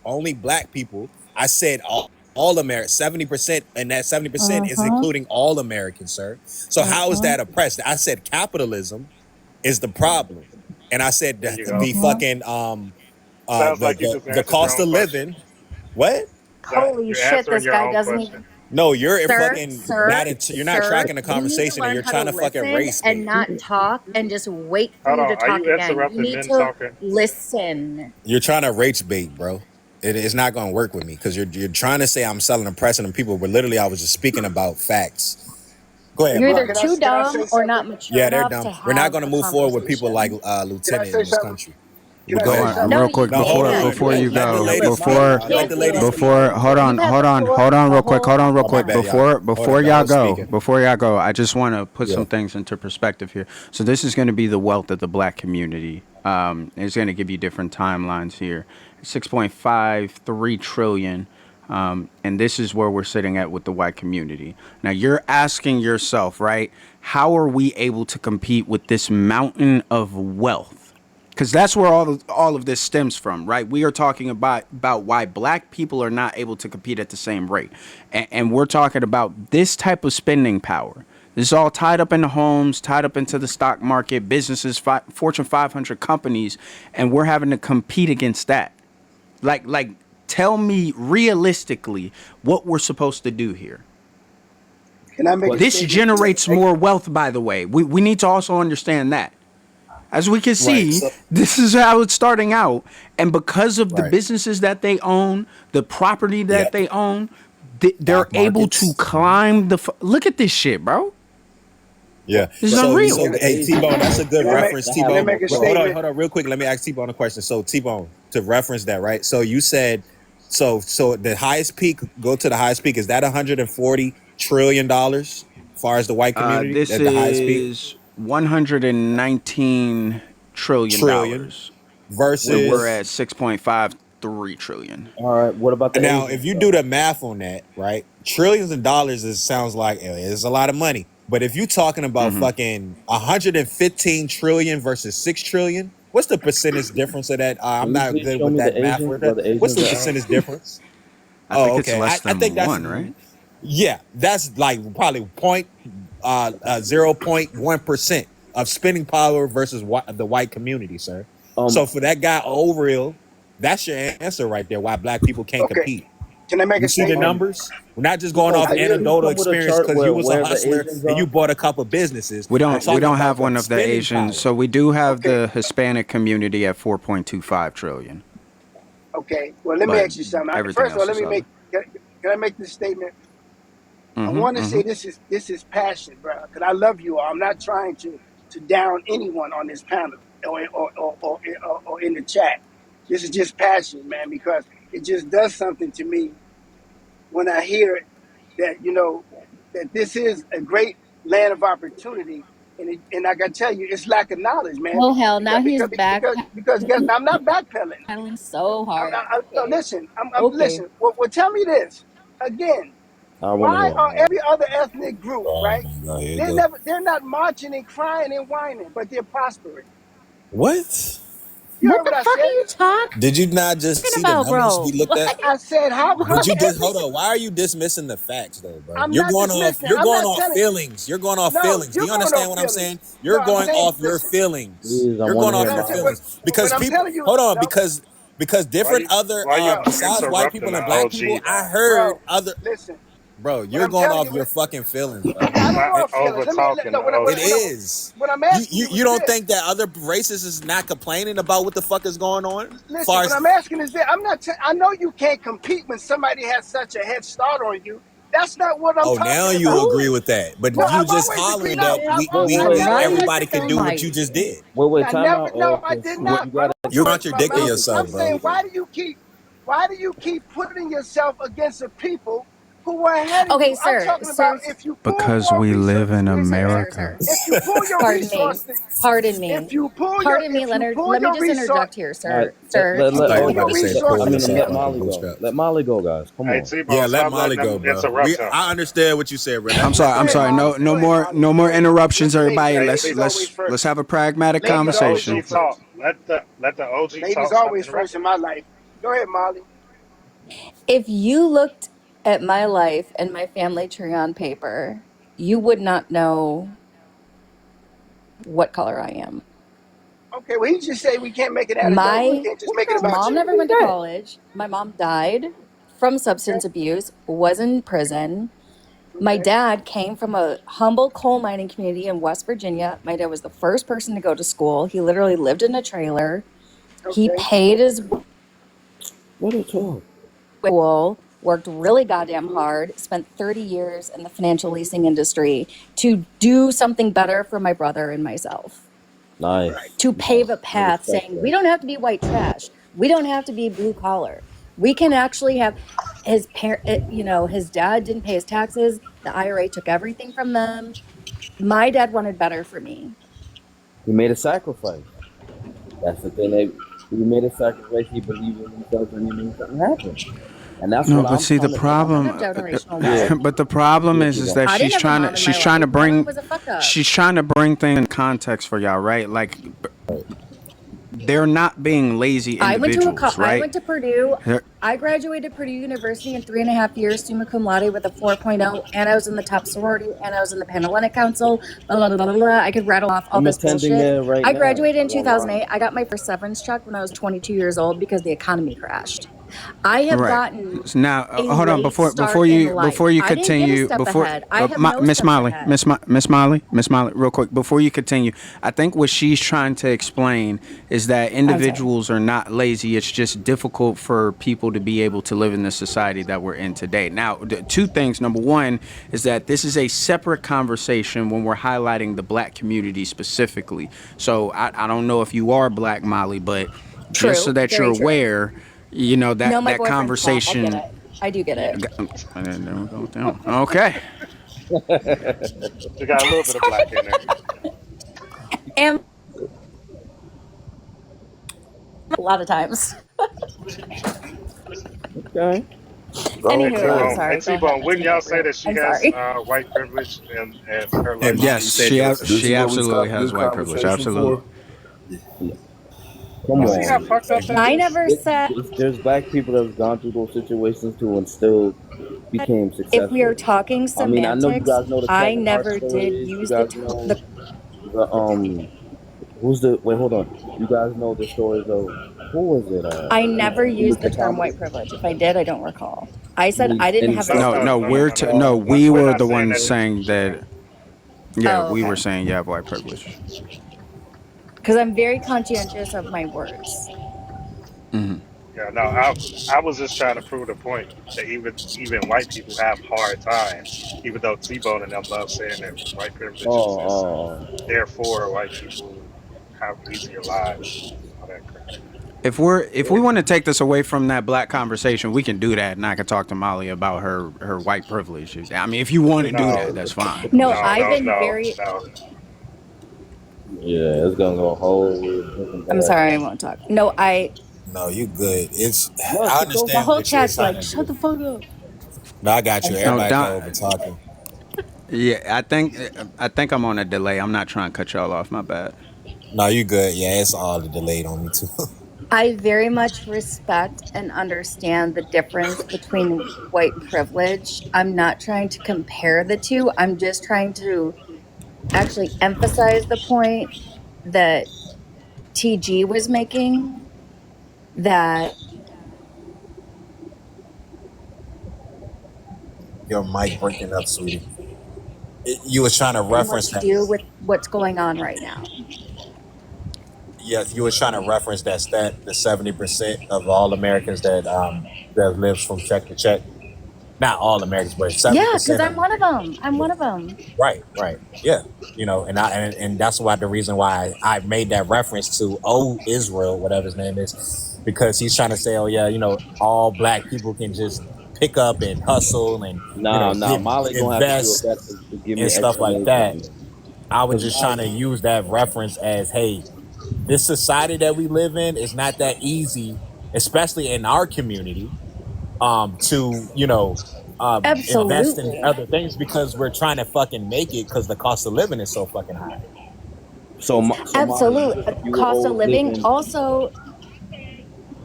K: only black people. I said all Americans, 70%, and that 70% is
B: Uh-huh.
K: including all Americans, sir. So how is
B: Uh-huh.
K: that oppressed? I said capitalism is the problem. And I said
A: there you
K: the
A: go.
B: Uh-huh.
K: fucking
A: Sounds like you just
K: the
A: answered your
K: cost
A: own
K: of
A: question.
K: living. What?
B: Holy
A: You're
B: shit,
A: answering
B: this
A: your
B: guy
A: own
B: doesn't even.
A: question.
K: No, you're
B: Sir,
K: fucking
B: sir,
K: you're not
B: sir,
K: tracking the
B: you need to
K: conversation and
B: learn
K: you're
B: how to
K: trying to fucking
B: listen
K: race
B: and
K: bait.
B: not talk and just wait for
A: Hold
B: you to
A: on. Are
B: talk
A: you
B: again. You
A: interrupting
B: need
A: men
B: to
A: talking?
B: listen.
K: You're trying to rage bait, bro. It's not going to work with me because you're trying to say I'm selling and pressing on people, but literally I was just speaking about facts. Go ahead,
B: You're either
K: Molly.
B: too
W: Can I
B: dumb
W: say
B: or
W: something?
B: not mature
K: Yeah, they're
B: enough
K: dumb.
B: to
K: We're not
B: have
K: going to
B: a
K: move forward with people like
B: conversation.
W: Can I
K: Lieutenant
W: say
K: in this
W: something?
K: country.
W: Can I
K: Go
W: say
K: ahead.
W: something?
V: Real quick
K: No, hold on.
V: before you
K: Let the
V: go,
K: lady speak.
V: before
K: Let the lady speak.
V: hold on,
B: You've had the floor
V: hold on
B: the
V: real quick,
B: whole
V: real
K: Oh, my
V: quick,
K: bad, y'all. Hold
V: before
K: up. I
V: y'all
K: was
V: go,
K: speaking.
V: I just want to put
K: Yeah.
V: some things into perspective here. So this is going to be the wealth of the black community. It's going to give you different timelines here. 6.53 trillion. And this is where we're sitting at with the white community. Now you're asking yourself, right? How are we able to compete with this mountain of wealth? Because that's where all of this stems from, right? We are talking about why black people are not able to compete at the same rate, and we're talking about this type of spending power. This is all tied up in the homes, tied up into the stock market, businesses, Fortune 500 companies, and we're having to compete against that. Like, tell me realistically what we're supposed to do here.
W: Can I make
K: Well,
W: a
V: This
W: statement?
V: generates more wealth, by the way. We need to also understand that. As we can
K: right.
V: see,
K: So,
V: this is how it's starting out. And because of the
K: right.
V: businesses that they own, the property that
K: Yep.
V: they own, they're
K: Stock
V: able to
K: markets.
V: climb look at this shit, bro.
K: Yeah.
V: This is
N: But
K: So,
V: unreal.
K: so
N: the
K: hey,
N: Asians,
K: T-Bone, that's a
N: though,
K: good
W: Can I make
K: reference,
N: that have
W: Can I
K: T-Bone.
W: make
N: more
W: a
K: Wait,
N: clout.
W: statement?
K: hold on, real quick. Let me ask T-Bone a question. So, T-Bone, to reference that, right? So you said, so the highest peak, go to the highest peak. Is that $140 trillion, as far as the white community?
V: This
K: That's the highest peak.
V: is $119 trillion, and we're
K: Versus
V: at 6.53 trillion.
N: All right. What about the
K: now, if
N: Asians,
K: you do
N: though?
K: the math on that, right? Trillions of dollars sounds like it's a lot of money. But if you're talking about fucking 115 trillion versus 6 trillion, what's the percentage difference of that? I'm
N: Can you
K: not
N: please
K: good
N: show
K: with
N: me
K: that
N: the
K: math.
N: Asians where the
K: What's
N: Asians
K: the
N: are at?
K: percentage difference?
V: I
K: Oh,
V: think it's
K: okay.
V: less
K: I think
V: than
K: that's,
V: one, right?
K: yeah, that's like probably 0.1% of spending power versus the white community, sir. So
N: Um,
K: for that guy overall, that's your answer right there. Why black people can't
W: Okay.
K: compete.
W: Can I make
K: You
W: a
K: see the
W: statement?
K: numbers? We're not just going
N: no.
K: off
W: I
N: Can
W: do.
N: you
K: anecdotal
N: come with a
K: experience
N: chart
K: because you
N: where
K: was a
N: the
K: hustler
N: Asians
K: and you
N: are?
K: bought a couple businesses.
V: We
K: We're
V: don't
K: talking
V: have
K: about
V: one
K: the
V: of the
K: spending
V: Asians,
K: power.
V: so we do have
W: Okay.
V: the Hispanic community at 4.25 trillion,
W: Okay. Well, let me
V: but
W: ask you something.
V: everything
W: First of all,
V: else
W: let
V: is
W: me
V: other.
W: make. Can I make this statement? I want to
V: Mm-hmm.
W: say this is passion, bro. Because I love you all. I'm not trying to down anyone on this panel or in the chat. This is just passion, man, because it just does something to me when I hear that that this is a great land of opportunity, and I gotta tell you, it's lack of knowledge, man.
B: Oh hell, now he's
W: Because guess I'm not backpedaling.
B: backpedaling so hard.
W: No,
B: Okay.
W: listen. I'm
B: Okay.
W: listen. Well, tell me this again.
N: I want to
W: Why
N: hear
W: are
N: all
W: every other ethnic group
K: Oh
W: right?
K: my God, here you go.
W: They're not marching and crying and whining, but they're prospering.
K: What?
W: You
B: What
W: heard
B: the
W: what I
B: fuck are
W: said?
B: you talking
K: Did you not just see the
B: about,
K: numbers we
B: bro?
K: looked at?
W: I said, how
K: But
W: come
K: you just
W: every?
K: hold on. Why are you dismissing the facts though, bro?
W: I'm not dismissing.
K: You're
W: I'm
K: going
W: not
K: off
W: telling.
K: feelings. You're going off
W: No,
K: feelings. Do
W: you're
K: you
W: going
K: understand
W: off
K: what I'm saying?
W: feelings. No,
K: You're
W: I'm
K: going
W: saying,
K: off your
W: listen.
K: feelings.
N: Please, I
K: You're
N: want
K: going
N: to
K: off
N: hear
W: What I'm
K: your
N: all
W: saying,
N: of it.
K: feelings
W: what
K: because
W: I'm
K: people
W: telling you,
K: hold on
W: no,
K: because
A: Why
K: different
A: you
K: other
A: why you
W: bro,
K: besides white
A: interrupting
K: people
A: the
K: and black
A: OG
K: people, I
A: though?
K: heard
W: bro.
K: other
W: Listen,
K: bro.
W: what
K: You're
W: I'm
K: going
W: telling
K: off
W: you,
K: your fucking feelings, bro.
W: I don't go
A: Not
W: off
A: over
W: feelings.
A: talking
W: No.
A: the OG.
K: It is.
W: What I'm
K: You,
W: asking
K: you
W: you
K: you
W: is
K: don't
W: this.
K: think that other races is not complaining about what the fuck is going on? As
W: Listen,
K: far
W: what
K: as
W: I'm asking is this. I'm not. I know you can't compete when somebody has such a head start on you. That's not what I'm
K: oh, now
W: talking
K: you
W: about.
K: agree
B: Who
K: with that, but
W: No,
B: who
K: you
W: I've
K: just
W: always agreed.
K: hollering
W: No,
K: that
B: is
W: I've
N: Wait,
W: I
K: we
N: wait,
W: never
N: wait,
K: everybody
B: running
K: can
B: the
K: do
W: disagreed.
K: what you
B: mic?
K: just did.
N: wait.
W: I
N: Time
W: never.
N: out.
W: No,
N: Oh,
W: I did
N: because
W: not,
N: you
W: bro.
N: gotta
W: Don't
K: You're
W: put
N: give
W: words in my
K: contradicting
W: mouth.
N: specific
W: I'm
K: yourself, bro.
W: saying,
N: examples.
W: why do you keep putting yourself against the people who were ahead of
B: Okay,
W: you? I'm
B: sir,
W: talking about
B: sir,
W: if you pull
V: Because
W: more
V: we live
W: resources.
V: in
W: Listen, man.
V: America.
W: If you pull your
B: pardon me.
W: resources,
B: Pardon me. Pardon me,
W: if you
B: Leonard.
W: pull
B: Let me
W: your
B: just
W: resource,
B: interject here,
N: All right,
B: sir. Sir,
K: I thought you
W: pull
K: were
W: your
K: about to say pulling
W: resources.
K: yourself
N: let
K: up and
N: Molly go.
K: bootstrap.
N: Let Molly go, guys. Come
A: Hey
N: on.
A: T-Bone,
K: Yeah, let
A: stop
K: Molly
A: letting
K: go,
A: them
K: bro.
A: interrupt him.
K: I understand what you said, bro. Let
V: I'm
K: Molly
V: sorry.
W: Go
V: I'm
K: go.
W: ahead,
V: sorry.
W: Molly.
V: No
W: Go ahead,
V: more.
W: Molly.
V: No
W: Go
V: more
W: ahead.
V: interruptions,
W: Ladies,
V: everybody.
A: Hey
W: ladies
A: T-Bone,
W: always
V: Let's
W: first.
V: have a pragmatic
A: let
W: Ladies
A: the
W: always
V: conversation.
W: go
A: OG talk.
W: first.
A: Let the OG
W: Ladies
A: talk. Stop
W: always first
A: interrupting
W: in
A: him.
W: my life. Go ahead, Molly.
B: if you looked at my life and my family tree on paper, you would not know what color I am.
W: Okay, well, he just said we can't make it anecdotal. We
B: My
W: can't just make it about
B: mom
W: you.
B: never went to college. My mom died from
W: Okay,
B: substance abuse, was in prison. My
W: okay,
B: dad came from a humble coal mining community in West Virginia. My dad was the first person to go to school. He literally lived in a trailer. He
W: okay.
B: paid his
N: Let her talk.
B: school, worked really goddamn hard, spent 30 years in the financial leasing industry to do something better for my brother and myself.
N: Nice.
B: to pave a
N: I
B: path
N: respect
B: saying we
N: that.
B: don't have to be white trash. We don't have to be blue collar. We can actually have his his dad didn't pay his taxes. The IRA took everything from them. My dad wanted better for me.
N: He made a sacrifice. That's the thing. He made a sacrifice. He believed in himself, and he made something happen. And that's
V: No,
N: what
V: but
N: I'm
V: see the
N: trying to.
B: I don't
V: problem,
B: have generational
N: Yeah.
B: wealth.
V: but the problem
N: Yes,
V: is
N: you
V: that
B: I didn't have a mom in my
V: she's trying to
B: life. My mom
V: bring
B: was a fuck up.
V: she's trying to bring things in context for y'all, right? Like they're not being lazy individuals,
B: I
V: right?
B: went to Purdue.
V: They're-
B: I graduated Purdue University in 3.5 years, summa cum laude with a 4.0, and I was in the top sorority, and I was in the Panhellenic Council. Blah, blah, blah, blah, blah. I could rattle off all
N: I'm
B: this
N: attending
B: bullshit.
N: there right
B: I
N: now.
B: graduated
N: I
B: in
N: won't lie.
B: 2008. I got my first severance check when I was 22 years old because the economy crashed. I have
V: Right.
B: gotten
V: Now,
B: a
V: hold on
B: late
V: before
B: start in
V: before
B: life.
V: you
B: I didn't get a
V: continue
B: step
V: before
B: ahead. I have no
V: Miss
B: steps
V: Molly,
B: ahead.
V: Miss Molly, real quick before you continue, I think what she's trying to explain is that
B: I'm sorry.
V: individuals are not lazy. It's just difficult for people to be able to live in the society that we're in today. Now, two things. Number one is that this is a separate conversation when we're highlighting the black community specifically. So I don't know if you are black, Molly, but just so
B: True.
V: that you're
B: Very true.
V: aware, you know
B: No,
V: that
B: my
V: that
B: boyfriend's black. I get
V: conversation.
B: it. I do get it.
V: Okay.
A: You got a little bit of black in there.
B: And a lot of times.
N: Okay.
A: Hey
B: Anywho, I'm
A: T-Bone,
N: Okay.
A: hey
B: sorry. Go ahead.
A: T-Bone,
B: I
A: wouldn't
B: take
A: y'all
B: over
A: say
B: it.
A: that she
B: I'm
A: has
B: sorry.
A: white privilege in her
K: Hey,
A: lifestyle?
K: Molly, you said there was a
V: She
K: this is where we
V: absolutely
K: stopped
V: has
K: good
V: white privilege.
K: conversation
V: Absolutely.
K: for.
N: Come
A: You see how
N: on.
A: fucked up that
B: I
A: is?
B: never said
N: There's black people that have gone through those situations too and still became
B: if we are
N: successful.
B: talking
N: I mean, I know you
B: semantics.
N: guys know the
B: I
N: Kevin Hart
B: never did
N: stories. You
B: use
N: guys know the who's the wait, hold on. You guys know the stories of who was it?
B: I never
N: Who was
B: used the
N: the
B: term
N: comedy?
B: white privilege. If I did, I don't recall. I said I didn't
N: And
B: have a
A: No,
V: No,
A: no,
V: no,
A: no, no,
B: stance.
V: we're
A: no, no.
V: no, we
A: We're
V: were
A: not
V: the
A: saying
V: ones
A: that.
V: saying that. Yeah,
B: Oh,
V: we were
B: okay.
V: saying you have white privilege.
B: Because I'm very conscientious of my words.
A: Yeah, no. I was just trying to prove the point that even white people have hard times, even though T-Bone and them love saying that white privilege is therefore white people have easier lives, all that crap.
V: If we want to take this away from that black conversation, we can do that, and I can talk to Molly about her white privilege. I mean, if you want to do
A: No,
V: that, that's fine. I'm
B: No,
V: just
A: no,
V: saying.
B: I've
A: no,
B: been
A: no,
B: very.
A: no.
N: yeah, it's gonna go a whole different
B: I'm
N: direction.
B: sorry, I won't talk. No,
K: No, you good. It's
N: No,
K: I
N: take over.
B: the
K: understand
B: whole
K: what you're
B: chat's
K: trying
B: like,
K: to
B: shut
K: do.
B: the fuck up.
K: No, I got you.
V: No,
K: Everybody go over
V: Don.
K: talking.
V: Yeah, I think I'm on a delay. I'm not trying to cut y'all off. My bad.
K: No, you good. Yeah, it's all delayed on me too.
B: I very much respect and understand the difference between white privilege. I'm not trying to compare the two. I'm just trying to actually emphasize the point that TG was making that
K: Your mic breaking up, sweetie. You was trying to
B: and what
K: reference
B: to
K: that.
B: do with what's going on right now.
K: Yeah, you was trying to reference that stat, the 70% of all Americans that lives from check to check. Not all Americans, but seventy
B: Yeah, because
K: percent
B: I'm
K: of
B: one of them. I'm one of them.
K: right, yeah. And that's why the reason why I made that reference to Israel, whatever his name is, because he's trying to say, oh yeah, all black people can just pick up and hustle and
N: Nah. Molly gonna have to do a
K: invest
N: better to give me
K: and
N: an
K: stuff like
N: explanation
K: that.
N: on this.
K: I was
N: Cause
K: just trying to use that reference as, hey, this society that we live in is not that easy, especially in our community, to invest in
B: Absolutely.
K: other things because we're trying to fucking make it because the cost of living is so fucking high.
N: so Molly,
B: Absolute
N: you will
B: cost of
N: always live
B: living.
N: in.
B: Also,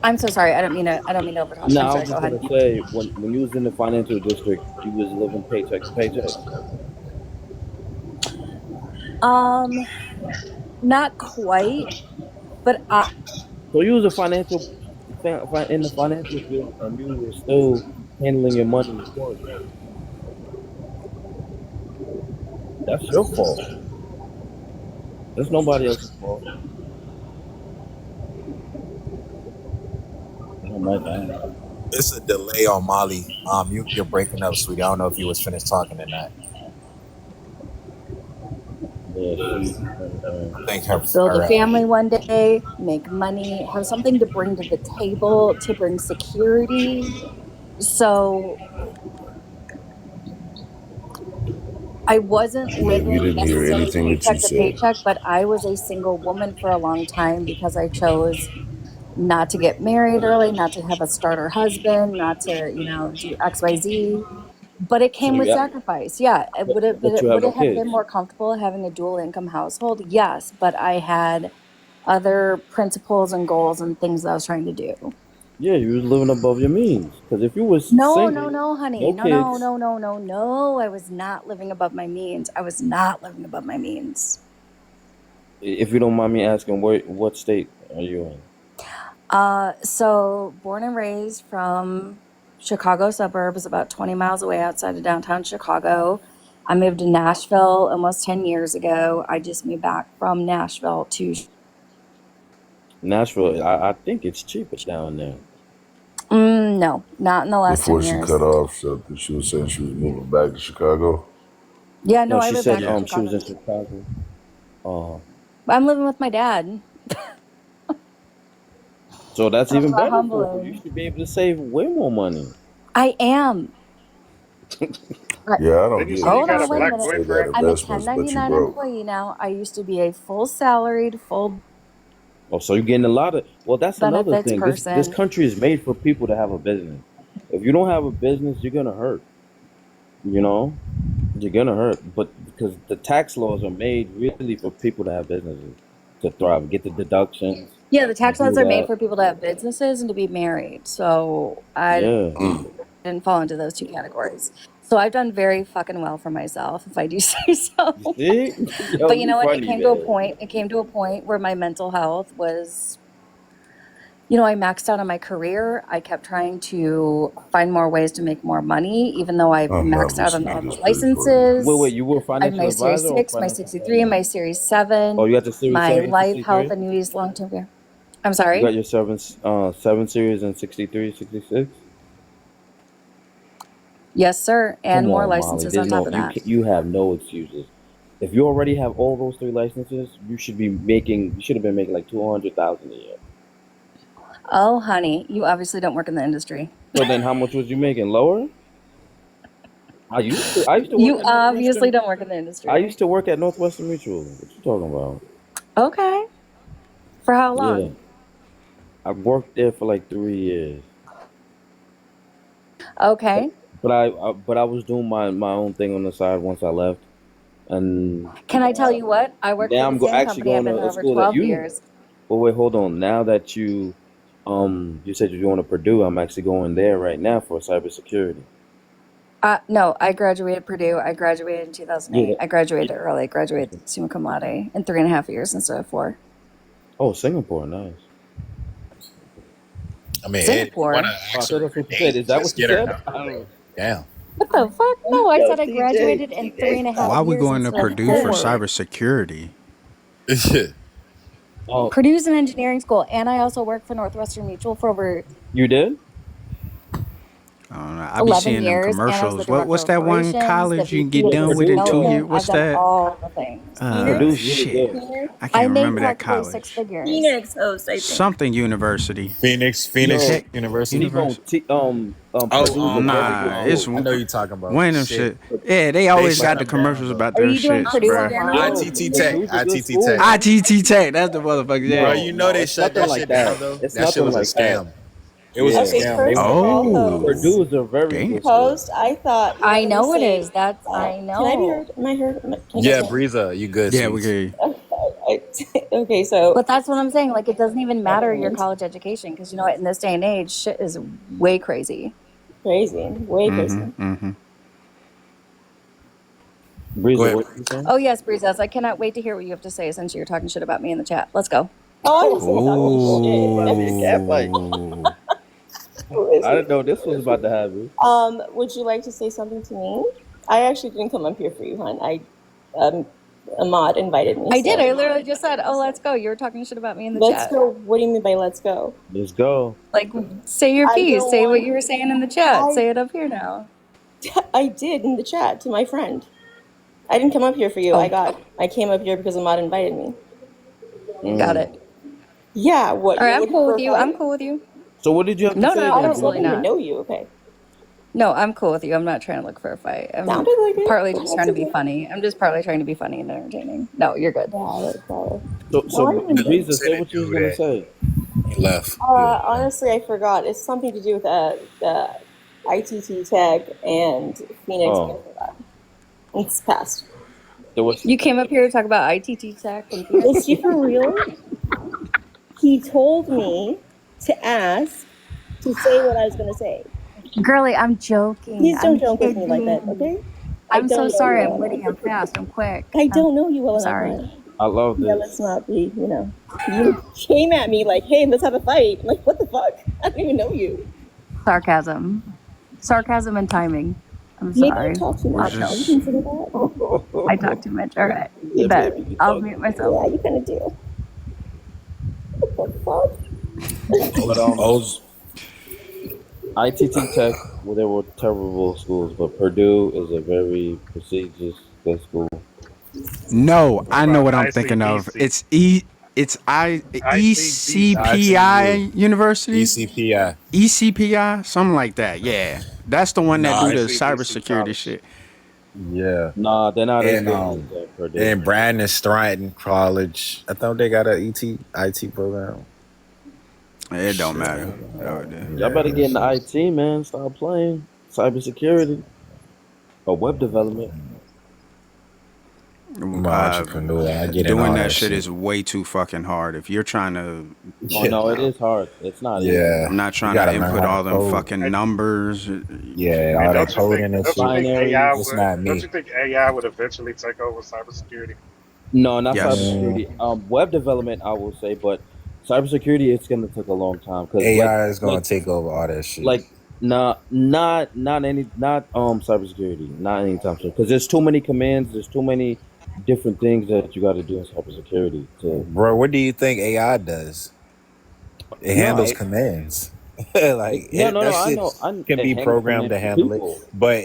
B: I'm so sorry. I don't mean to overtalk.
N: No,
B: I'm
N: I
B: sorry.
N: was
B: Go
N: just
B: ahead.
N: gonna say when you was in the financial district, you was living paycheck to paycheck.
B: Um, not quite, but
N: So you was a in the financial field, and you were still handling your money in court. That's your fault. That's nobody else's fault. Oh my God.
K: It's a delay on Molly. You're breaking up, sweetie. I don't know if you was finished talking or not.
N: Yeah, she.
K: I think her.
B: Build a
K: her
B: family one day, make money, have something to bring to the table, to bring security. So I wasn't
M: Maybe you
B: living
M: didn't hear
B: necessarily
M: anything that you
B: paycheck to
M: said.
B: paycheck, but I was a single woman for a long time because I chose not to get married early, not to have a starter husband, not to, do XYZ. But it
N: So
B: came with
N: yeah,
B: sacrifice. Yeah.
N: but you have
B: Would
N: no
B: it have been
N: kids.
B: more comfortable having a dual income household? Yes. But I had other principles and goals and things that I was trying to do.
N: Yeah, you was living above your means. Because if you was
B: No, no,
N: single,
B: no, honey.
N: no
B: No, no,
N: kids,
B: no, no, no, no. I was not living above my means. I was not living above my means.
N: if you don't mind me asking, what state are you in?
B: So born and raised from Chicago suburbs, about 20 miles away outside of downtown Chicago. I moved to Nashville almost 10 years ago. I just moved back from Nashville to
N: Nashville. I think it's cheaper down there.
B: no, not in the last 10
M: Before she cut
B: years.
M: off, something she was saying she was moving back to Chicago.
B: Yeah, no,
N: No,
B: I
N: she
B: live
N: said
B: back in
N: she was
B: Chicago.
N: in Chicago. Oh,
B: I'm living with my dad.
N: so that's
B: Talk
N: even
B: about
N: better for you. You
B: humbling.
N: should be able to save way more money.
B: I am.
M: Yeah, I don't
A: Then you
M: get
A: say
M: it.
A: you
B: Hold
M: You
A: got a
B: on, wait a
M: say,
A: black
B: minute.
M: say that
A: boyfriend.
B: I'm a
M: investments, but you
B: 1099
M: broke.
B: employee now. I used to be a full salaried, full
N: Oh, so you're getting a lot of. Well, that's another
B: benefits
N: thing. This
B: person.
N: country is made for people to have a business. If you don't have a business, you're gonna hurt. You know, you're gonna hurt. But because the tax laws are made really for people to have businesses to thrive, get the deductions,
B: Yeah, the tax
N: do
B: laws are made
N: that.
B: for people to have businesses and to be married. So I
N: Yeah.
B: didn't fall into those two categories. So I've done very fucking well for myself, if I do say
N: You
B: so.
N: see? Yo,
B: But you
N: you
B: know what? It
N: funny,
B: came to a
N: man.
B: point. It came to a point where my mental health was, I maxed out on my career. I kept trying to find more ways to make more money, even though I
M: I'm not
B: maxed out on
M: listening
B: all
M: to
B: the
M: this pretty for you.
B: licenses.
N: Wait, you were a
B: I have
N: financial
B: my Series
N: advisor or
B: 6, my
N: financial
B: 63, and
N: planner?
B: my Series
N: Oh,
B: 7,
N: you got the Series
B: my
N: 7
B: life, health,
N: 63?
B: annuities, long-term care. I'm
N: You got
B: sorry?
N: your 7 series and 63, 66?
B: Yes, sir. And
N: Come
B: more
N: on, Molly.
B: licenses
N: There's
B: on top
N: no
B: of that.
N: you have no excuses. If you already have all those three licenses, you should have been making like 200,000 a year.
B: Oh, honey, you obviously don't work in the industry.
N: So then how much was you making? Lower? I used to work
B: You
N: at
B: obviously
N: Northwestern.
B: don't work in the
N: I
B: industry.
N: used to work at Northwestern Mutual. What you talking about?
B: Okay. For how
N: Yeah.
B: long?
N: I worked there for like 3 years. But
B: Okay.
N: but I was doing my own thing on the side once I left. And
B: Can I tell you what? I work for
N: now
B: the
N: I'm
B: same
N: actually
B: company I've
N: going
B: been
N: to
B: for
N: a
B: over
N: school that
B: 12
N: you.
B: years.
N: But wait, hold on. Now that you said you're going to Purdue, I'm actually going there right now for cybersecurity.
B: No, I graduated Purdue. I graduated in 2008.
N: Yeah.
B: I graduated early. I graduated summa cum laude in 3.5 years instead of 4.
N: Oh, Singapore, nice.
K: I mean, Ed, you want
B: Singapore?
K: to
N: Oh, I
K: ask
N: thought
K: her
N: that's
K: her
N: what you said.
K: date?
N: Is that
K: Just
N: what you
K: get her
N: said?
K: number.
N: I don't know.
K: Damn.
B: What the fuck? No, I
R: Yo,
B: said I graduated in three and a half
V: Why we
B: years
V: going to
B: instead of
V: Purdue for
B: 4.
V: cybersecurity?
N: Oh,
B: Purdue's an engineering school, and I also worked for Northwestern Mutual for over
N: you did?
V: I don't know. I be
B: 11
V: seeing them
B: years, and I was the
V: commercials.
B: director
V: What's
B: of
V: that one
B: operations, the
V: college you can
B: VP
V: get
B: of
N: Yeah,
V: done
B: business
V: with
N: Purdue.
V: in 2 years?
B: development. I've
V: What's
B: done
V: that?
B: all the things.
N: Purdue's really
V: Shit.
N: good.
V: I
B: I
V: can't
B: made
V: remember that
B: practically six
V: college.
B: figures.
J: Phoenix host, I think.
V: Something university.
K: Phoenix
N: Yo,
V: Tech
K: University.
V: University.
K: Oh,
N: Purdue's a very good
V: Nah, it's
N: school.
K: I know you're talking about.
V: one of them
K: Shit.
V: shit. Yeah, they
K: They
V: always got
K: shutting
V: the
K: them down
V: commercials
K: though.
V: about
B: Are
V: them
B: you doing
V: shits,
B: Purdue
V: bruh.
B: Urbana?
N: Yo,
K: ITT Tech.
N: Purdue's a good
K: ITT
N: school,
K: Tech.
N: man.
V: ITT Tech, that's the motherfucker.
K: Bro,
V: Yeah.
K: you know
N: No,
K: they
N: it's
K: shut
N: nothing
K: that
N: like
K: shit down
N: that.
K: though?
N: It's
K: That shit
N: nothing
K: was a
N: like that.
K: scam. It was a
N: Yeah.
J: Okay,
K: scam. They
J: first
K: was
J: of all, host,
N: Purdue
V: Oh,
N: is a very
V: damn.
N: good school.
J: host, I thought you were
B: I
J: gonna
B: know it
J: say,
B: is. That's I
J: can I be
B: know.
J: heard? Am I heard? Can you guys
K: Yeah,
J: hear me?
K: Breeza, you good,
V: Yeah, we
K: sweets.
V: can.
J: Okay, so
B: But that's what I'm saying. Like, it doesn't even matter your college education because you know what? In this day and age, shit is way crazy.
J: crazy, way crazy.
V: Mm-hmm.
K: Go
N: Breezer,
K: ahead.
N: what you saying?
B: Oh yes, Breezes. I cannot wait to hear what you have to say since you're talking shit about me in the chat. Let's go.
J: Oh, I just ain't talking shit.
N: About to be a cat fight.
V: Oh.
N: I didn't know this was about to happen.
J: Would you like to say something to me? I actually didn't come up here for you, hon. Ahmad invited me,
B: I did.
J: so
B: I literally just said, "Oh, let's go." You were talking shit about me in the
J: let's
B: chat.
J: go. What do you mean by let's go?
N: Let's go.
B: Like, say your
J: I
B: piece.
J: don't
B: Say what
J: want.
B: you were saying in the chat.
J: I
B: Say it up here now.
J: I did in the chat to my friend.
D: I didn't come up here for you.
B: Oh.
D: I came up here because Ahmad invited me.
B: Got it.
D: Yeah, what,
B: All
D: you're
B: right, I'm
D: looking
B: cool
D: for
B: with
D: a
B: you.
D: fight?
B: I'm cool with you.
N: So what did you have to
B: No,
N: say
B: no,
N: then,
D: I don't
B: absolutely
N: Juju?
D: even
B: not.
D: know you, okay.
B: No, I'm cool with you. I'm not trying to look for a fight. I'm
D: Sounded like it,
B: partly
D: but
B: just
D: that's
B: trying to be
D: okay.
B: funny. I'm just partly trying to be funny and entertaining. No, you're good.
D: Got it, got it.
N: So
D: No, I didn't get
N: Visa,
D: it.
N: say what you was gonna say.
K: He left. Yeah.
D: Honestly, I forgot. It's something to do with the ITT Tech and Phoenix, but I
N: Oh,
D: forgot. It's past.
N: there was.
B: You came up here to talk about ITT Tech and
D: Is
B: Phoenix?
D: he for real? He told me to ask to say what I was going to say.
B: Girly, I'm joking.
D: Please don't
B: I'm
D: joke with me like that,
B: kidding.
D: okay? I
B: I'm so
D: don't know you
B: sorry.
D: well
B: I'm witty. I'm
D: enough.
B: fast. I'm quick.
D: I
B: I'm
D: don't know you well enough,
B: sorry.
D: hon.
N: I love
D: Yeah,
N: this.
D: let's not be, You came at me like, hey, let's have a fight. I'm like, what the fuck? I don't even know you.
B: Sarcasm. Sarcasm and timing. I'm
D: Maybe I
B: sorry.
D: talk too
V: We're
D: much. Can you
V: just
D: consider that?
B: I talk too much. All right.
N: Yeah,
B: Bet.
N: maybe you
B: I'll
N: talk.
B: mute myself.
D: Yeah, you kind of do. What the fuck?
N: But
K: O's
N: ITT Tech, well, they were terrible schools, but Purdue is a very prestigious good school.
V: no.
A: What
V: I know
A: about
V: what I'm thinking of.
A: ICBC?
V: It's
A: ICBC.
V: ECPI University.
K: ECPI.
V: ECPI, something like that. Yeah, that's the one that
K: Nah,
V: do the
A: ICBC
V: cybersecurity
A: College.
V: shit.
K: yeah.
N: Nah, they're not as
K: And
N: good as Purdue.
K: and Brandon Stratton College. I thought they got a IT program.
V: It don't
K: Shit.
V: matter.
N: Y'all better
K: Yeah.
N: get into IT, man. Stop playing cybersecurity or web development.
K: I'm an entrepreneur. I get in
V: Doing
K: all
V: that
K: that
V: shit
K: shit.
V: is way too fucking hard. If you're trying to,
N: Oh no, it is hard. It's not easy.
K: Yeah.
V: I'm not
K: You
V: trying
K: gotta
V: to
K: learn
V: input
K: how to
V: all them
K: code.
V: fucking numbers.
K: Yeah,
A: And
K: all that
A: don't you think?
K: coding and
A: Don't you
K: shit.
A: think AI
N: Binaries.
K: It's
A: would?
K: not
A: Don't
K: me.
A: you think AI would eventually take over cybersecurity?
N: No, not
V: Yes.
N: cybersecurity. Web development, I will say, but cybersecurity, it's gonna take a long time because
K: AI is gonna take over all that shit.
N: like not cybersecurity, not anytime soon. Because there's too many commands, there's too many different things that you got to do in cybersecurity.
K: Bro, what do you think AI does? It
N: No,
K: handles commands. Like
N: no,
K: that
N: I
K: shit
N: know.
K: can
N: It
K: be
N: handles
K: programmed
N: commands
K: to
N: for
K: handle it.
N: people.
K: But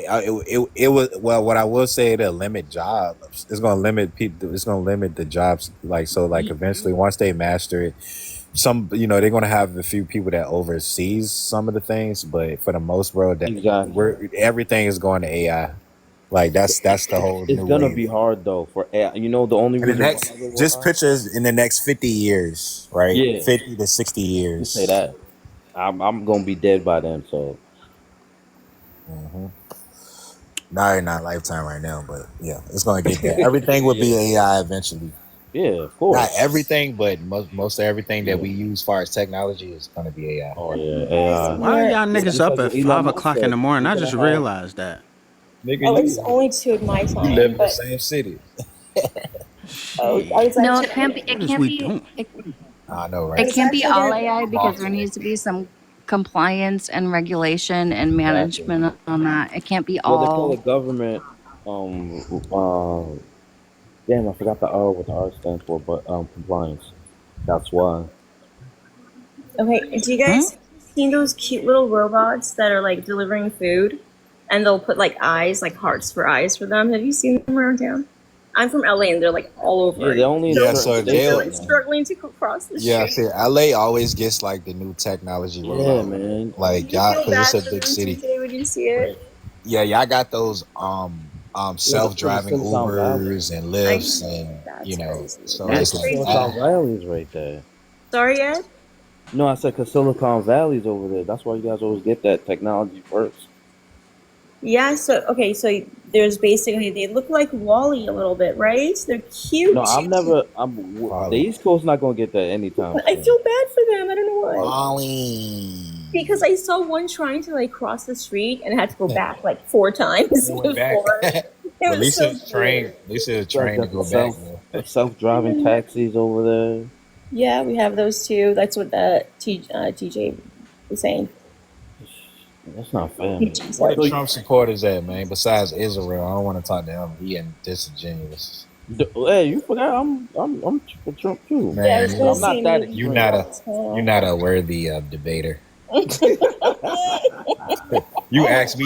K: it was well. What I will say, it'll limit jobs. It's gonna limit people. It's gonna limit the jobs. Like eventually, once they master it, they're gonna have a few people that oversees some of the things. But for the most, bro, everything is going to AI. Like that's the whole
N: It's
K: new
N: gonna
K: wave.
N: be hard though for AI. You know, the only
K: In the
N: reason why
K: next,
N: it will
K: just
N: hard.
K: pictures in the next 50 years, right?
N: Yeah,
K: 50 to 60
N: you say
K: years.
N: that. I'm gonna be dead by then. So
K: Mm-hmm. Not lifetime right now, but yeah, it's gonna get there. Everything will be AI eventually.
N: Yeah, of course.
K: Not everything, but most of everything that
N: Yeah.
K: we use as far as technology is gonna be AI.
N: Oh yeah, AI.
V: Why are y'all niggas up at
N: Elon
V: 5
N: Musk
V: o'clock in
N: said
V: the morning?
N: we're
V: I
N: gonna
V: just
N: have.
V: realized that.
K: Nigga,
D: Oh, it's only 2 at my
K: you
D: time,
K: live in the
D: but
K: same city.
D: I was
B: No,
D: actually
B: it can't be.
V: What is we doing?
K: I know,
B: It
K: right?
B: can't be all AI
K: I'm
B: because
K: off
B: there
K: today.
B: needs to be some compliance and regulation and
N: Exactly.
B: management on that. It can't be
N: Well, they call
B: all.
N: it government. Damn, I forgot the R what the R stands for, but compliance. That's why.
D: Okay, do you guys seen those cute little robots that are like delivering food, and they'll put like eyes, like hearts for eyes for them? Have you seen them around town? I'm from LA, and they're like all over.
N: Yeah, they're only in
K: Yeah,
N: certain
K: so
N: states
K: they'll
N: right
D: Like
N: now.
D: struggling to cross the
K: yeah,
D: street.
K: see, LA always gets like the new technology
N: Yeah,
K: rollout.
N: man.
K: Like
D: Do you
K: y'all,
D: feel
K: cause it's
D: bad
K: a
D: for
K: big
D: them,
K: city.
D: TJ, when you see it?
K: Yeah, y'all got those
N: Yeah, that's in
K: self-driving
N: Silicon Valley.
K: Ubers and Lyfts and
D: That's crazy.
K: so
N: Yeah,
K: it's
D: That's
N: because
K: like
D: crazy.
N: Silicon Valley's right there.
D: Sorry, Ed?
N: No, I said because Silicon Valley's over there. That's why you guys always get that technology first.
D: Yeah, so there's basically, they look like Wally a little bit, right? They're cute.
N: No, the East Coast not gonna get that anytime
D: I
N: soon.
D: feel bad for them. I don't know why.
K: Wally.
D: Because I saw one trying to like cross the street and had to go back like 4 times
K: They went back.
D: before. It
K: But
D: was so
K: Lisa's trained. Lisa's trained to
N: Got
K: go back. Man.
N: self-driving taxis over there.
D: Yeah, we have those too. That's what the TJ was saying.
N: That's not fair.
K: Where the Trump supporters at, man? Besides Israel, I don't want to talk to him. He ain't disingenuous.
N: Hey, you forgot I'm for Trump too.
K: Man,
D: Yeah, I was gonna
N: I'm not
D: say
N: that
D: maybe
N: extreme.
K: you're not a worthy debater. You asked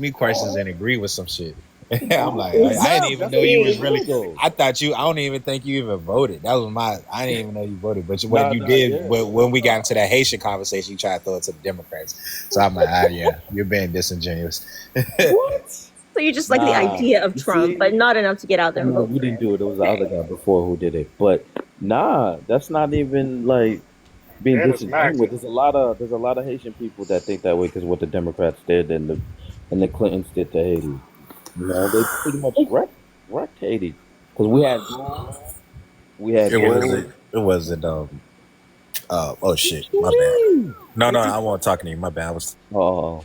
K: me questions and agree with some shit. I'm like, I didn't even know you was really. I thought you. I don't even think you even voted. That was my. I didn't even know you voted. But when you did,
N: yeah.
K: when we got into that Haitian conversation, you tried to throw it to the Democrats. So I'm like, yeah, you're being disingenuous.
N: What?
D: So you just like the
N: Nah,
D: idea of
N: you
D: Trump,
N: see,
D: but not enough to get out there and
N: no,
D: vote
N: we
D: for
N: didn't
D: him.
N: do it. It was the other
D: Okay.
N: guy before who did it. But nah, that's not even like being
A: And it's
N: disingenuous.
A: MAGA.
N: There's a lot of Haitian people that think that way because what the Democrats did and the Clintons did to Haiti. You know, they pretty much wrecked Haiti because we had
K: It
N: gold.
K: wasn't. It wasn't. Oh shit. My bad. No, I wasn't talking to you. My bad. I was.
N: Oh,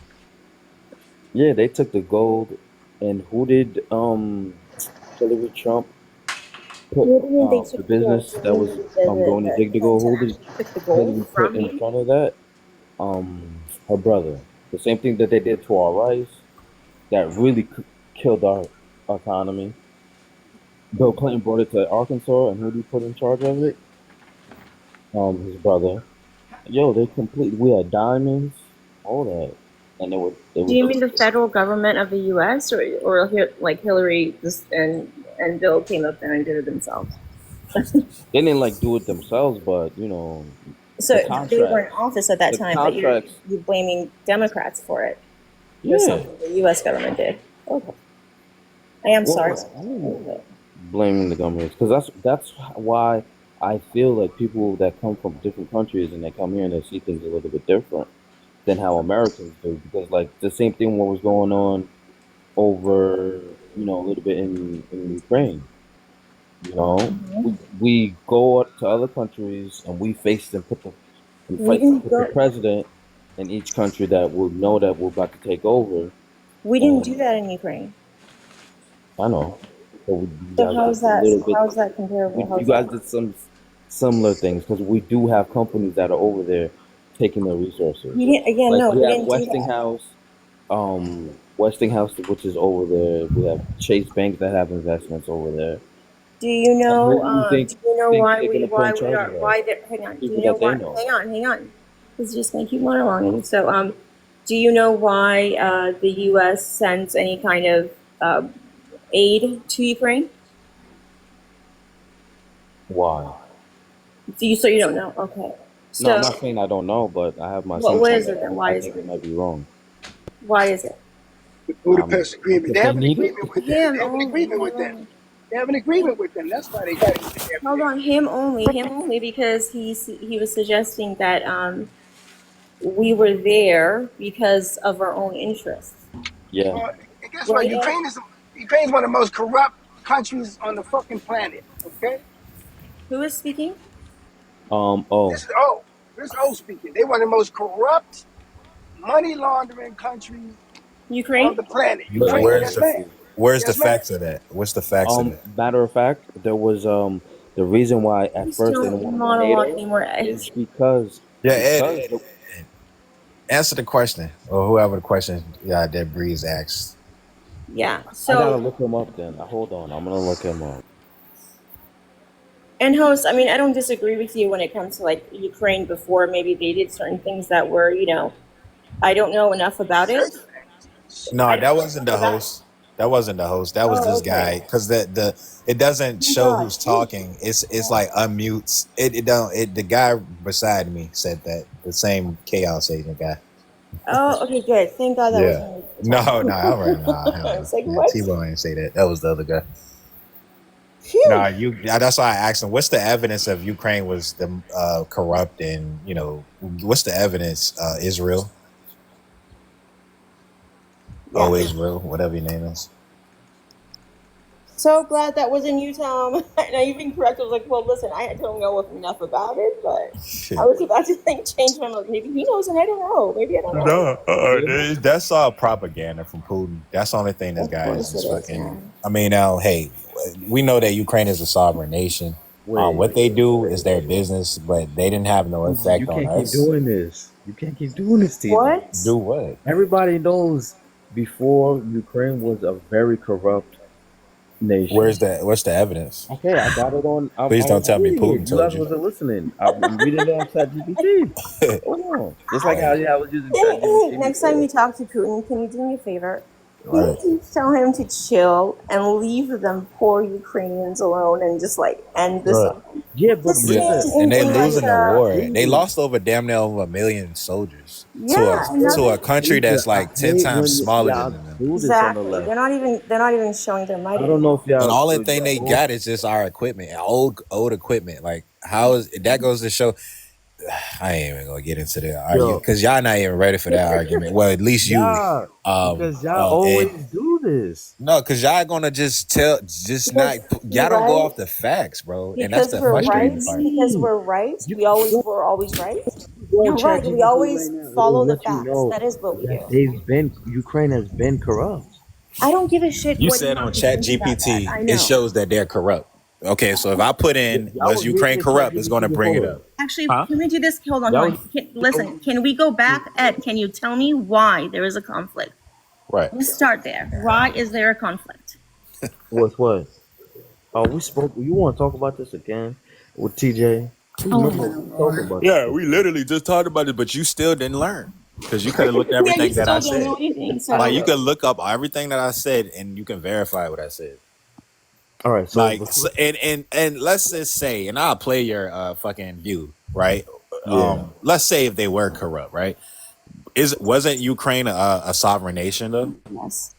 N: yeah, they took the gold, and who did Hillary Trump put
D: What do you mean they
N: the
D: took the gold?
N: business
D: You
N: that
D: mean
N: was going to
D: the
N: dig the gold? Who did
D: Clintons took the gold
N: Hillary put
D: from
N: in
D: him?
N: front of that? Her brother. The same thing that they did to our rice that really killed our economy. Bill Clinton brought it to Arkansas, and who did he put in charge of it? His brother. Yo, they completely. We had diamonds, all that, and it
D: Do
N: was.
D: you mean the federal government of the U.S. or like Hillary and Bill came up there and did it themselves?
N: They didn't like do it themselves, but
D: So
N: the
D: they were in
N: contracts,
D: office at that
N: the
D: time, but
N: contracts.
D: you're blaming Democrats for it. For
N: Yeah.
D: something the U.S. government did. Okay. I am sorry.
N: Well, blaming the government because that's why I feel like people that come from different countries and they come here and they see things a little bit different than how Americans do because like the same thing what was going on over a little bit in Ukraine. We go to other countries and we face them, and
D: We
N: fight to
D: didn't
N: put the
D: go.
N: president in each country that will know that we're about to take over.
D: We didn't do
N: And
D: that in Ukraine.
N: I know, but you
D: So
N: guys
D: how
N: did
D: is
N: a
D: that?
N: little bit.
D: How is that comparable?
N: You
D: How's
N: guys
D: that?
N: did some similar things because we do have companies that are over there taking their resources.
D: We didn't. Again,
N: Like
D: no,
N: we
D: we
N: have
D: didn't do that.
N: Westinghouse, which is over there. We have Chase Bank that have investments over there.
D: Do you
N: And
D: know?
N: who do you
D: Do you know
N: think
D: why
N: they're gonna put
D: why
N: in
D: we
N: charge of
D: are
N: that?
D: why they hang on? Do
N: People
D: you know
N: that they
D: why?
N: know.
D: Hang on. This is just gonna keep monologuing. So do you know why the U.S. sends any kind of aid to Ukraine?
N: Why?
D: So you don't know? Okay.
N: No, I'm
D: So
N: not saying I don't know, but I have my
D: what
N: assumption
D: is it then?
N: that
D: Why
N: I
D: is
N: think
D: it?
N: it might be wrong.
D: Why is it?
W: The Budapest Agreement.
N: Because
W: They
N: they
W: have an
N: need it.
W: agreement with them.
D: Him
W: They have an
D: only.
W: agreement
D: Him
W: with them.
D: only.
W: They have an agreement with them. That's why they got it
D: Hold
W: there.
D: on. Him only because he was suggesting that we were there because of our own interests.
N: Yeah.
W: Well, and guess what?
D: Right, Ed?
W: Ukraine's one of the most corrupt countries on the fucking planet. Okay,
D: Who is speaking?
N: Oh.
W: this is O. This is O speaking. They one of the most corrupt, money laundering countries on
D: Ukraine?
W: the planet.
K: But
W: Ukraine, yes ma'am.
K: where's the
W: Yes ma'am.
K: facts of that? What's the facts of that?
N: Matter of fact, there was the reason why at
D: Please
N: first they didn't
D: don't
N: want to go
D: monologue
N: NATO
D: anymore.
N: is because
K: Yeah,
N: because
K: answer the question or whoever the question that Breeze asked.
D: Yeah.
N: I gotta
D: So,
N: look him up. Then hold on, I'm gonna look him up.
D: and host, I mean, I don't disagree with you when it comes to like Ukraine before maybe they did certain things that were, I don't know enough about it.
K: No,
D: I don't
K: that
D: know
K: wasn't
D: enough
K: the
D: about it.
K: host. That wasn't the host. That was
D: Oh,
K: this
D: okay.
K: guy. Because the it doesn't
D: Oh my
K: show
D: God.
K: who's talking. It's like unmutes. It don't. It the guy beside me said that the same chaos agent guy.
D: Oh, okay, good. Thank God that
K: Yeah.
D: wasn't me
K: No,
D: talking.
K: all right, nah, hell
D: I
K: no.
D: was like,
K: Yeah,
D: what?
K: T-Bone ain't say that. That was the other guy.
D: Phew.
K: Nah, that's why I asked him. What's the evidence of Ukraine was the corrupt and what's the evidence? Israel,
D: Yeah.
K: Israel, whatever your name is.
D: So glad that wasn't you, Tom. And I even correct. I was like, well, listen, I don't know enough about it, but I was about to change my mind. Maybe he knows and I don't know. Maybe I don't know.
K: No, that's all propaganda from Putin. That's the only thing this
D: Of
K: guy is
D: course it
K: just
D: is,
K: fucking.
D: man.
K: I mean, now, hey, we know that Ukraine is a sovereign nation. What they do is their business, but they didn't have no
N: You
K: effect on
N: can't keep
K: us.
N: doing this. You can't keep doing this, T-Bone.
D: What?
K: Do what?
N: Everybody knows before Ukraine was a very corrupt nation.
K: What's the evidence?
N: Okay, I got it on. I
K: Please don't
N: was
K: tell me
N: reading
K: Putin
N: it. You
K: told
N: guys
K: you.
N: wasn't listening. I'm reading it on ChatGPT. Hold on. Just like how I was using
D: Hey,
N: ChatGPT
D: next time
N: before.
D: you talk to Putin, can you do me a favor?
K: Right.
D: Can you tell him to chill and leave them poor Ukrainians alone and just like end this?
N: Right. Yeah, but
D: Just
K: Yeah,
N: listen,
D: stay
K: and they
D: in
K: losing the
D: Russia.
K: war. They lost over damn near over 1 million soldiers
D: Yeah, and
K: to a
D: nothing.
K: country
N: listen,
K: that's
N: I
K: like 10
N: hate
K: times
N: when
K: smaller
N: y'all
K: than them.
N: do this on the
D: Exactly.
N: left.
D: They're not even showing their might
N: I don't know
D: anymore.
N: if
K: And
N: y'all
K: all the
N: so
K: thing they
N: y'all
K: got is just our equipment, old equipment. Like how is that goes to show? I ain't even gonna get into the argument
N: yo,
K: because y'all not even ready for that argument. Well, at least you,
N: y'all because y'all
K: Ed.
N: always do this.
K: No, because y'all gonna just not.
D: Because
K: Y'all
D: you're
K: don't go
D: right.
K: off the facts, bro, and that's
D: Because
K: the
D: we're
N: What do you
D: right.
K: frustrating part.
D: Because
N: mean?
D: we're right.
N: You
D: We're always right.
N: go on
D: You're
N: chat
D: right. We
N: GPT right
D: always
N: now. It'll
D: follow the
N: let you
D: facts.
N: know
D: That is what we
N: that
D: do.
N: Ukraine has been corrupt.
D: I don't give a shit
K: You
D: what you
K: said
D: have
K: on
D: to
K: Chat
D: think about that.
K: GPT,
D: I
K: it
D: know.
K: shows that they're corrupt. Okay, so if I put in
N: Y'all
K: was
N: was reading
K: Ukraine
N: the chat
K: corrupt, it's gonna
N: GPT
K: bring it
N: before.
K: up.
D: Actually,
K: Huh?
D: can we do this? Hold on,
N: Y'all
D: hold
N: was,
D: on. Listen, can we go back? Ed, can you tell me why there is a conflict?
K: Right.
D: Let's start there. Why is there a conflict?
N: with what? Oh, we spoke. You want to talk about this again with TJ? Please
D: Oh
N: remember
D: my
N: we talked
D: lord.
N: about
K: Yeah,
N: this.
K: we literally just talked about it, but you still didn't learn because you could have looked at
D: Yeah, you
K: everything that I
D: still don't
K: said.
D: know anything.
K: Like you
D: So
K: could look up everything that I said and you can verify what I said.
N: All right, so
K: Like
N: before,
K: and let's just say, and I'll play your fucking view, right?
N: yeah,
K: Let's say if they were corrupt, right? Wasn't Ukraine a sovereign nation though?
D: yes.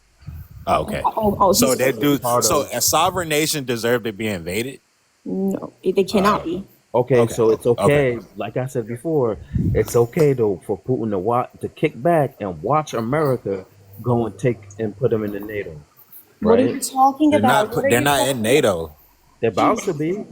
K: Oh, okay.
N: yeah,
K: So they
N: it's
K: do.
N: part
K: So
N: of.
K: a sovereign nation deserved to be invaded.
D: No, they
K: All
D: cannot
K: right.
D: be.
N: Okay,
K: Okay.
N: so it's
K: Okay.
N: okay. Like I said before, it's okay though for Putin to kick back and watch America go and take and put them in the NATO,
D: What are
N: right?
D: you talking about? What are
K: They're
D: you
K: not in
D: talking about?
K: NATO.
N: They're
D: Dude,
N: about to be.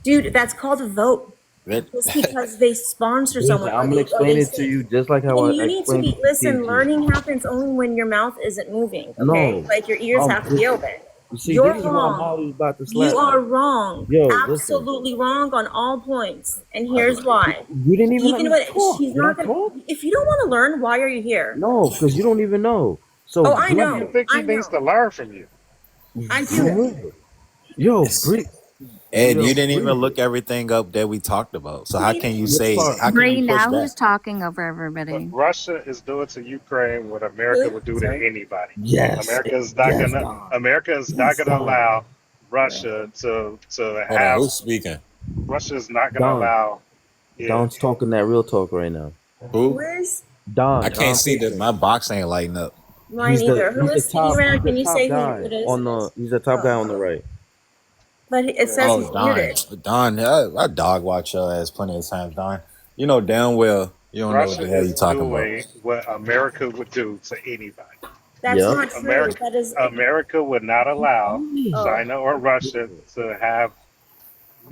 D: dude, that's called a vote.
K: That-
D: Just because they sponsor
N: Listen,
D: someone
N: I'm gonna
D: or
N: explain
D: they
N: it to
D: say,
N: you just like how
D: and
N: I
D: you need to
N: explained
D: be,
N: it to
D: listen,
N: TG.
D: learning happens only when your mouth isn't moving, okay?
N: No,
D: Like your ears have to be
N: listen.
D: open.
N: You see,
D: You're
N: this is why
D: wrong.
N: Molly's about to
D: You
N: slap me.
D: are wrong.
N: Yo, listen.
D: Absolutely wrong on all points. And
K: I
D: here's
K: like
D: why.
N: You didn't even let
D: Even
N: me
D: when
N: talk.
D: she's
N: Did I
D: not gonna,
N: talk?
D: if you don't want to learn, why are you here?
N: No, because you don't even know. So
D: Oh, I
A: Why
N: Bree,
A: do you
D: know.
A: think he
D: I
A: needs to
D: know.
A: learn from you?
D: I do
N: for
D: know.
N: real. Yo, Bree,
K: Ed,
N: yo,
K: you didn't even
N: Bree.
K: look everything up that we talked about. So how can you
N: Which
K: say?
N: part?
K: How can you
B: Bree,
K: push
B: now
K: back?
B: who's talking over
A: What
B: everybody?
A: Russia is doing to Ukraine, what America
D: Who?
A: would do to
D: Sorry?
A: anybody.
N: Yes, yes, Don.
A: America is not
N: Yes,
A: gonna
N: Don.
A: allow Russia to
K: Hold on,
A: have
K: who's speaking?
A: Russia is not gonna
N: Don.
A: allow it.
N: Don's talking that real talk right now.
K: Who?
D: Who is?
K: I
N: Don,
K: can't
N: Don
K: see that.
N: Patient.
K: My box ain't lighting up.
D: Mine either. Who is speaking right now?
N: He's the
D: Can you
N: top
D: say who
N: guy
D: it is?
N: on the he's the top guy on the right.
D: But it says
K: Oh,
D: he's
K: Don.
D: muted.
K: Don, I dog watch your ass plenty of times, Don. You know damn well you don't know what
A: Russia
K: the hell you
A: is
K: talking about.
A: doing what America would do to anybody.
D: That's
N: Yep.
D: not true.
A: America
D: That is.
A: America would not allow
D: Oh.
A: China or Russia to have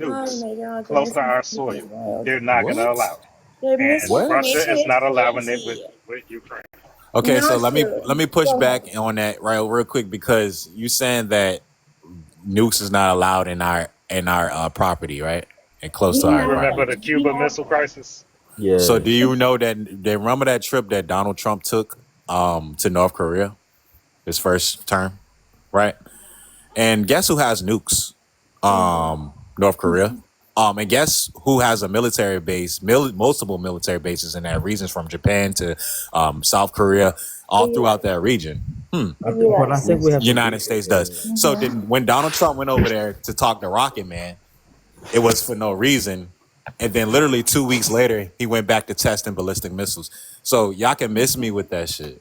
D: Oh
A: nukes
D: my God, they're
A: close to our soil.
D: misinformation is wild.
A: They're not gonna
K: What?
A: allow it.
D: Their
A: And
K: What?
A: Russia
D: misinformation
A: is
D: is
A: not allowing it
D: crazy.
A: with Ukraine.
K: Okay, so
D: Not
K: let me
D: true.
K: push
D: Go
K: back
D: ahead.
K: on that right real quick because you saying that nukes is not allowed in our property, right? And close to
A: Do you
K: our
A: remember
K: property.
A: the Cuban Missile Crisis?
K: So
N: Yeah.
K: do you know that they remember that trip that Donald Trump took to North Korea, his first term, right? And guess who has nukes? North Korea. And guess who has a military base, multiple military bases in that regions from Japan to South Korea,
D: The
K: all throughout
D: U.S.
K: that region?
D: The
N: But I
D: U.S.
N: think we have to be
K: United States does. So
D: Mm-hmm.
K: then when Donald Trump went over there to talk to Rocket Man, it was for no reason. And then literally 2 weeks later, he went back to testing ballistic missiles. So y'all can miss me with that shit.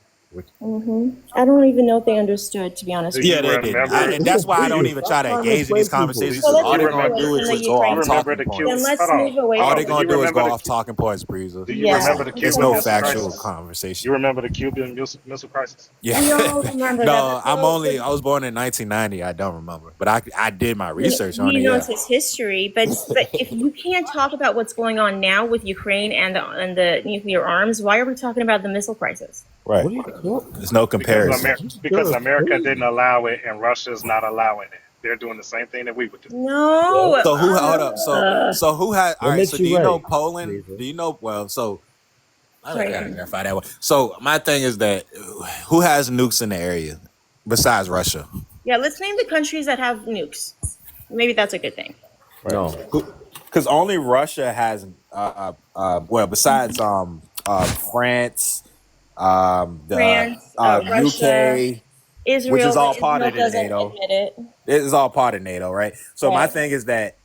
D: Mm-hmm. I don't even know if they understood, to be
A: Do
D: honest with
K: Yeah,
A: you
K: they
D: you.
K: didn't.
A: remember?
K: And that's why I don't
N: Breezy,
K: even
N: stop
K: try to
N: trying to
K: engage in these
N: explain people.
K: conversations
D: So
K: because
A: Do
D: let's
K: all
A: you
K: they're
D: move
K: going to
A: remember?
D: away
K: do
D: from
K: is
D: the
K: just go
A: Do you
K: off
D: Ukraine thing.
A: remember
K: talking
A: the
K: points.
A: Cuban?
D: Then let's
A: Hold on.
D: move away
K: All
A: Hold
K: they're
A: on.
D: from
A: Do
D: it.
K: going
A: you
K: to do is go
A: remember
K: off talking points, Breezer.
A: Do you
D: Yeah,
A: remember the
D: go
K: It's
A: Cuban
K: no
A: Missile
D: ahead.
K: factual
A: Crisis? You
K: conversation.
A: remember the Cuban Missile Crisis?
K: Yeah.
D: We all remember that.
K: No,
D: But so,
K: I was born in 1990. I don't remember. But I did my research on
D: he
K: it,
D: knows
K: yeah.
D: his history, but if you can't talk about what's going on now with Ukraine and the nuclear arms, why are we talking about the missile crisis?
K: Right.
N: What are you talking?
K: There's no
A: Because
K: comparison.
A: Because America didn't allow it and Russia's not allowing it. They're doing the same thing that we would do.
D: No.
K: So who hold up? So who had all
N: What
K: right, so
N: makes
K: do
N: you
K: you know
N: right,
K: Poland?
N: Breezy?
K: Do you know well, so I
D: Sorry.
K: gotta verify that one. So my thing is that who has nukes in the area besides Russia?
D: Yeah, let's name the countries that have nukes. Maybe that's a good thing.
N: No.
K: Because only Russia has well besides France, the
D: France, Russia,
K: UK, which
D: Israel,
K: is
D: but
K: all part
D: Israel
K: of the
D: doesn't
K: NATO.
D: admit it.
K: It is all part of NATO, right? So my
D: Right.
K: thing is that,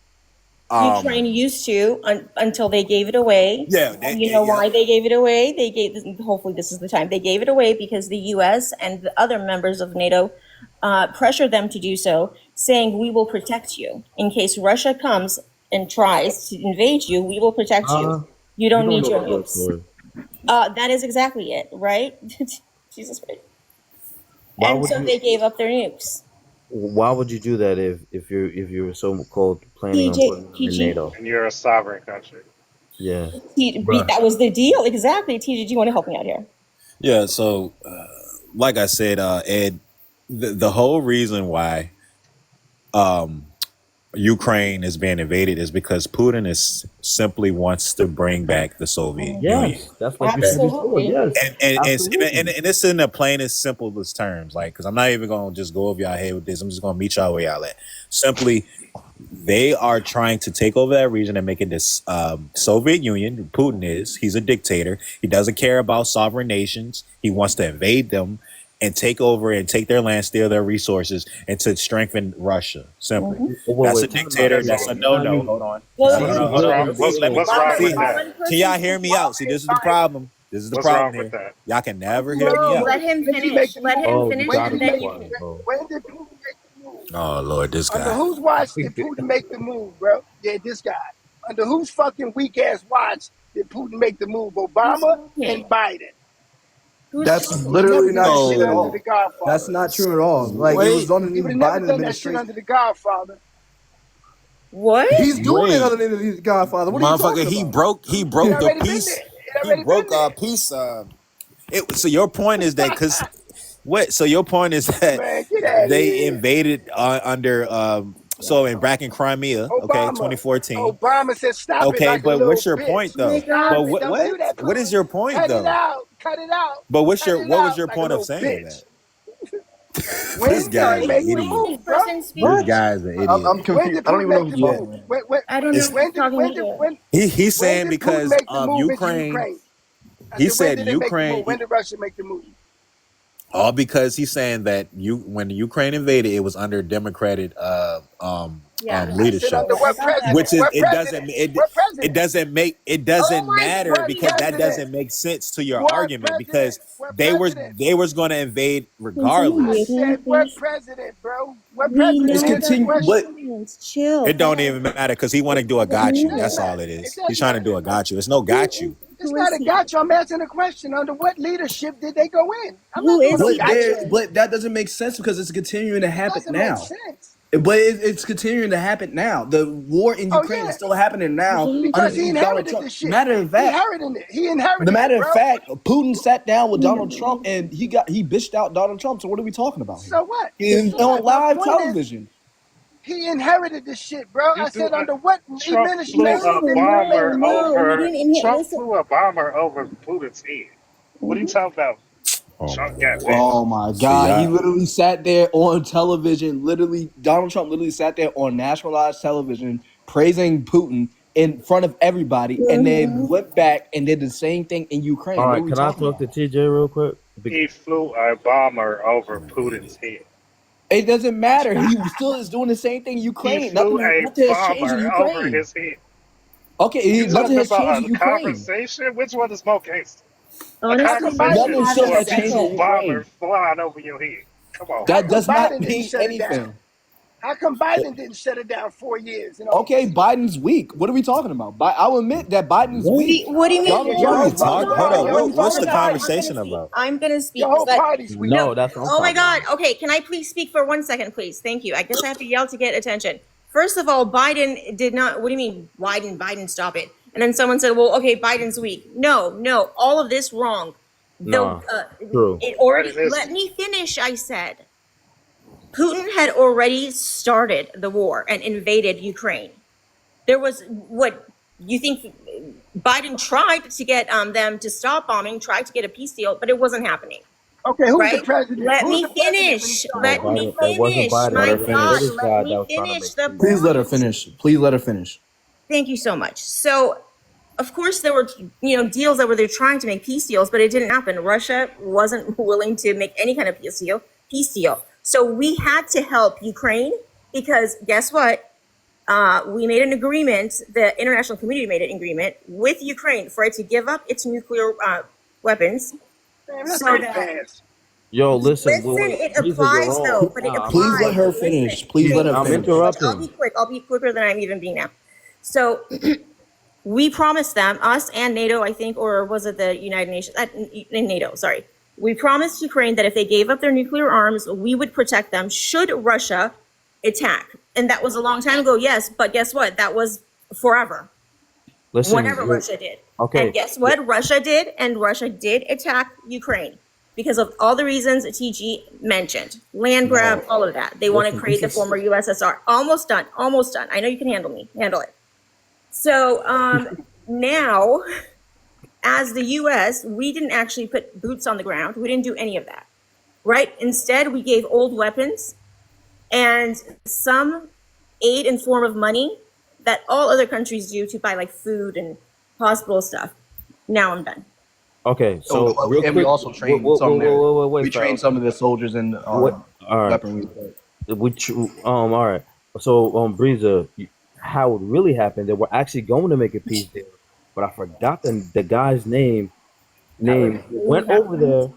D: Ukraine used to until they gave it away.
K: yeah,
D: And you know why they gave it away? They gave. Hopefully, this is the time they gave it away because the U.S. and the other members of NATO pressured them to do so, saying, "We will protect you in case Russia comes and tries to invade you. We will protect you. You don't need
N: know
D: your
N: the full
D: nukes."
N: story.
D: That is exactly it, right? Jesus Christ.
N: Why
D: And
N: would
D: so
N: you?
D: they gave up their nukes.
N: Why would you do that if you were so called planning on putting
D: TJ,
N: them in NATO?
A: And you're a sovereign country.
N: Yeah.
D: that was the deal, exactly. TJ, do you want to help me out here?
K: Yeah, so like I said, Ed, the whole reason why Ukraine is being invaded is because Putin is simply wants to bring back the Soviet Union.
N: Yes, that's what you said before. Yes,
K: And it's in the plainest, simplest terms, like, because I'm not even gonna just go over y'all head with this. I'm just gonna meet y'all where y'all at. Simply, they are trying to take over that region and make it this Soviet Union. Putin he's a dictator. He doesn't care about sovereign nations. He wants to invade them and take over and take their land, steal their resources, and to strengthen Russia. Simply, that's a dictator. That's a no-no. Hold on.
A: What's wrong with that?
K: Can y'all hear me out? See, this is the problem. This is the
A: What's
K: problem
A: wrong with
K: here.
A: that?
K: Y'all can never hear me out.
D: Let him finish. Let him finish, and then you can.
W: When did Putin make the move?
K: Oh Lord, this
W: Under
K: guy.
W: whose watch did Putin make the move, bro? Yeah, this guy. Under whose fucking weak ass watch did Putin make the move? Obama and Biden.
I: That's
W: He would have never
I: literally
W: done
I: not
W: that
I: true
W: shit
I: at
W: under
I: all.
W: the Godfather.
I: That's not true at all. Like it was on
W: He
I: the
W: would have never
I: Biden
W: done that shit
I: administration.
W: under the Godfather.
D: What?
I: He's doing it under the Godfather. What are you talking
K: Motherfucker, he
I: about?
K: broke
W: It
K: the
W: already been
K: peace.
W: there. It
K: He
W: already
K: broke
W: been there.
K: peace. So your point is that because what? So your point is that
W: Man, get out of
K: they
W: here.
K: invaded under so in back in Crimea, okay,
W: Obama.
K: 2014.
W: Obama said, "Stop it
K: Okay,
W: like a
K: but
W: little
K: what's your
W: bitch."
K: point though?
W: Stop
K: But
W: it! Don't do that,
K: what is
W: Putin.
K: your point
W: Cut it
K: though?
W: out. Cut it out.
K: But
W: Cut it
K: what was
W: out
K: your
W: like a
K: point of
W: little
K: saying
W: bitch.
K: that?
W: When
K: This
W: did Putin
K: guy's an
W: make the
K: idiot.
W: move, bro?
K: This guy's an idiot.
I: I'm
W: When
I: confused.
W: did
I: I don't
W: Putin
I: even know
W: make
I: who
W: the
I: he's talking
W: move?
I: about.
D: I don't know what he's talking about.
K: He's
W: When
K: saying
W: did Putin
K: because
W: make the move into
K: Ukraine.
W: Ukraine? I
K: He
W: said, when
K: said
W: did they make the move?
K: Ukraine.
W: When did Russia make the move?
K: All because he's saying that when Ukraine invaded, it was under democratic
W: I said
K: leadership,
W: under what president?
K: which is
W: What president? What
K: it
W: president?
K: doesn't
W: Oh
K: matter
W: what
K: because that
W: president?
K: doesn't make sense to your
W: What
K: argument
W: president?
K: because
W: What
K: they
W: president?
K: was going to invade
D: Can someone
W: I
K: regardless.
D: mute him,
W: said, what
D: please?
W: president, bro? What
D: We
W: president?
I: It's
D: know
W: Answer
D: the
W: the
I: continue, but
W: question.
D: presidents. Chill.
K: It don't
D: Calm.
K: even matter because he want to do a
D: It
K: got
D: doesn't
K: you.
W: It does
K: That's
W: matter.
K: all it
W: It
K: is.
W: does
K: He's trying to
W: matter.
K: do a got you. It's no got you.
W: It's
D: Who
W: not
D: is
W: a
D: he?
W: gotcha. I'm answering the question. Under what leadership did they go in? I'm
D: Who
W: not doing
D: is
W: no
D: he,
W: gotcha.
D: TJ?
I: but that doesn't make sense because it's continuing to
W: It
I: happen
W: doesn't make
I: now.
W: sense.
I: But it's continuing to happen now. The war in
W: Oh,
I: Ukraine
W: yeah.
I: is still happening now
W: Because he
I: underneath Donald
W: inherited
I: Trump.
W: this shit.
I: Matter of
W: He
I: fact,
W: inherited it. He
I: the
W: inherited it,
I: matter of
W: bro.
I: fact, Putin sat down with Donald Trump and he bitched out Donald Trump. So what are we talking about here?
W: So what?
I: In,
W: So
I: on
W: what? My
I: live
W: point is,
I: television.
W: he inherited this shit, bro.
A: You
W: I
A: do
W: said, under what
A: Trump flew
W: administration
A: a
W: did Putin make
A: bomber
W: the move?
D: He
A: over
D: didn't hit.
A: Trump
D: Listen.
A: flew a bomber over Putin's head. What are you talking about?
K: Oh my
A: Trump got
K: god.
A: pissed.
I: Oh my
K: See,
I: God. He literally sat there on television. Donald Trump literally sat there on nationalized television praising Putin in front of everybody and then went back and did the same thing in Ukraine.
N: All
I: What are
N: right,
I: we
N: can I
I: talking
N: talk
I: about?
N: to TJ real quick?
A: He flew a bomber over Putin's head.
I: It doesn't matter. He still is doing the same thing in
A: He
I: Ukraine.
A: flew a
I: Nothing has changed in
A: bomber over
I: Ukraine.
A: his head.
I: Okay,
A: You
I: nothing
A: talking
I: has changed
A: about
I: in
A: a
I: Ukraine.
A: conversation? Which one is more gangster? A
W: How
D: Honestly,
W: come
D: let
W: Biden
A: conversation
W: didn't
I: Nothing
W: shut
I: still
A: or
W: it
A: a
I: has
W: down?
I: changed in
A: two bomber
I: Ukraine.
A: flying over your head? Come on,
W: How
I: That
A: man.
W: come
I: does not
W: Biden didn't
I: mean
W: shut it down?
I: anything.
W: How come Biden didn't shut it down 4 years in
I: Okay,
W: office?
I: Biden's weak. What are we talking about? I'll admit that Biden's weak.
D: What do you mean?
I: Donald
W: Your
K: What are
I: Trump
K: we
W: whole
I: is
W: party,
I: weak.
K: talking? Hold
W: hold on,
K: up.
W: your whole
K: What's
W: party,
K: the
D: I'm gonna
K: conversation
D: speak.
K: about?
D: I'm gonna speak
W: your
D: because
W: whole party's weak.
N: No, that's what I'm
D: oh my
N: talking
D: God.
N: about.
D: Okay, can I please speak for 1 second, please? Thank you. I guess I have to yell to get attention. First of all, Biden did not. What do you mean, Biden, stop it. And then someone said, well, okay, Biden's weak. No, all of this wrong.
N: Nah,
D: The
N: true.
D: it already.
A: Biden is
D: Let me finish. I said Putin had already started the war and invaded Ukraine. There was what you think Biden tried to get them to stop bombing, tried to get a peace deal, but it wasn't happening.
W: Okay, who's the
D: Right?
W: president?
D: Let
W: Who's
D: me
W: the president when he
D: finish.
W: started
N: No,
D: Let
W: the war?
D: me
N: Biden. It wasn't
D: finish.
N: Biden.
I: Let
D: My
I: her
N: It was the
I: finish.
D: God,
N: British
D: let
N: guy that
D: me
N: was trying to
D: finish
N: make
D: the
N: peace.
I: Please let her
D: point.
I: finish. Please let her finish.
D: Thank you so much. So, of course, there were deals that they're trying to make peace deals, but it didn't happen. Russia wasn't willing to make any kind of peace deal. peace deal. So we had to help Ukraine because guess what? We made an agreement, the international community made an agreement with Ukraine for it to give up its nuclear weapons.
W: Damn, that's
D: So
W: too
D: that,
W: fast.
N: Yo,
D: listen,
N: listen, wait,
D: it
N: Lisa, you're
D: applies
N: wrong.
D: though, but it
N: Nah,
I: Please let
D: applies.
I: her
D: Listen,
I: finish. Please let her
N: I'm
I: finish.
D: I'll be
N: interrupting.
D: quick. I'll be quicker than I'm even being now. So we promised them, us and NATO, I think, or was it the United Nations? In NATO, sorry. We promised Ukraine that if they gave up their nuclear arms, we would protect them should Russia attack. And that was a long time ago, yes, but guess what? That was forever.
N: Listen,
D: Whatever Russia did.
N: okay.
D: And guess what? Russia did, and Russia did attack Ukraine because of all the reasons TG mentioned. Land grab, all of that. They want to
N: Listen,
D: create the
N: this is-
D: former USSR. Almost done, almost done. I know you can handle it. So now, as the US, we didn't actually put boots on the ground. We didn't do any of that, right? Instead, we gave old weapons and some aid in form of money that all other countries do to buy like food and hospital stuff. Now I'm done.
N: Okay, so real
I: and
N: quick,
I: we also trained some there. We trained
N: fam.
I: some of the soldiers in
N: What? All right.
I: weaponry.
N: All right. So, Breeza, how it really happened? They were actually going to make a peace deal, but I forgot the guy's name. Who went over there.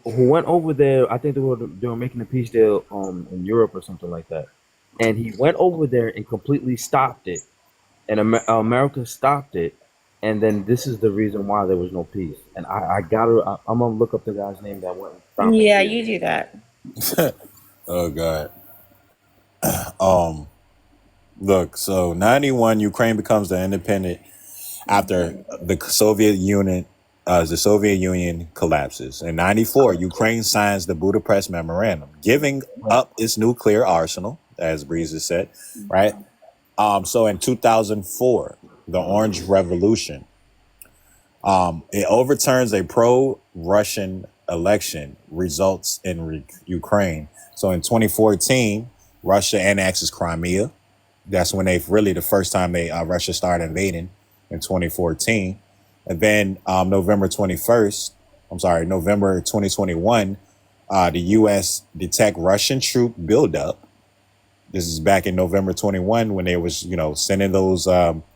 N: Who went over there? I think they were making a peace deal in Europe or something like that, and he went over there and completely stopped it, and America stopped it, and then this is the reason why there was no peace. And I'm gonna look up the guy's name that went. And stopped
D: Yeah,
N: it.
D: you do that.
K: Oh God. Look, so 91, Ukraine becomes the independent after the Soviet Union collapses. In 94, Ukraine signs the Budapest Memorandum, giving up its nuclear arsenal, as Breeza said, right? So in 2004, the Orange Revolution, it overturns a pro-Russian election, results in Ukraine. So in 2014, Russia annexes Crimea. That's when the first time Russia started invading in 2014. And then November 2021, the U.S. detect Russian troop buildup. This is back in November 21 when they was, sending those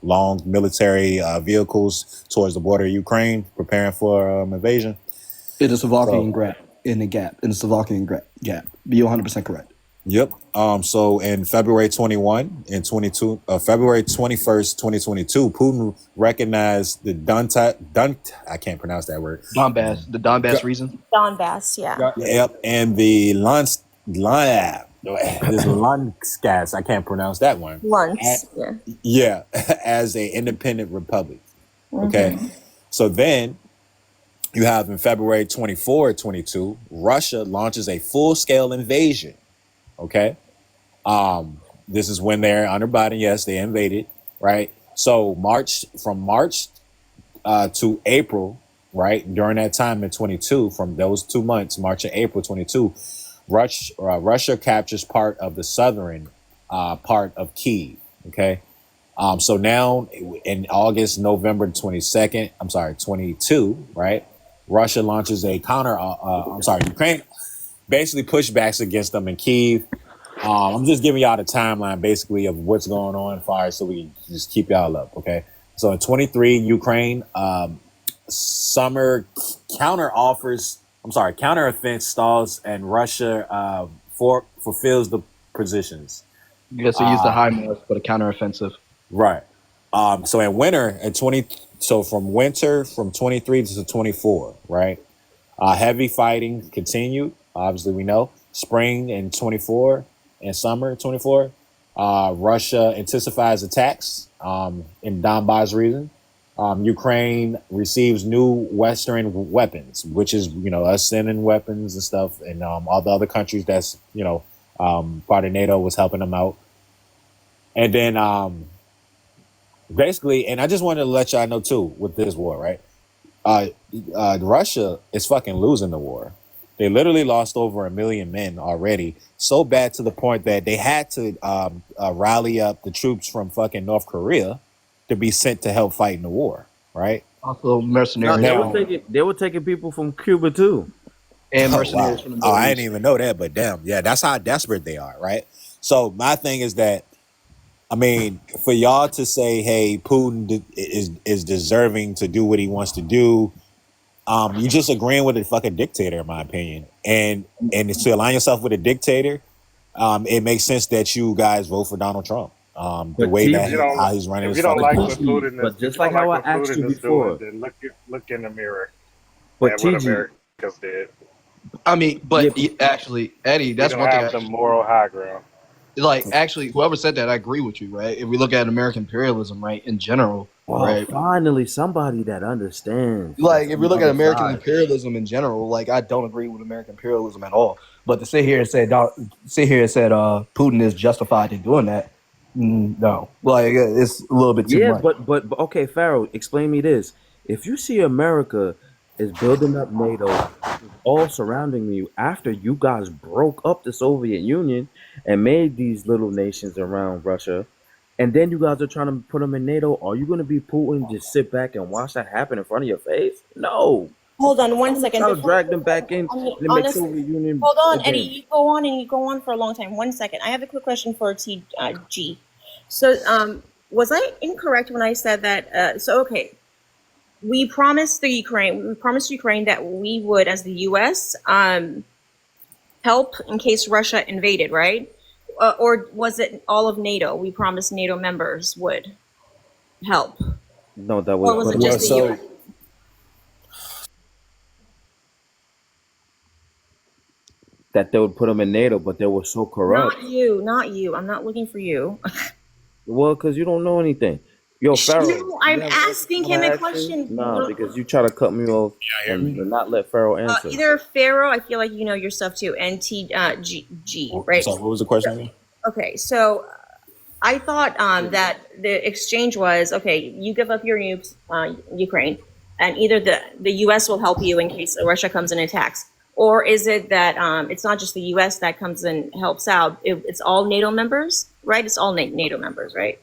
K: long military vehicles towards the border of Ukraine, preparing for invasion.
I: In the Slovakian gap. You're 100% correct.
K: Yep. So in February 21 and 22, February 21st, 2022, Putin recognized the I can't pronounce that word.
I: The Donbass region.
D: Donbass, yeah.
K: Yep. And the Lunskas, I can't pronounce that one.
D: Once, yeah.
K: Yeah, as a independent republic. Okay. So then you have in February 24, 22, Russia launches a full-scale invasion. Okay. This is when they're under Biden. Yes, they invaded, right? So from March to April, right? During that time in 22, from those 2 months, March and April 22, Russia captures part of the southern part of Kyiv. Okay. So now in November 22, right? Russia launches a Ukraine basically pushbacks against them in Kyiv. I'm just giving y'all the timeline basically of what's going on fire so we can just keep y'all up. Okay. So in 23, Ukraine, summer counteroffense stalls and Russia fulfills the positions.
I: Yes, they used the HIMARS for the counteroffensive.
K: Right. So in winter from 23 to 24, right? Heavy fighting continued. Obviously, we know spring in 24 and summer 24. Russia intensifies attacks in Donbass region. Ukraine receives new Western weapons, which is us sending weapons and stuff, and all the other countries that's part of NATO was helping them out. And then basically, and I just wanted to let y'all know too with this war, right? Russia is fucking losing the war. They literally lost over 1 million men already. So bad to the point that they had to rally up the troops from fucking North Korea to be sent to help fight in the war, right?
I: Also mercenaries.
N: They were taking people from Cuba too.
I: and
K: Oh wow!
I: mercenaries from the
K: Oh,
I: Middle
K: I didn't
I: East.
K: even know that, but damn, yeah, that's how desperate they are, right? So my thing is that, I mean, for y'all to say, "Hey, Putin is deserving to do what he wants to do," you just agreeing with a fucking dictator, in my opinion. And to align yourself with a dictator, it makes sense that you guys vote for Donald Trump. The
N: But
K: way
A: If
K: that
A: you
N: TG,
A: don't,
K: how he's running
A: if
K: his
A: you don't
K: fucking
A: like
N: but
A: what
K: country.
N: TG,
A: Putin is,
N: but
A: if
N: just
A: you
N: like
A: don't
N: how
A: like
N: I
A: what
N: asked
A: Putin
N: you
A: is doing,
N: before,
A: then look in the mirror
N: but
A: at what
N: TG,
A: America's did.
I: I mean,
N: yeah,
I: but actually, Eddie,
A: We
I: that's
A: don't
I: one thing
A: have
I: I
A: the moral high ground.
I: like. Actually, whoever said that, I agree with you, right? If we look at American imperialism, right, in general,
N: oh,
I: right,
N: finally somebody that understands
I: like
N: that's
I: if
N: on
I: we
N: the
I: look at
N: other
I: American
N: side.
I: imperialism in general, like I don't agree with American imperialism at all. But to sit here and say, Putin is justified in doing that, no, like it's a little bit too
N: Yeah,
I: much.
N: but okay, Pharaoh, explain me this. If you see America is building up NATO, all surrounding you after you guys broke up the Soviet Union and made these little nations around Russia, and then you guys are trying to put them in NATO, are you going to be Putin, just sit back and watch that happen in front of your face? No.
D: Hold on one
N: I'm going to
D: second.
N: try to
D: Before,
N: drag them back in
D: I mean,
N: and make
D: honestly,
N: Soviet Union
D: hold on, Eddie.
N: again.
D: You go on and you go on for a long time. 1 second. I have a quick question for G. So, was I incorrect when I said that? Okay, we promised Ukraine that we would, as the U.S., help in case Russia invaded, right? Or was it all of NATO? We promised NATO members would help,
N: No, that
D: or
N: was
D: was it
N: put
D: just
I: Well,
D: the
I: so
D: U.S.?
N: that they would put them in NATO, but they were so corrupt.
D: Not you, not you. I'm not looking for you.
N: Well, because you don't know anything. Yo, Pharaoh,
D: No,
N: do you
D: I'm
N: have an answer to
D: asking
N: what
D: him a
N: I asked you?
D: question.
N: Nah, because you try to cut me off and not let Pharaoh answer.
D: Either Pharaoh, I feel like you know your stuff too, and G, right?
K: So what was the question again?
D: Okay, so I thought that the exchange was okay. You give up your nukes, Ukraine, and either the U.S. will help you in case Russia comes and attacks, or is it that it's not just the U.S. that comes and helps out? It's all NATO members, right? It's all NATO members, right?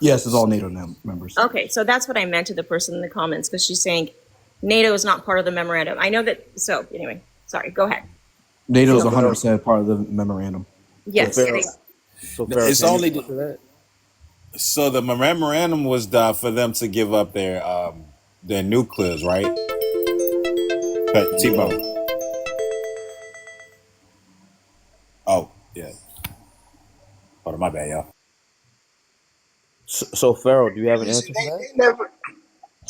I: yes, it's all NATO members.
D: Okay, so that's what I meant to the person in the comments because she's saying NATO is not part of the memorandum. I know that. So anyway, sorry. Go ahead.
I: NATO is
N: So Pharaoh,
I: 100% part of the memorandum.
N: so
D: Yes.
N: Pharaoh, so Pharaoh,
K: It's
N: can you
K: only
N: answer that?
K: so the memorandum was for them to give up their nuclears, right? But
N: Yeah.
K: T-Bone. Oh yeah. Oh, my bad, y'all.
N: So Pharaoh, do you have an
W: You see,
N: answer for that?
W: they never,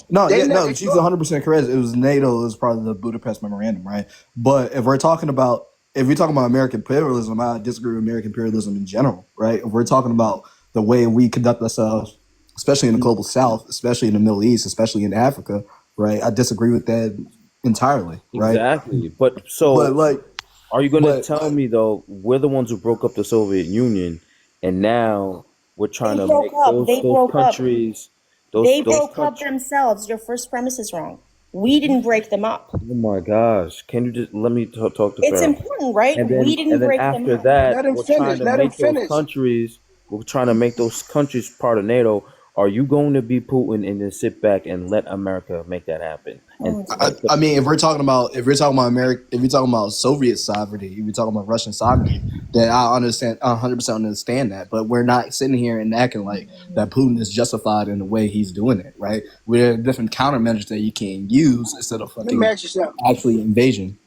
I: No,
W: they
I: yeah,
W: never
I: no, she's
W: took.
I: 100% correct. It was NATO as part of the Budapest Memorandum, right? But if we're talking about American imperialism, I disagree with American imperialism in general, right? If we're talking about the way we conduct ourselves, especially in the global South, especially in the Middle East, especially in Africa, right? I disagree with that entirely, right?
N: Exactly. But
I: But
N: so
I: like,
N: are you going to
I: but
N: tell me though we're the ones who broke up the Soviet Union, and now we're trying
D: They
N: to
D: broke
N: make
D: up. They
N: those
D: broke up.
N: countries
D: They
N: those
D: broke up
N: countries.
D: themselves. Your first premise is wrong. We didn't break them up.
N: Oh my gosh! Can you just let me talk to
D: It's
N: Pharaoh?
D: important, right? We didn't
N: And then
D: break them
N: after
D: up.
N: that,
W: Let him
N: we're trying
W: finish.
N: to
W: Let him
N: make those
W: finish.
N: countries. We're trying to make those countries part of NATO. Are you going to be Putin and then sit back and let America make that happen? And
I: I mean, if you're talking about America, if you're talking about Soviet sovereignty, if you're talking about Russian sovereignty, then I understand, I 100% understand that. But we're not sitting here and acting like that Putin is justified in the way he's doing it, right? We're different countermeasures that you can use instead of
W: Let me
I: fucking
W: ask you something.
I: actually invasion.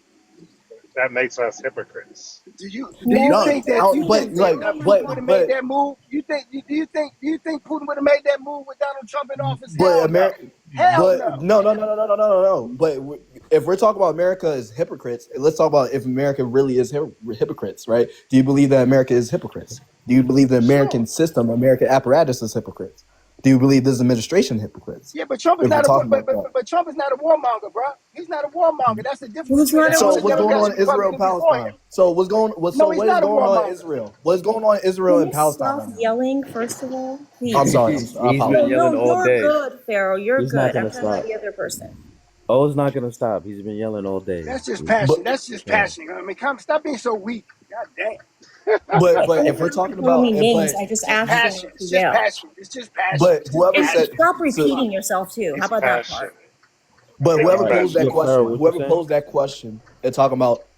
A: That makes us hypocrites.
W: Do you
I: No,
W: think that you
I: but
W: think that
I: like,
W: Putin would have made
I: but
W: that move? Do you think Putin would have made that move with Donald Trump in office?
I: But
W: Hell no.
I: America,
W: Hell
I: but
W: no.
I: no. But if we're talking about America as hypocrites, let's talk about if America really is hypocrites, right? Do you believe that America is hypocrites? Do you believe the American
W: Sure.
I: system, American apparatus is hypocrites? Do you believe this administration hypocrites?
W: Yeah, but Trump is
I: If we're
W: not a
I: talking about that.
W: but Trump is not a warmonger, bro. He's not a warmonger. That's the difference
D: Who's
W: between
D: not a
W: him and
I: So
W: the
I: what's going
W: Democrats
I: on
W: and
I: in Israel and
W: Republicans before him.
I: Palestine? So
W: No, he's
I: what is
W: not a
I: going on in
W: warmonger.
I: Israel? What is going on in Israel
D: Can
I: and
D: you
I: Palestine
D: stop
I: right now?
D: yelling, first of all?
I: I'm
D: Please.
I: sorry. I
N: he's been
D: No,
I: apologize.
N: yelling
D: no,
N: all
D: you're
N: day.
D: good, Pharaoh. You're
N: He's not
D: good. I'm
N: gonna
D: talking about
N: stop.
D: the other person.
N: Oh, it's not gonna stop. He's been yelling all day.
W: That's just passion.
I: But
W: That's just
N: Yeah.
W: passion. I mean, stop being so weak. God damn.
I: but
D: And
I: if
D: you're
I: we're
D: not
I: talking
D: calling
I: about
D: me names. I just
W: It's just
D: asked you
W: passion.
D: not to
W: It's just
D: yell.
W: passion. It's just passion.
I: but
W: It's just
I: whoever
D: And
I: said
W: passion.
D: stop
I: so
D: repeating yourself too. How
A: He's
D: about that
A: passionate.
D: part?
I: But
A: He's
I: whoever
N: All right.
I: posed that
A: passionate.
N: Yo, Pharaoh,
I: question,
N: what you saying?
I: and talking about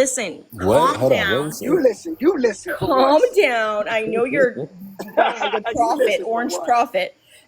D: Listen,
K: What?
D: calm
K: Hold on. What
D: down.
K: is
W: You
K: it?
W: listen. You listen for
D: Calm
W: once.
D: down. I know you're the
W: You
D: prophet,
W: listen for
D: orange
W: once.
D: prophet.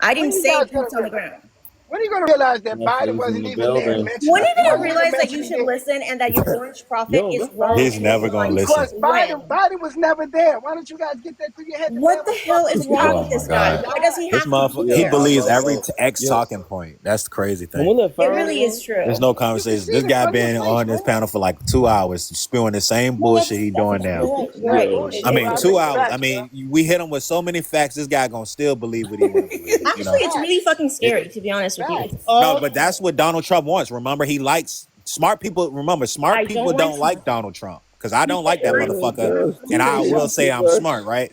D: I
W: When
D: didn't
W: you
D: say
W: guys gonna
D: boots on the ground.
W: when are you gonna realize that Biden
N: Nephews in
W: wasn't
N: the
W: even there
N: building.
W: mentioned?
D: When are
W: He
D: you gonna
W: wasn't even
D: realize that you
W: mentioned
D: should
W: there
D: listen and that your orange prophet
N: Yo,
D: is
N: let
D: wrong
K: He's
N: Farrakhan
K: never
D: in
N: talk.
K: gonna
D: one
K: listen.
W: because Biden
D: when?
W: Biden was never there. Why don't you guys get that through your head? The man
D: What the
W: was
D: hell
W: fucking
D: is wrong
K: Oh
D: with
K: my
D: this guy?
K: god.
D: Why does he
K: This
D: have to be
K: motherfucker, he
N: Yeah,
D: there?
K: believes every X
N: yo,
K: talking point. That's the crazy
N: can we
K: thing.
N: let
D: It
N: Farrakhan
D: really
N: go?
D: is
K: There's
D: true.
K: no
W: you can
K: conversation.
W: see
K: This
W: this
K: guy
W: on his
K: been
W: face,
K: on this
W: man.
K: panel for like 2 hours, spewing the same
D: No,
K: bullshit he doing
D: that's
K: now.
D: you're right. You're
W: Not
D: right.
N: Yo,
K: I
W: bullshit,
K: mean,
W: bro. I
D: It
W: bring
K: 2 hours. I
W: facts, bro.
K: mean, we hit him with so many facts. This guy gonna still believe what he want to believe. You know.
D: actually it's really
W: Facts.
D: fucking
K: It,
D: scary to be honest with you. It's
W: Facts.
K: no,
D: all
K: but that's what Donald Trump wants. Remember, he likes smart people. Remember, smart
D: I
K: people
D: don't like
K: don't like
D: smart
K: Donald
D: people.
K: Trump because I don't
D: People
K: like that
D: irritate
N: yo,
K: motherfucker.
D: me.
N: that's
K: And
N: too
K: I
D: I
N: much.
K: will
D: don't.
K: say
N: Too
K: I'm
N: much.
K: smart, right?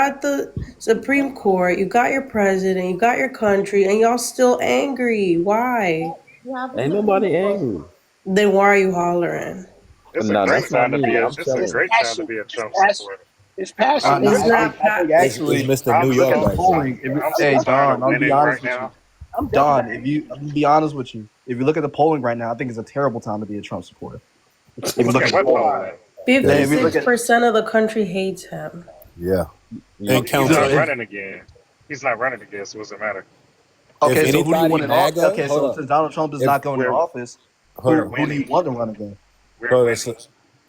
H: got the Supreme Court, you got your president, you got your country, and y'all still angry. Why?
D: You have the
N: Ain't
D: Supreme
N: nobody
D: Court.
N: angry.
H: Then why are you hollering?
A: It's a
N: No,
A: great
N: that's not
A: time to
N: me.
A: be a
N: I'm
A: it's a
N: telling
W: It's
N: you.
A: great time to
W: passion.
A: be a
W: It's
A: Trump
W: passion.
A: supporter.
W: It's passion.
A: I'm
W: You
H: It's
A: look
W: have to.
A: I'm
H: not
I: I think
K: It's
I: actually,
K: Mr.
A: I'm
K: New
A: looking
K: York
I: the
K: right
A: I'm
K: now.
I: polling. If
A: I'm
I: hey
A: so tired
I: Don,
A: of
I: I'll be
A: winning right
I: honest with
A: now.
I: you.
W: I'm done with
I: Don,
W: that.
I: if you, I'm gonna be honest with you. If you look at the polling right now, I think it's a terrible time to be a Trump supporter. If you look at the
A: What
I: polling,
A: polling?
H: 56% of the country hates him.
K: Yeah.
A: Well,
K: And
A: he's not
K: counting.
A: running again. He's not running again, so it doesn't matter.
I: Okay,
K: If
I: so who do you
K: anybody
I: want in office?
K: MAGA,
I: Okay,
K: hold
I: so
K: up.
I: since Donald Trump is
K: If
I: not going in office,
A: We're
I: who do you
A: winning.
I: want to run again?
A: We're
K: hold on,
A: winning.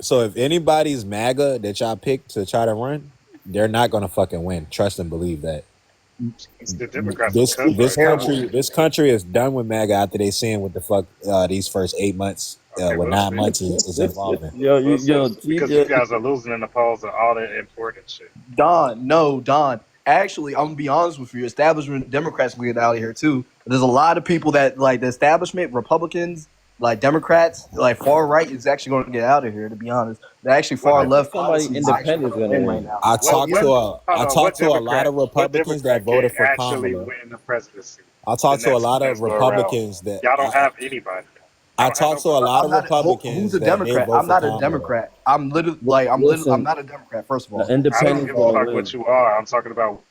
K: so if anybody's MAGA that y'all pick to try to run, they're not gonna fucking win. Trust and believe that.
A: The Democrats will cover
I: It's terrible.
K: This country is done with MAGA after they seeing what the fuck these first 8 months,
A: Okay,
K: well
A: we'll
K: 9
A: see.
K: months is involving.
A: We'll see. Because you
N: TJ.
A: guys are losing in the polls and all that important shit.
I: Don. Actually, I'm gonna be honest with you. Establishment Democrats will get out of here too. There's a lot of people that like the establishment, Republicans, like Democrats, like far right is actually going to get out of here. To be honest, they're actually far left
N: Somebody
I: policies is actually
N: independent is
I: going to
N: gonna
I: win right
N: win.
I: now.
K: I talked to a lot of
A: What
K: Republicans that
A: Democrat
K: voted
A: can
K: for
A: actually
K: Kamala.
A: win the presidency?
K: I talked
A: the
K: to a
A: next,
K: lot of
A: next go around?
K: Republicans that
A: Y'all don't have anybody.
K: I talked to a lot of
I: Who's
K: Republicans
I: a
K: that they
I: Democrat?
K: vote
I: I'm
K: for
I: not a
K: Kamala.
I: Democrat. I'm
N: Listen,
I: not a Democrat. First of all,
N: the
A: I don't
N: independents
A: give a
N: gonna
A: fuck
N: win.
A: what you are. I'm talking about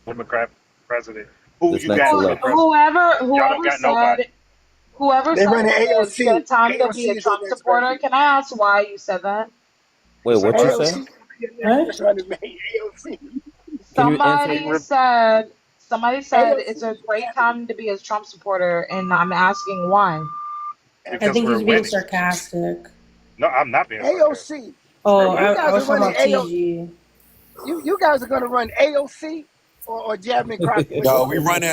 A: Democrat president. Who
N: This
A: you
N: next
A: got for the
N: election.
A: president? Y'all
P: Whoever
A: don't got nobody.
P: said whoever
W: They
P: said
W: running
P: it's a
W: AOC.
P: good time to be a
W: AOC is their
P: Trump
W: next
P: supporter,
W: president.
P: can I ask why you said that?
N: Wait, what you
W: AOC
N: say?
W: is gonna be the next running mate. AOC.
N: Can you answer?
P: Somebody said it's a great time to be a Trump supporter, and I'm asking why.
H: I
A: Because
H: think
A: we're
H: he's being
A: winning.
H: sarcastic.
A: No, I'm not being sarcastic.
W: AOC.
H: Oh,
A: We're
W: You
A: winning.
H: I
W: guys are
H: was talking
W: running
H: about
W: AOC.
H: TG.
W: You guys are gonna run AOC or Jasmine Crockett. Which
K: No,
W: one?
K: we're running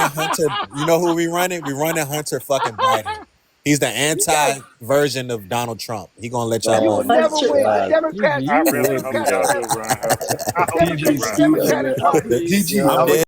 K: Hunter. You know who we running? We running Hunter fucking Biden. He's the
W: You guys,
K: anti version of Donald Trump. He gonna let y'all
W: you will
K: vote for him.
W: never
H: Hunter.
W: win. The
N: TG,
W: Democrats,
A: I
N: you
W: the
A: really
N: would
A: hope
N: do
W: Democrats
A: y'all
W: will
N: that.
A: do
W: have
A: run Hunter. I hope
W: the,
A: you
W: the,
A: do
W: the
A: run.
W: Democratic Party.
I: TG.
K: I'm dead